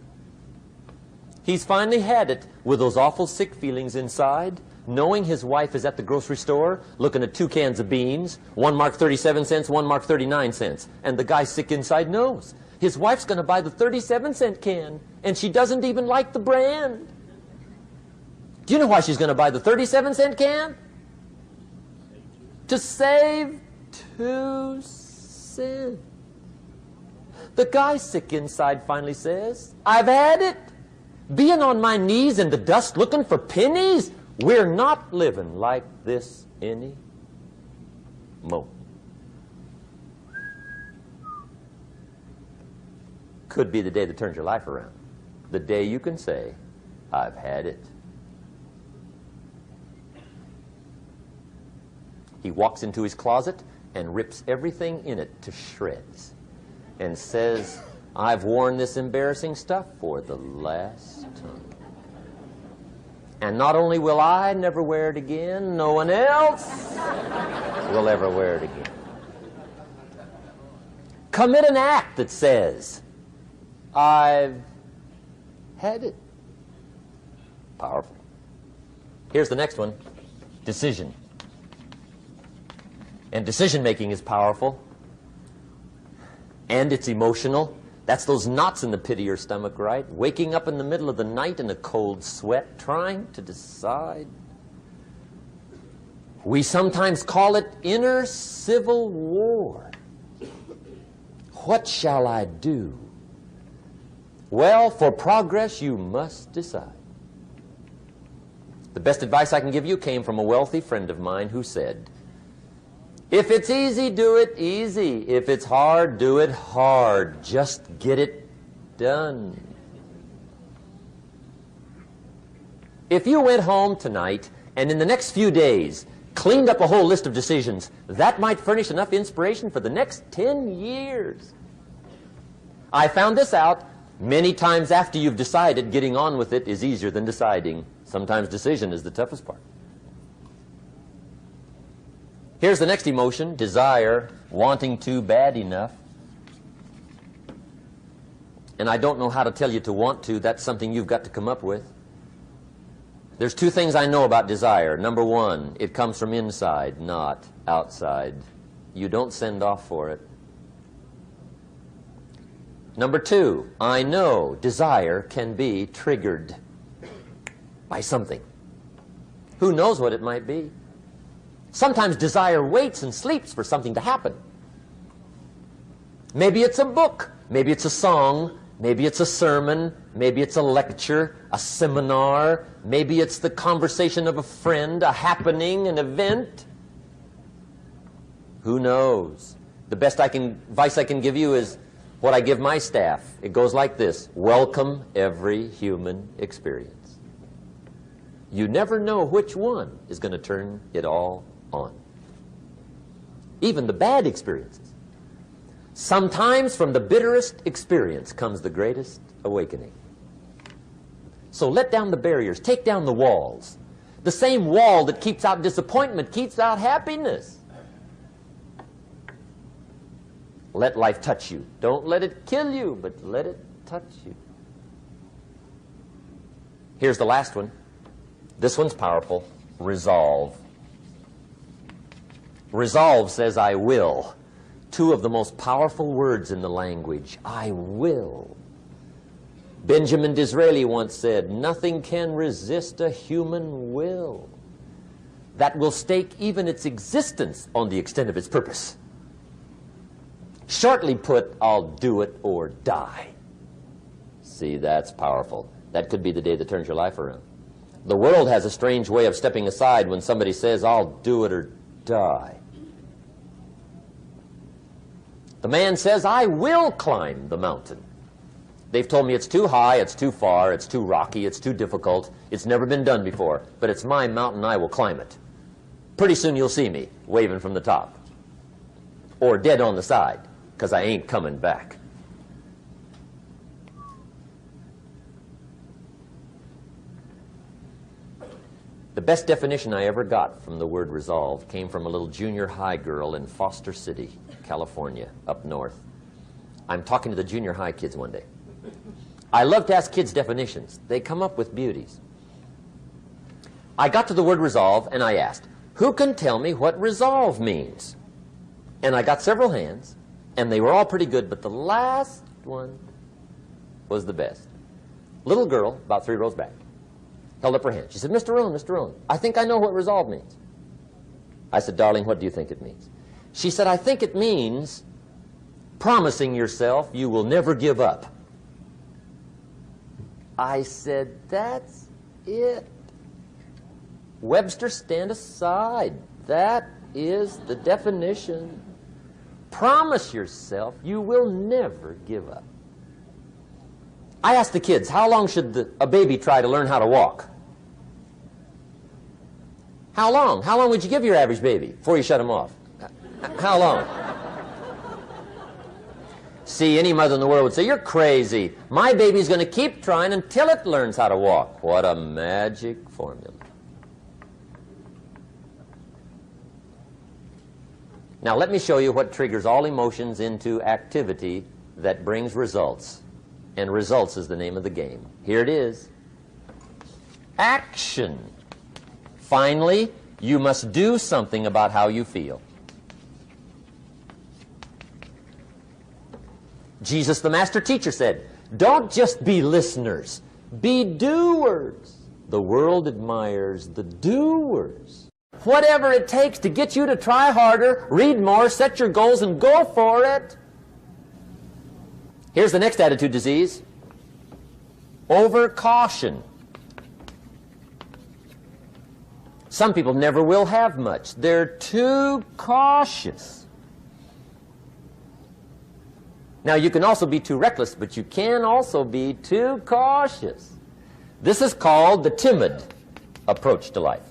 He's finally had it with those awful sick feelings inside, knowing his wife is at the grocery store looking at 2 cans of beans, one marked 37 cents, one marked 39 cents. And the guy sick inside knows his wife's going to buy the 37-cent can, and she doesn't even like the brand. Do you know why she's going to buy the 37-cent can? To save 2 cents. The guy sick inside finally says, I've had it. Being on my knees in the dust looking for pennies? We're not living like this anymore. Could be the day that turns your life around. The day you can say, I've had it. He walks into his closet and rips everything in it to shreds and says, I've worn this embarrassing stuff for the last time. And not only will I never wear it again, no one else will ever wear it again. Commit an act that says, I've had it. Powerful. Here's the next one, decision. And decision-making is powerful. And it's emotional. That's those knots in the pit of your stomach, right? Waking up in the middle of the night in a cold sweat, trying to decide. We sometimes call it inner civil war. What shall I do? Well, for progress, you must decide. The best advice I can give you came from a wealthy friend of mine who said, if it's easy, do it easy. If it's hard, do it hard. Just get it done. If you went home tonight and in the next few days cleaned up a whole list of decisions, that might furnish enough inspiration for the next 10 years. I found this out many times after you've decided. Getting on with it is easier than deciding. Sometimes decision is the toughest part. Here's the next emotion, desire, wanting to bad enough. And I don't know how to tell you to want to. That's something you've got to come up with. There's 2 things I know about desire. Number 1, it comes from inside, not outside. You don't send off for it. Number 2, I know desire can be triggered by something. Who knows what it might be? Sometimes desire waits and sleeps for something to happen. Maybe it's a book, maybe it's a song, maybe it's a sermon, maybe it's a lecture, a seminar, maybe it's the conversation of a friend, a happening, an event. Who knows? The best advice I can give you is what I give my staff. It goes like this: welcome every human experience. You never know which one is going to turn it all on. even the bad experiences. Sometimes from the bitterest experience comes the greatest awakening. So let down the barriers, take down the walls. The same wall that keeps out disappointment keeps out happiness. Let life touch you. Don't let it kill you, but let it touch you. Here's the last one. This one's powerful. Resolve. Resolve says, I will. Two of the most powerful words in the language. I will. Benjamin Disraeli once said, nothing can resist a human will that will stake even its existence on the extent of its purpose. Shortly put, I'll do it or die. See, that's powerful. That could be the day that turns your life around. The world has a strange way of stepping aside when somebody says, I'll do it or die. The man says, I will climb the mountain. They've told me it's too high, it's too far, it's too rocky, it's too difficult, it's never been done before, but it's my mountain, I will climb it. Pretty soon you'll see me waving from the top. Or dead on the side, because I ain't coming back. The best definition I ever got from the word resolve came from a little junior high girl in Foster City, California, up north. I'm talking to the junior high kids one day. I love to ask kids definitions. They come up with beauties. I got to the word resolve and I asked, who can tell me what resolve means? And I got several hands, and they were all pretty good, but the last one was the best. Little girl, about 3 rows back, held up her hand. She said, Mr. Rohn, I think I know what resolve means. I said, darling, what do you think it means? She said, I think it means promising yourself you will never give up. I said, that's it. Webster, stand aside. That is the definition. Promise yourself you will never give up. I asked the kids, how long should a baby try to learn how to walk? How long? How long would you give your average baby before you shut him off? How long? See, any mother in the world would say, you're crazy. My baby's going to keep trying until it learns how to walk. What a magic formula. Now let me show you what triggers all emotions into activity that brings results. And results is the name of the game. Here it is. Action. Finally, you must do something about how you feel. Jesus, the master teacher, said, don't just be listeners, be doers. The world admires the doers. Whatever it takes to get you to try harder, read more, set your goals, and go for it. Here's the next attitude disease. Overcaution. Some people never will have much. They're too cautious. Now, you can also be too reckless, but you can also be too cautious. This is called the timid approach to life.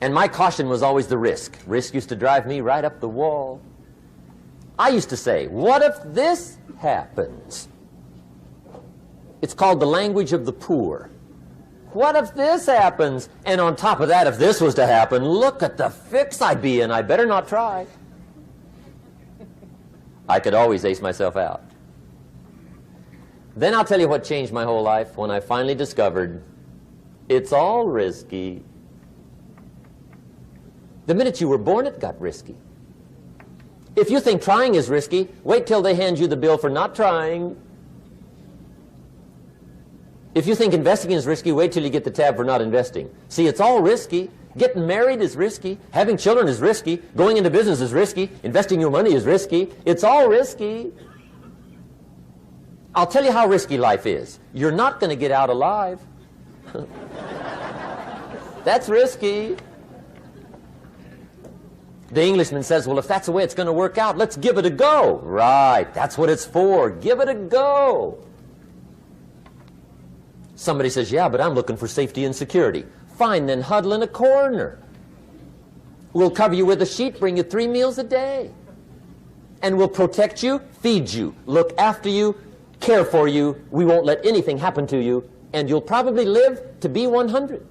And my caution was always the risk. Risk used to drive me right up the wall. I used to say, what if this happens? It's called the language of the poor. What if this happens? And on top of that, if this was to happen, look at the fix I'd be in. I better not try. I could always ace myself out. Then I'll tell you what changed my whole life when I finally discovered it's all risky. The minute you were born, it got risky. If you think trying is risky, wait till they hand you the bill for not trying. If you think investing is risky, wait till you get the tab for not investing. See, it's all risky. Getting married is risky. Having children is risky. Going into business is risky. Investing your money is risky. It's all risky. I'll tell you how risky life is. You're not going to get out alive. That's risky. The Englishman says, well, if that's the way it's going to work out, let's give it a go. Right, that's what it's for. Give it a go. Somebody says, yeah, but I'm looking for safety and security. fine, then huddle in a corner. We'll cover you with a sheet, bring you 3 meals a day. And we'll protect you, feed you, look after you, care for you. We won't let anything happen to you. And you'll probably live to be 100.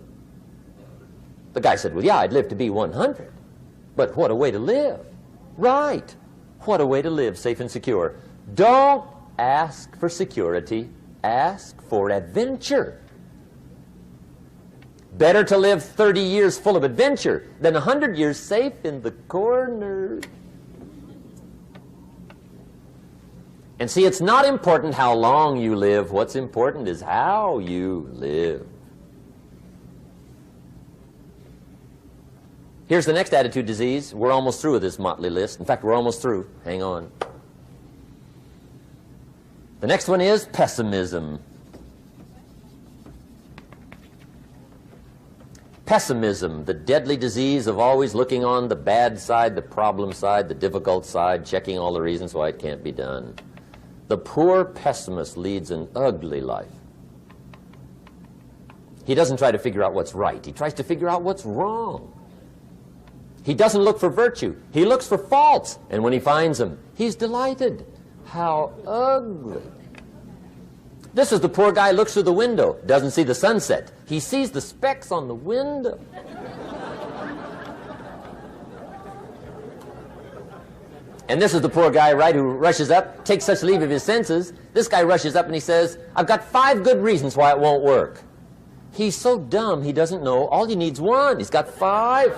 The guy said, well, yeah, I'd live to be 100. But what a way to live. Right. What a way to live, safe and secure. Don't ask for security. Ask for adventure. Better to live 30 years full of adventure than 100 years safe in the corner. And see, it's not important how long you live. What's important is how you live. Here's the next attitude disease. We're almost through with this motley list. In fact, we're almost through. Hang on. The next one is pessimism. Pessimism, the deadly disease of always looking on the bad side, the problem side, the difficult side, checking all the reasons why it can't be done. The poor pessimist leads an ugly life. He doesn't try to figure out what's right. He tries to figure out what's wrong. He doesn't look for virtue. He looks for faults. And when he finds them, he's delighted. How ugly. This is the poor guy who looks through the window, doesn't see the sunset. He sees the specks on the window. And this is the poor guy, right, who rushes up, takes such leave of his senses. This guy rushes up and he says, I've got 5 good reasons why it won't work. He's so dumb he doesn't know. All he needs 1. He's got 5.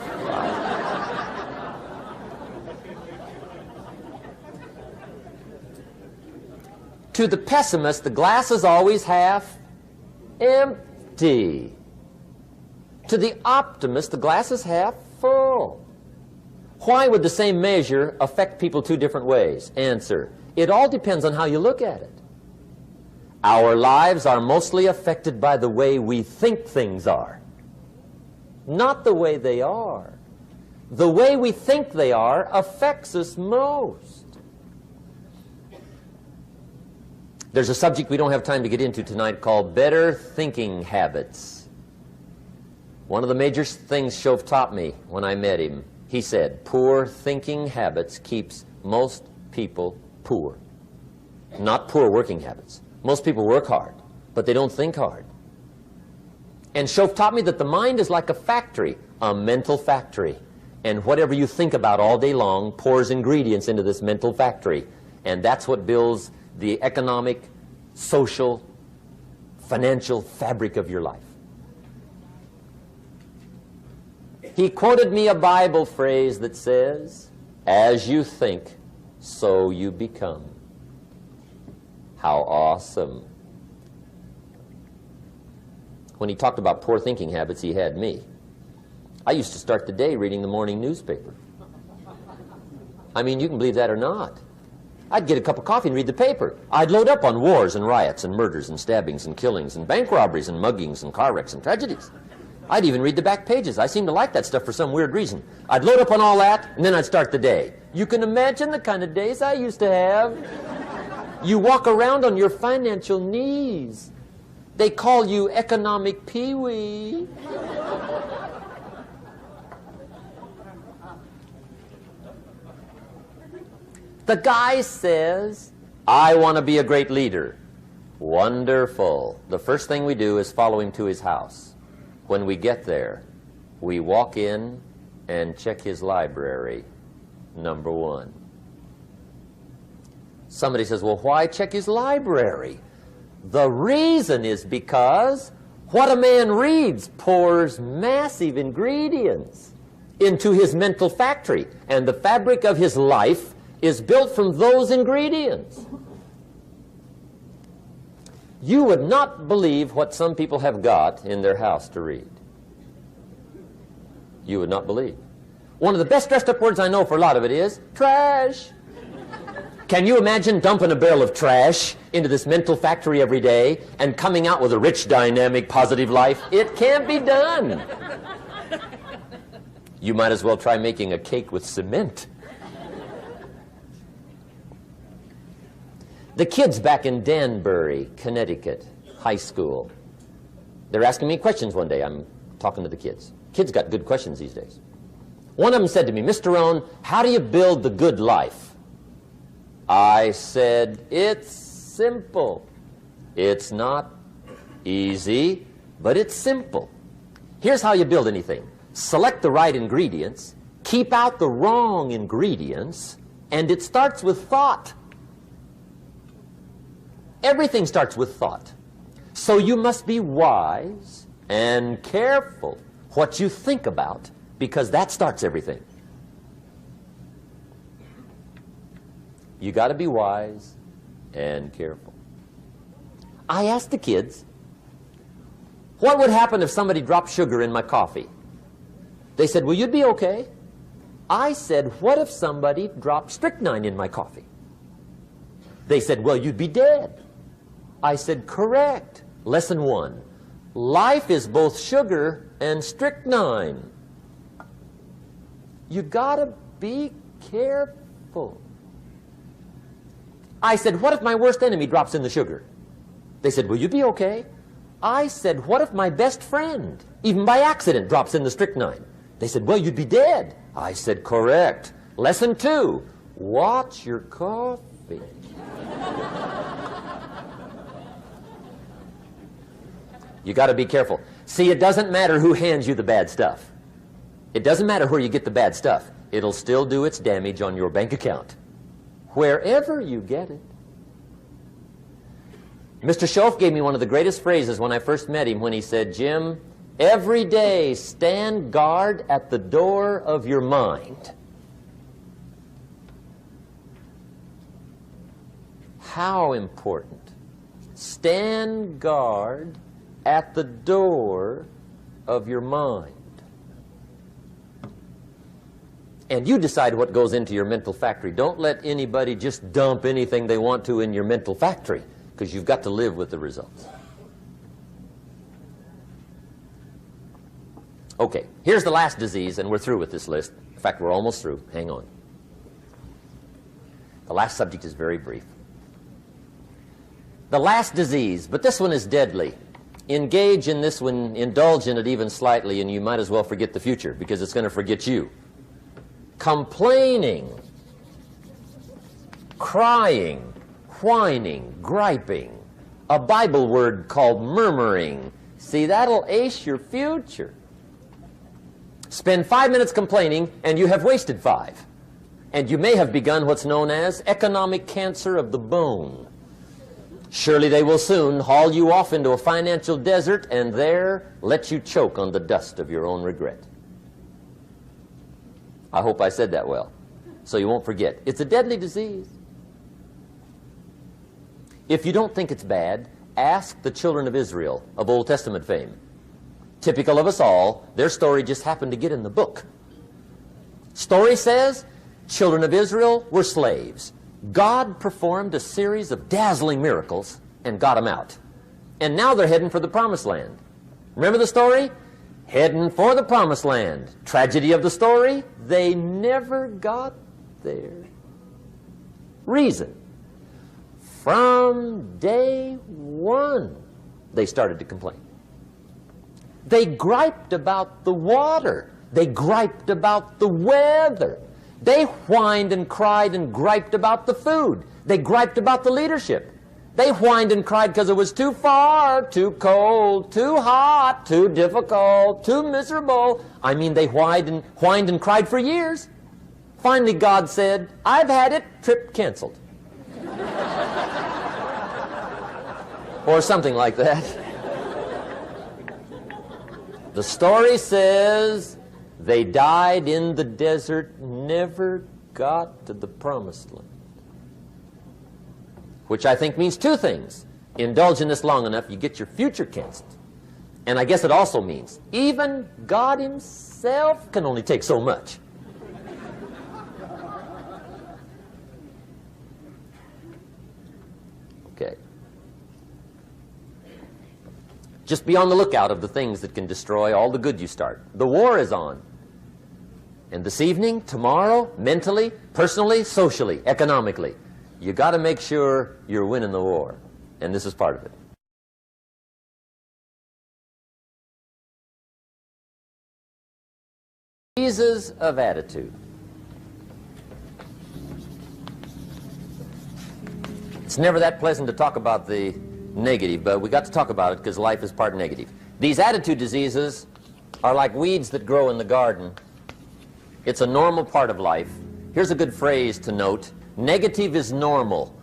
To the pessimist, the glass is always half empty. To the optimist, the glass is half full. Why would the same measure affect people 2 different ways? Answer, it all depends on how you look at it. Our lives are mostly affected by the way we think things are, not the way they are. The way we think they are affects us most. There's a subject we don't have time to get into tonight called better thinking habits. One of the major things Shove taught me when I met him, he said, poor thinking habits keeps most people poor. Not poor working habits. Most people work hard, but they don't think hard. And Shove taught me that the mind is like a factory, a mental factory. And whatever you think about all day long pours ingredients into this mental factory. And that's what builds the economic, social, financial fabric of your life. He quoted me a Bible phrase that says, as you think, so you become. How awesome. When he talked about poor thinking habits, he had me. I used to start the day reading the morning newspaper. I mean, you can believe that or not. I'd get a cup of coffee and read the paper. I'd load up on wars and riots and murders and stabbings and killings and bank robberies and muggings and car wrecks and tragedies. I'd even read the back pages. I seem to like that stuff for some weird reason. I'd load up on all that, and then I'd start the day. You can imagine the kind of days I used to have. You walk around on your financial knees. They call you economic peewee. The guy says, I want to be a great leader. Wonderful. The first thing we do is follow him to his house. When we get there, we walk in and check his library, number 1. Somebody says, well, why check his library? The reason is because what a man reads pours massive ingredients into his mental factory, and the fabric of his life is built from those ingredients. You would not believe what some people have got in their house to read. You would not believe. One of the best dressed up words I know for a lot of it is trash. Can you imagine dumping a barrel of trash into this mental factory every day and coming out with a rich, dynamic, positive life? It can't be done. You might as well try making a cake with cement. The kids back in Danbury, Connecticut, high school, they're asking me questions one day. I'm talking to the kids. Kids got good questions these days. One of them said to me, Mr. Rohn, how do you build the good life? I said, it's simple. It's not easy, but it's simple. Here's how you build anything. Select the right ingredients, keep out the wrong ingredients, and it starts with thought. Everything starts with thought. So you must be wise and careful what you think about, because that starts everything. You got to be wise and careful. I asked the kids, what would happen if somebody dropped sugar in my coffee? They said, well, you'd be okay. I said, what if somebody dropped strychnine in my coffee? They said, well, you'd be dead. I said, correct. Lesson 1. Life is both sugar and strychnine. You gotta be careful. I said, what if my worst enemy drops in the sugar? They said, will you be okay? I said, what if my best friend, even by accident, drops in the strychnine? They said, well, you'd be dead. I said, correct. Lesson 2, watch your coffee. You got to be careful. See, it doesn't matter who hands you the bad stuff. It doesn't matter where you get the bad stuff. It'll still do its damage on your bank account, wherever you get it. Mr. Schoaf gave me one of the greatest phrases when I first met him when he said, Jim, every day stand guard at the door of your mind. How important. Stand guard at the door of your mind. And you decide what goes into your mental factory. Don't let anybody just dump anything they want to in your mental factory, because you've got to live with the results. Okay, here's the last disease, and we're through with this list. In fact, we're almost through. Hang on. The last subject is very brief. The last disease, but this one is deadly. Engage in this one, indulge in it even slightly, and you might as well forget the future, because it's going to forget you. Complaining, crying, whining, griping, a Bible word called murmuring. See, that'll ace your future. Spend 5 minutes complaining, and you have wasted 5. And you may have begun what's known as economic cancer of the bone. Surely they will soon haul you off into a financial desert and there let you choke on the dust of your own regret. I hope I said that well, so you won't forget. It's a deadly disease. If you don't think it's bad, ask the children of Israel of Old Testament fame. Typical of us all, their story just happened to get in the book. Story says, children of Israel were slaves. God performed a series of dazzling miracles and got them out. And now they're heading for the promised land. Remember the story? Heading for the promised land. Tragedy of the story, they never got there. Reason. From day one, they started to complain. They griped about the water. They griped about the weather. They whined and cried and griped about the food. They griped about the leadership. They whined and cried because it was too far, too cold, too hot, too difficult, too miserable. I mean, they whined and cried for years. Finally, God said, I've had it, trip canceled. Or something like that. The story says they died in the desert, never got to the promised land. Which I think means 2 things. Indulge in this long enough, you get your future canceled. And I guess it also means even God himself can only take so much. Okay. Just be on the lookout of the things that can destroy all the good you start. The war is on. And this evening, tomorrow, mentally, personally, socially, economically, you got to make sure you're winning the war. And this is part of it. Diseases of attitude. It's never that pleasant to talk about the negative, but we got to talk about it because life is part negative. These attitude diseases are like weeds that grow in the garden. It's a normal part of life. Here's a good phrase to note. Negative is normal.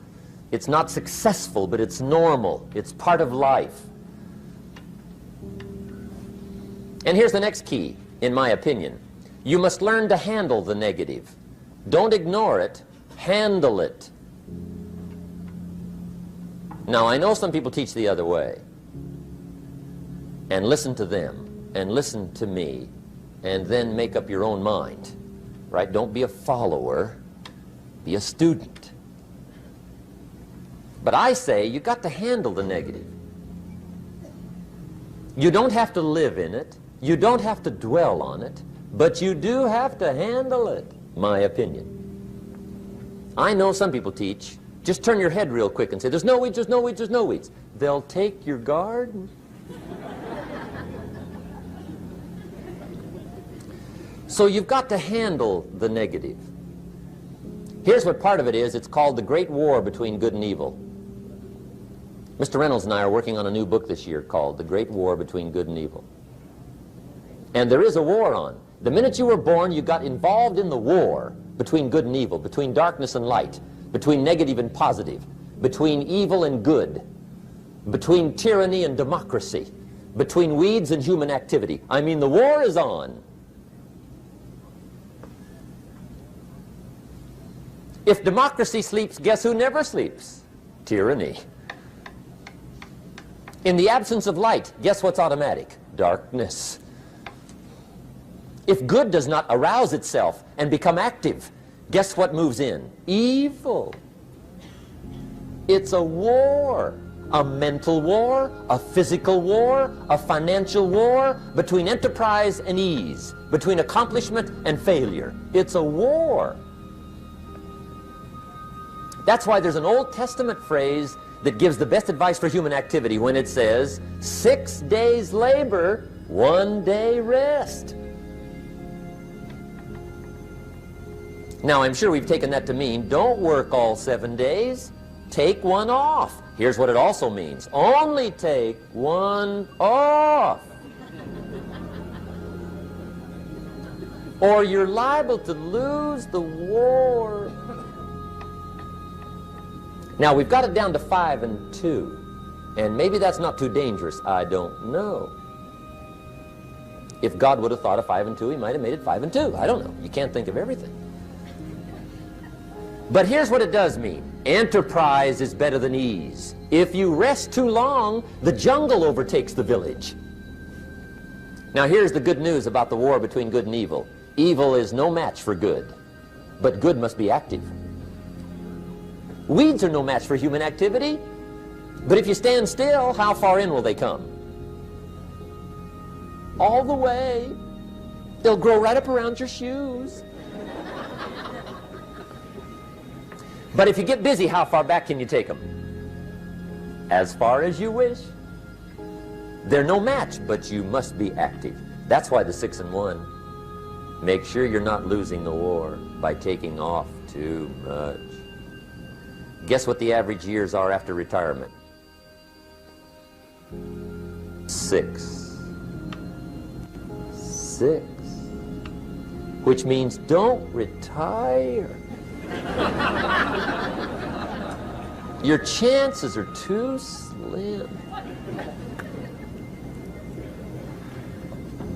It's not successful, but it's normal. It's part of life. And here's the next key, in my opinion. You must learn to handle the negative. Don't ignore it. Handle it. Now, I know some people teach the other way. And listen to them, and listen to me, and then make up your own mind. Right? Don't be a follower. Be a student. But I say you got to handle the negative. You don't have to live in it. You don't have to dwell on it. But you do have to handle it, my opinion. I know some people teach, just turn your head real quick and say, there's no weeds, there's no weeds, there's no weeds. They'll take your garden. So you've got to handle the negative. Here's what part of it is. It's called the Great War Between Good and Evil. Mr. Reynolds and I are working on a new book this year called The Great War Between Good and Evil. And there is a war on. The minute you were born, you got involved in the war between good and evil, between darkness and light, between negative and positive, between evil and good, between tyranny and democracy, between weeds and human activity. I mean, the war is on. If democracy sleeps, guess who never sleeps? Tyranny. In the absence of light, guess what's automatic? Darkness. If good does not arouse itself and become active, guess what moves in? Evil. It's a war. A mental war, a physical war, a financial war, between enterprise and ease, between accomplishment and failure. It's a war. That's why there's an Old Testament phrase that gives the best advice for human activity when it says, 6 days labor, 1 day rest. Now, I'm sure we've taken that to mean, don't work all 7 days, take one off. Here's what it also means, only take one off. Or you're liable to lose the war. Now, we've got it down to 5 and 2, and maybe that's not too dangerous, I don't know. If God would have thought of 5 and 2, he might have made it 5 and 2, I don't know. You can't think of everything. But here's what it does mean. Enterprise is better than ease. If you rest too long, the jungle overtakes the village. Now here's the good news about the war between good and evil. Evil is no match for good, but good must be active. Weeds are no match for human activity, but if you stand still, how far in will they come? All the way. They'll grow right up around your shoes. But if you get busy, how far back can you take them? As far as you wish. They're no match, but you must be active. That's why the 6 and 1. Make sure you're not losing the war by taking off too much. Guess what the average years are after retirement? 6. 6. Which means don't retire. Your chances are too slim.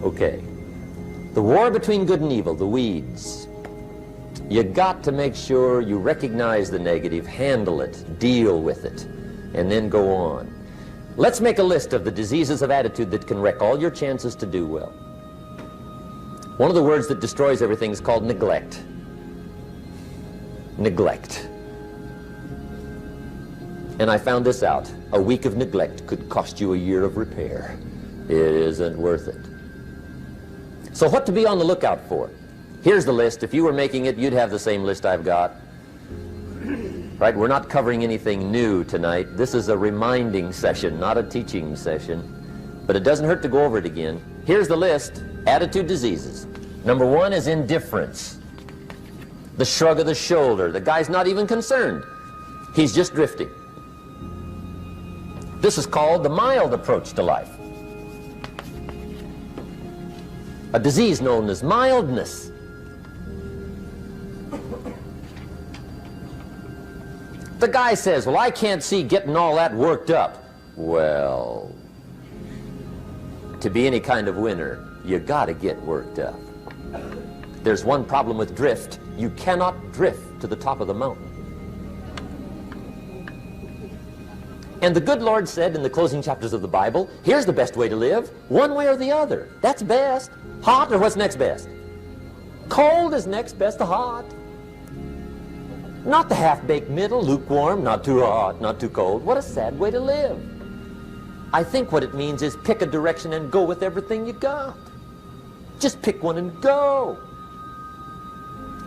Okay. The war between good and evil, the weeds. You got to make sure you recognize the negative, handle it, deal with it, and then go on. Let's make a list of the diseases of attitude that can wreck all your chances to do well. One of the words that destroys everything is called neglect. Neglect. And I found this out. A week of neglect could cost you a year of repair. It isn't worth it. So what to be on the lookout for? Here's the list. If you were making it, you'd have the same list I've got. Right? We're not covering anything new tonight. This is a reminding session, not a teaching session. But it doesn't hurt to go over it again. Here's the list. Attitude diseases. Number one is indifference. The shrug of the shoulder. The guy's not even concerned. He's just drifting. This is called the mild approach to life. A disease known as mildness. The guy says, well, I can't see getting all that worked up. Well, to be any kind of winner, you gotta get worked up. There's one problem with drift. You cannot drift to the top of the mountain. And the good Lord said in the closing chapters of the Bible, here's the best way to live, one way or the other. That's best. Hot or what's next best? Cold is next best to hot. Not the half-baked middle, lukewarm, not too hot, not too cold. What a sad way to live. I think what it means is pick a direction and go with everything you got. Just pick one and go.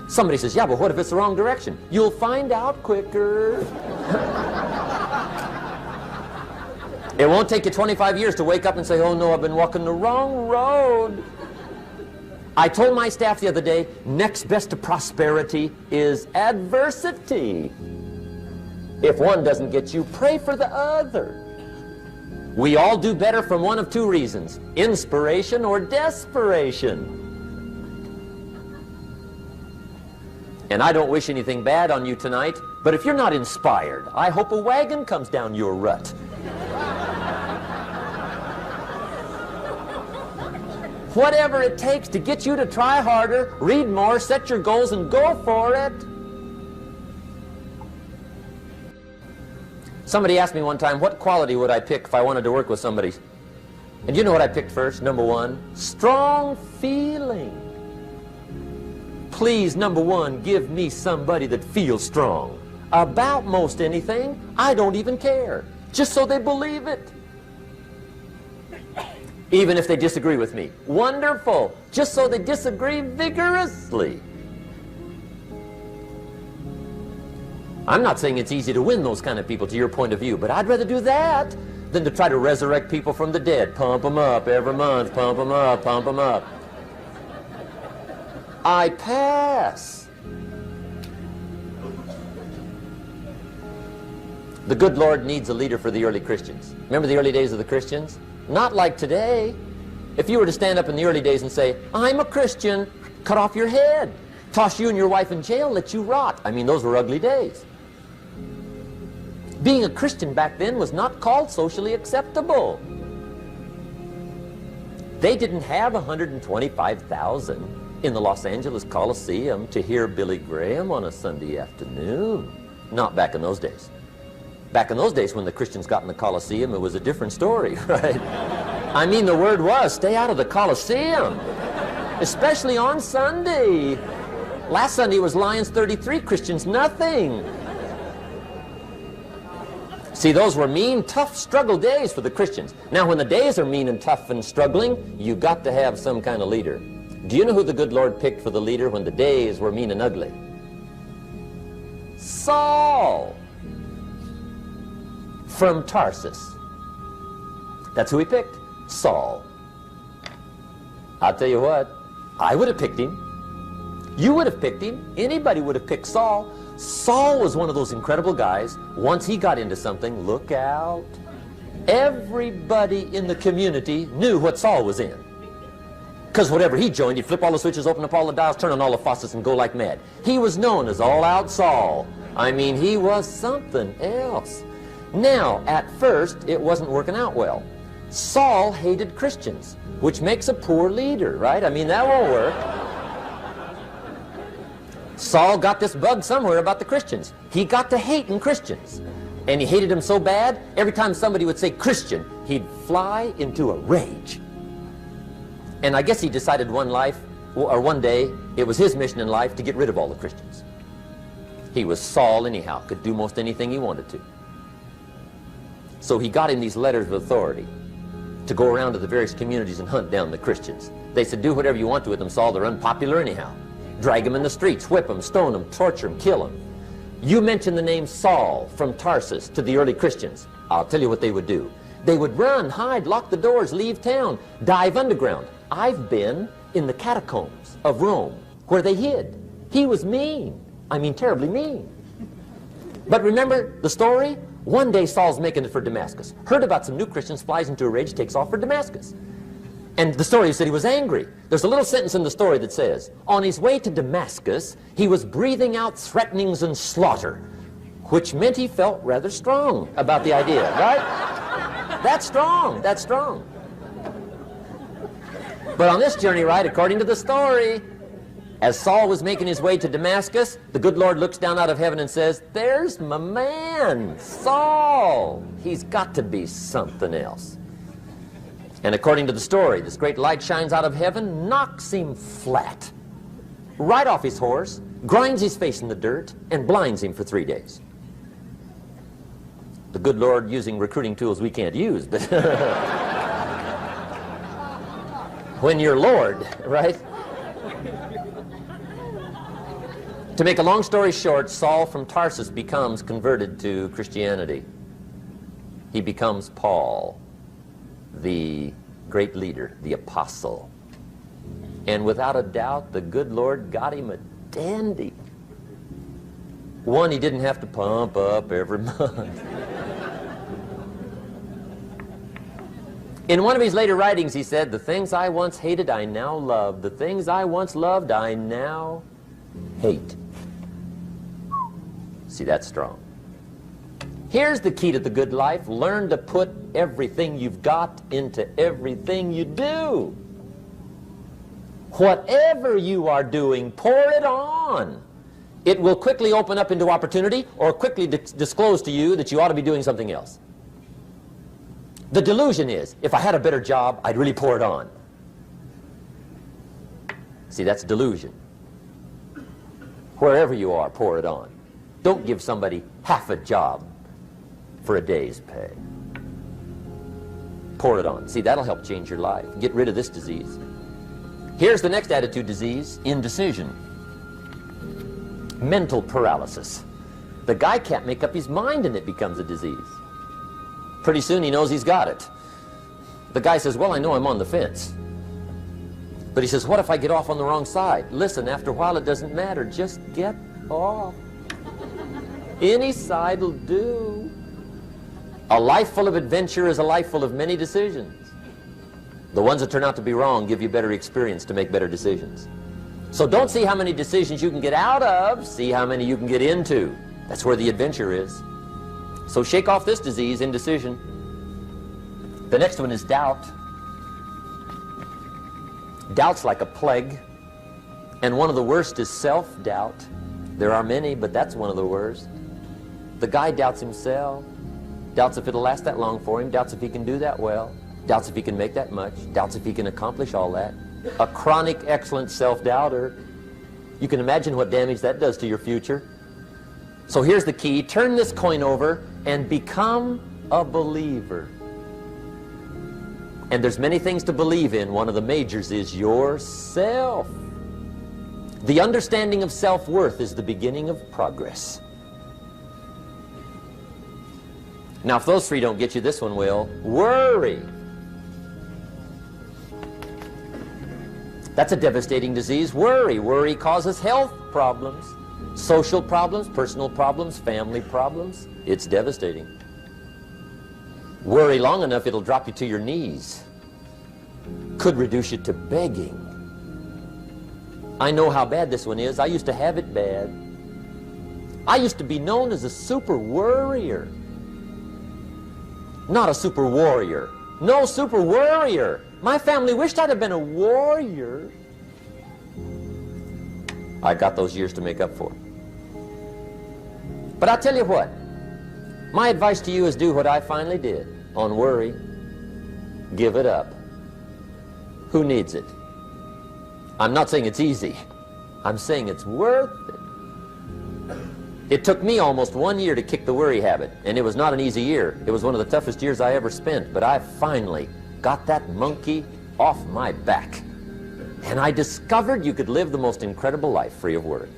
Somebody says, yeah, but what if it's the wrong direction? You'll find out quicker. It won't take you 25 years to wake up and say, oh no, I've been walking the wrong road. I told my staff the other day, next best to prosperity is adversity. If one doesn't get you, pray for the other. We all do better from one of two reasons, inspiration or desperation. And I don't wish anything bad on you tonight, but if you're not inspired, I hope a wagon comes down your rut. Whatever it takes to get you to try harder, read more, set your goals, and go for it. Somebody asked me one time, what quality would I pick if I wanted to work with somebody? And you know what I picked first? Number one, strong feeling. Please, number one, give me somebody that feels strong. About most anything, I don't even care. Just so they believe it. Even if they disagree with me. Wonderful. Just so they disagree vigorously. I'm not saying it's easy to win those kind of people to your point of view, but I'd rather do that than to try to resurrect people from the dead. Pump them up every month, pump them up, pump them up. I pass. The good Lord needs a leader for the early Christians. Remember the early days of the Christians? Not like today. If you were to stand up in the early days and say, I'm a Christian, cut off your head, toss you and your wife in jail, let you rot. I mean, those were ugly days. Being a Christian back then was not called socially acceptable. They didn't have 125,000 in the Los Angeles Coliseum to hear Billy Graham on a Sunday afternoon. Not back in those days. Back in those days when the Christians got in the Coliseum, it was a different story, right? I mean, the word was, stay out of the Coliseum, especially on Sunday. Last Sunday was Lions 33, Christians nothing. See, those were mean, tough struggle days for the Christians. Now, when the days are mean and tough and struggling, you got to have some kind of leader. Do you know who the good Lord picked for the leader when the days were mean and ugly? Saul. From Tarsus. That's who he picked, Saul. I'll tell you what, I would have picked him. You would have picked him. Anybody would have picked Saul. Saul was one of those incredible guys. Once he got into something, look out. Everybody in the community knew what Saul was in. Because whatever he joined, he'd flip all the switches, open up all the dials, turn on all the faucets, and go like mad. He was known as All-Out Saul. I mean, he was something else. Now, at first, it wasn't working out well. Saul hated Christians, which makes a poor leader, right? I mean, that won't work. Saul got this bug somewhere about the Christians. He got to hating Christians. And he hated them so bad, every time somebody would say Christian, he'd fly into a rage. And I guess he decided one day, it was his mission in life to get rid of all the Christians. He was Saul anyhow, could do most anything he wanted to. So he got him these letters of authority to go around to the various communities and hunt down the Christians. They said, do whatever you want to with them, Saul, they're unpopular anyhow. Drag them in the streets, whip them, stone them, torture them, kill them. You mention the name Saul from Tarsus to the early Christians, I'll tell you what they would do. They would run, hide, lock the doors, leave town, dive underground. I've been in the catacombs of Rome, where they hid. He was mean. I mean, terribly mean. But remember the story? One day Saul's making it for Damascus. Heard about some new Christians, flies into a rage, takes off for Damascus. And the story said he was angry. There's a little sentence in the story that says, on his way to Damascus, he was breathing out threatenings and slaughter, which meant he felt rather strong about the idea, right? That's strong, that's strong. But on this journey, right, according to the story, as Saul was making his way to Damascus, the good Lord looks down out of heaven and says, there's my man, Saul. He's got to be something else. And according to the story, this great light shines out of heaven, knocks him flat, right off his horse, grinds his face in the dirt, and blinds him for 3 days. The good Lord using recruiting tools we can't use, but when you're Lord, right? To make a long story short, Saul from Tarsus becomes converted to Christianity. He becomes Paul, the great leader, the apostle. And without a doubt, the good Lord got him a dandy. One he didn't have to pump up every month. In one of his later writings, he said, the things I once hated, I now love. The things I once loved, I now hate. See, that's strong. Here's the key to the good life. Learn to put everything you've got into everything you do. Whatever you are doing, pour it on. It will quickly open up into opportunity or quickly disclose to you that you ought to be doing something else. The delusion is, if I had a better job, I'd really pour it on. See, that's delusion. Wherever you are, pour it on. Don't give somebody half a job for a day's pay. Pour it on. See, that'll help change your life. Get rid of this disease. Here's the next attitude disease, indecision. Mental paralysis. The guy can't make up his mind and it becomes a disease. Pretty soon he knows he's got it. The guy says, well, I know I'm on the fence. But he says, what if I get off on the wrong side? Listen, after a while it doesn't matter. Just get off. Any side will do. A life full of adventure is a life full of many decisions. The ones that turn out to be wrong give you better experience to make better decisions. So don't see how many decisions you can get out of, see how many you can get into. That's where the adventure is. So shake off this disease, indecision. The next one is doubt. Doubt's like a plague. And one of the worst is self-doubt. There are many, but that's one of the worst. The guy doubts himself. Doubts if it'll last that long for him. Doubts if he can do that well. Doubts if he can make that much. Doubts if he can accomplish all that. A chronic, excellent self-doubter. You can imagine what damage that does to your future. So here's the key. Turn this coin over and become a believer. And there's many things to believe in. One of the majors is yourself. The understanding of self-worth is the beginning of progress. Now, if those three don't get you, this one will. Worry. That's a devastating disease. Worry. Worry causes health problems, social problems, personal problems, family problems. It's devastating. Worry long enough, it'll drop you to your knees. Could reduce you to begging. I know how bad this one is. I used to have it bad. I used to be known as a super worrier. Not a super warrior. No, super worrier. My family wished I'd have been a warrior. I got those years to make up for. But I'll tell you what. My advice to you is do what I finally did on worry. Give it up. Who needs it? I'm not saying it's easy. I'm saying it's worth it. It took me almost 1 year to kick the worry habit, and it was not an easy year. It was one of the toughest years I ever spent, but I finally got that monkey off my back. And I discovered you could live the most incredible life free of worry.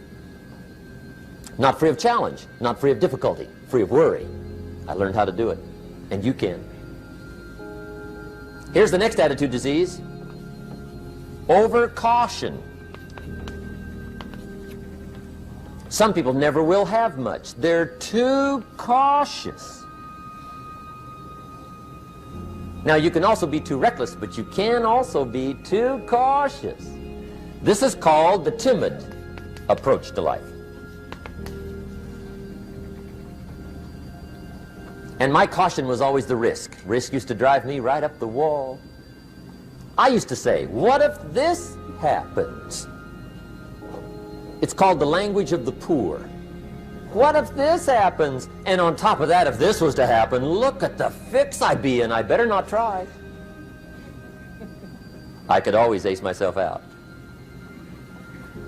Not free of challenge, not free of difficulty, free of worry. I learned how to do it, and you can. Here's the next attitude disease. Over-caution. Some people never will have much. They're too cautious. Now, you can also be too reckless, but you can also be too cautious. This is called the timid approach to life. And my caution was always the risk. Risk used to drive me right up the wall. I used to say, what if this happens? It's called the language of the poor. What if this happens? And on top of that, if this was to happen, look at the fix I'd be in. I better not try. I could always ace myself out.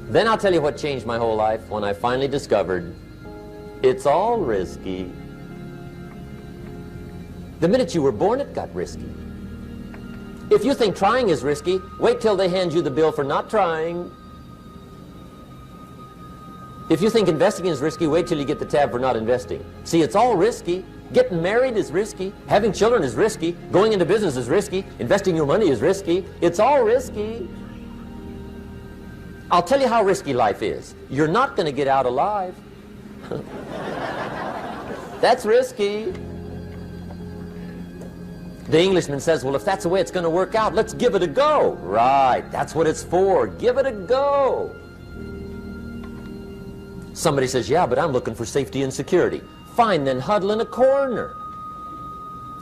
Then I'll tell you what changed my whole life when I finally discovered it's all risky. The minute you were born, it got risky. If you think trying is risky, wait till they hand you the bill for not trying. If you think investing is risky, wait till you get the tab for not investing. See, it's all risky. Getting married is risky. Having children is risky. Going into business is risky. Investing your money is risky. It's all risky. I'll tell you how risky life is. You're not going to get out alive. That's risky. The Englishman says, well, if that's the way it's going to work out, let's give it a go. Right, that's what it's for. Give it a go. Somebody says, yeah, but I'm looking for safety and security. Fine, then huddle in a corner.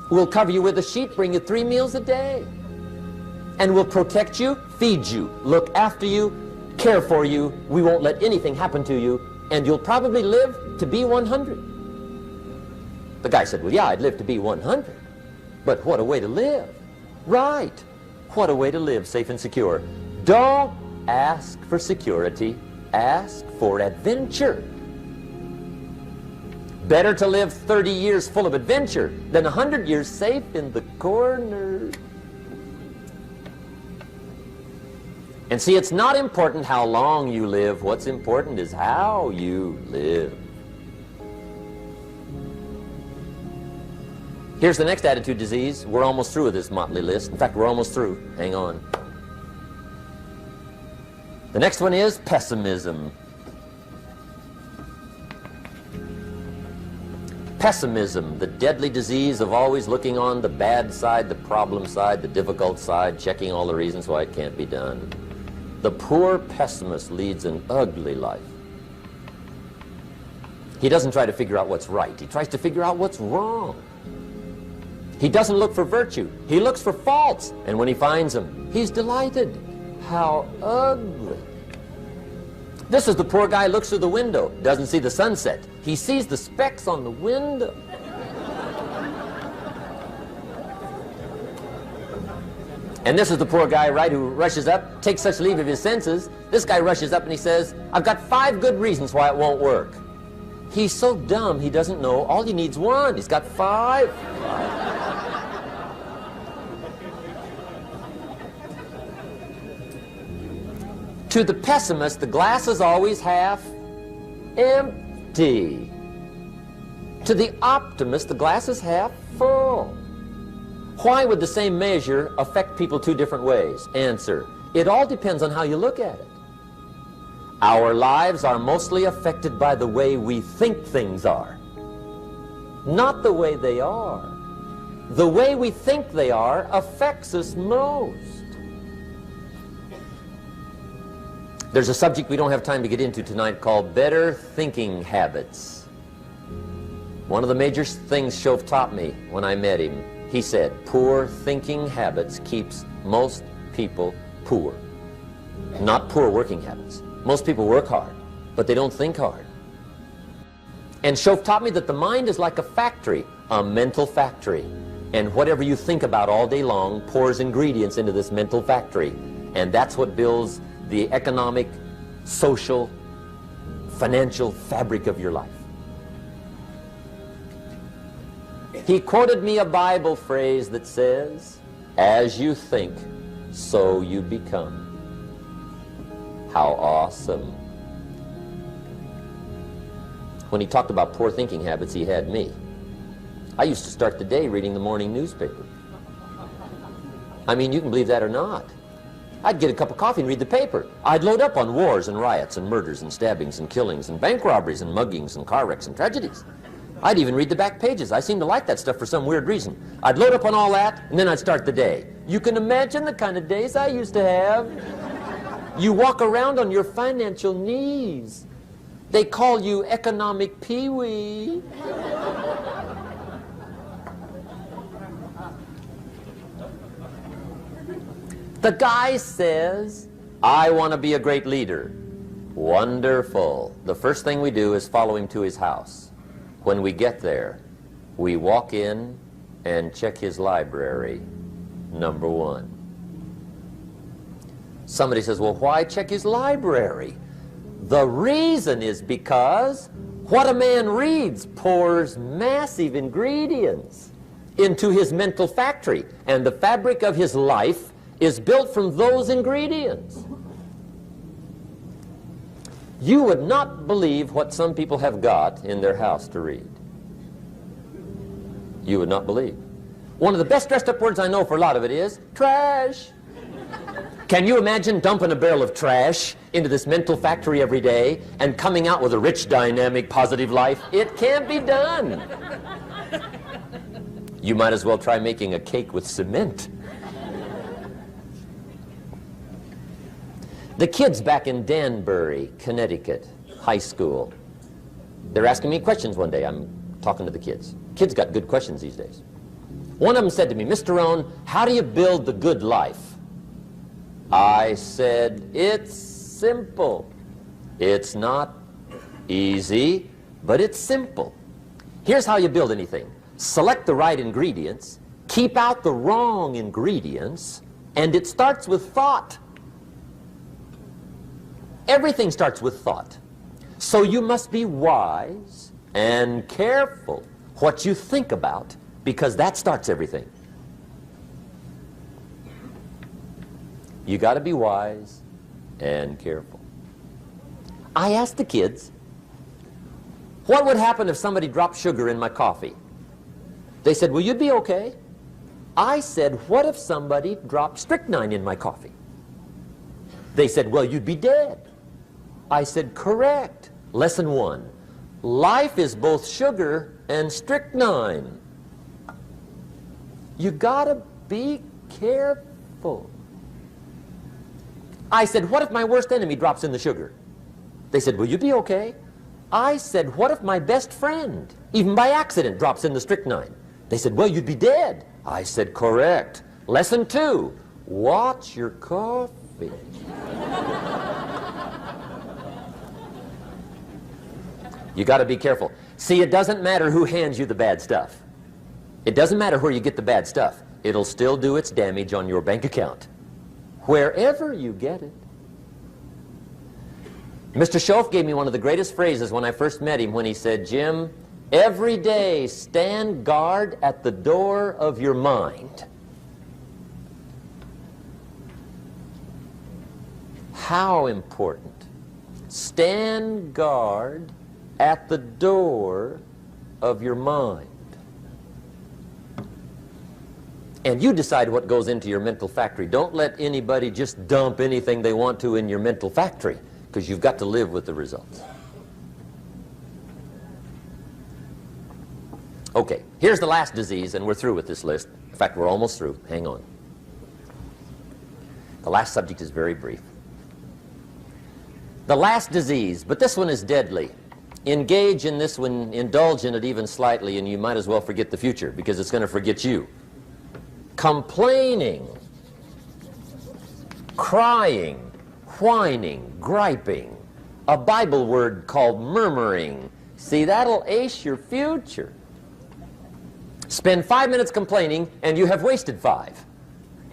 We'll cover you with a sheet, bring you 3 meals a day. And we'll protect you, feed you, look after you, care for you. We won't let anything happen to you. And you'll probably live to be 100. The guy said, well, yeah, I'd live to be 100. But what a way to live. Right. What a way to live, safe and secure. Don't ask for security. Ask for adventure. Better to live 30 years full of adventure than 100 years safe in the corner. And see, it's not important how long you live. What's important is how you live. Here's the next attitude disease. We're almost through with this motley list. In fact, we're almost through. Hang on. The next one is pessimism. Pessimism, the deadly disease of always looking on the bad side, the problem side, the difficult side, checking all the reasons why it can't be done. The poor pessimist leads an ugly life. He doesn't try to figure out what's right. He tries to figure out what's wrong. He doesn't look for virtue. He looks for faults. And when he finds them, he's delighted. How ugly. This is the poor guy who looks through the window, doesn't see the sunset. He sees the specks on the window. And this is the poor guy, right, who rushes up, takes such leave of his senses. This guy rushes up and he says, I've got 5 good reasons why it won't work. He's so dumb he doesn't know all he needs 1. He's got 5. To the pessimist, the glass is always half empty. To the optimist, the glass is half full. Why would the same measure affect people 2 different ways? Answer, it all depends on how you look at it. Our lives are mostly affected by the way we think things are, not the way they are. The way we think they are affects us most. There's a subject we don't have time to get into tonight called better thinking habits. One of the major things Shove taught me when I met him, he said, poor thinking habits keeps most people poor. Not poor working habits. Most people work hard, but they don't think hard. And Shove taught me that the mind is like a factory, a mental factory. And whatever you think about all day long pours ingredients into this mental factory. And that's what builds the economic, social, financial fabric of your life. He quoted me a Bible phrase that says, as you think, so you become. How awesome. When he talked about poor thinking habits, he had me. I used to start the day reading the morning newspaper. I mean, you can believe that or not. I'd get a cup of coffee and read the paper. I'd load up on wars and riots and murders and stabbings and killings and bank robberies and muggings and car wrecks and tragedies. I'd even read the back pages. I seem to like that stuff for some weird reason. I'd load up on all that, and then I'd start the day. You can imagine the kind of days I used to have. You walk around on your financial knees. They call you economic peewee. The guy says, I want to be a great leader. Wonderful. The first thing we do is follow him to his house. When we get there, we walk in and check his library, number one. Somebody says, well, why check his library? The reason is because what a man reads pours massive ingredients into his mental factory, and the fabric of his life is built from those ingredients. You would not believe what some people have got in their house to read. You would not believe. One of the best dressed up words I know for a lot of it is trash. Can you imagine dumping a barrel of trash into this mental factory every day and coming out with a rich, dynamic, positive life? It can't be done. You might as well try making a cake with cement. The kids back in Danbury, Connecticut, high school, they're asking me questions one day. I'm talking to the kids. Kids got good questions these days. One of them said to me, Mr. Rohn, how do you build the good life? I said, it's simple. It's not easy, but it's simple. Here's how you build anything. Select the right ingredients, keep out the wrong ingredients, and it starts with thought. Everything starts with thought. So you must be wise and careful what you think about, because that starts everything. You got to be wise and careful. I asked the kids, what would happen if somebody dropped sugar in my coffee? They said, well, you'd be okay. I said, what if somebody dropped strychnine in my coffee? They said, well, you'd be dead. I said, correct. Lesson one, life is both sugar and strychnine. You gotta be careful. I said, what if my worst enemy drops in the sugar? They said, will you be okay? I said, what if my best friend, even by accident, drops in the strychnine? They said, well, you'd be dead. I said, correct. Lesson two, watch your coffee. You got to be careful. See, it doesn't matter who hands you the bad stuff. It doesn't matter where you get the bad stuff. It'll still do its damage on your bank account, wherever you get it. Mr. Schoaf gave me one of the greatest phrases when I first met him, when he said, Jim, every day stand guard at the door of your mind. How important. Stand guard at the door of your mind. And you decide what goes into your mental factory. Don't let anybody just dump anything they want to in your mental factory, because you've got to live with the results. Okay, here's the last disease, and we're through with this list. In fact, we're almost through. Hang on. The last subject is very brief. The last disease, but this one is deadly. Engage in this one, indulge in it even slightly, and you might as well forget the future, because it's going to forget you. Complaining, crying, whining, griping, a Bible word called murmuring. See, that'll ace your future. Spend 5 minutes complaining, and you have wasted 5.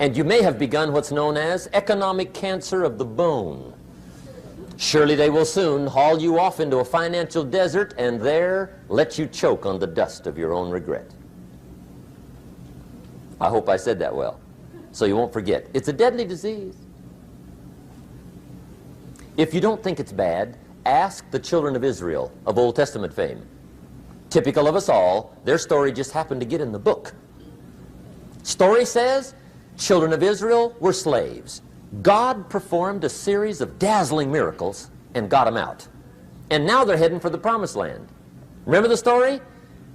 And you may have begun what's known as economic cancer of the bone. Surely they will soon haul you off into a financial desert and there let you choke on the dust of your own regret. I hope I said that well, so you won't forget. It's a deadly disease. If you don't think it's bad, ask the children of Israel of Old Testament fame. Typical of us all, their story just happened to get in the book. Story says, children of Israel were slaves. God performed a series of dazzling miracles and got them out. And now they're heading for the promised land. Remember the story?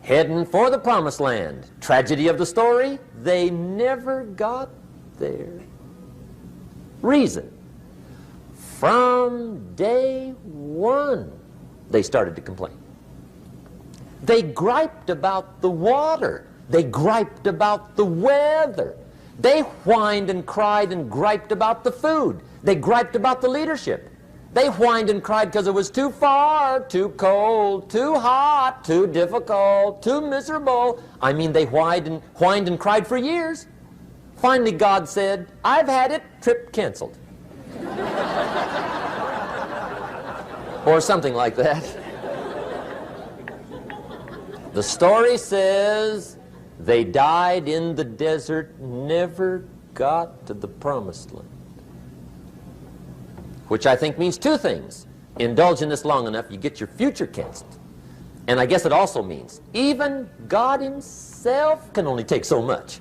Heading for the promised land. Tragedy of the story, they never got there. Reason: from day one, they started to complain. They griped about the water. They griped about the weather. They whined and cried and griped about the food. They griped about the leadership. They whined and cried because it was too far, too cold, too hot, too difficult, too miserable. I mean, they whined and cried for years. Finally, God said, "I've had it, trip canceled." Or something like that. The story says they died in the desert, never got to the promised land. Which I think means two things. Indulge in this long enough, you get your future canceled. And I guess it also means even God himself can only take so much.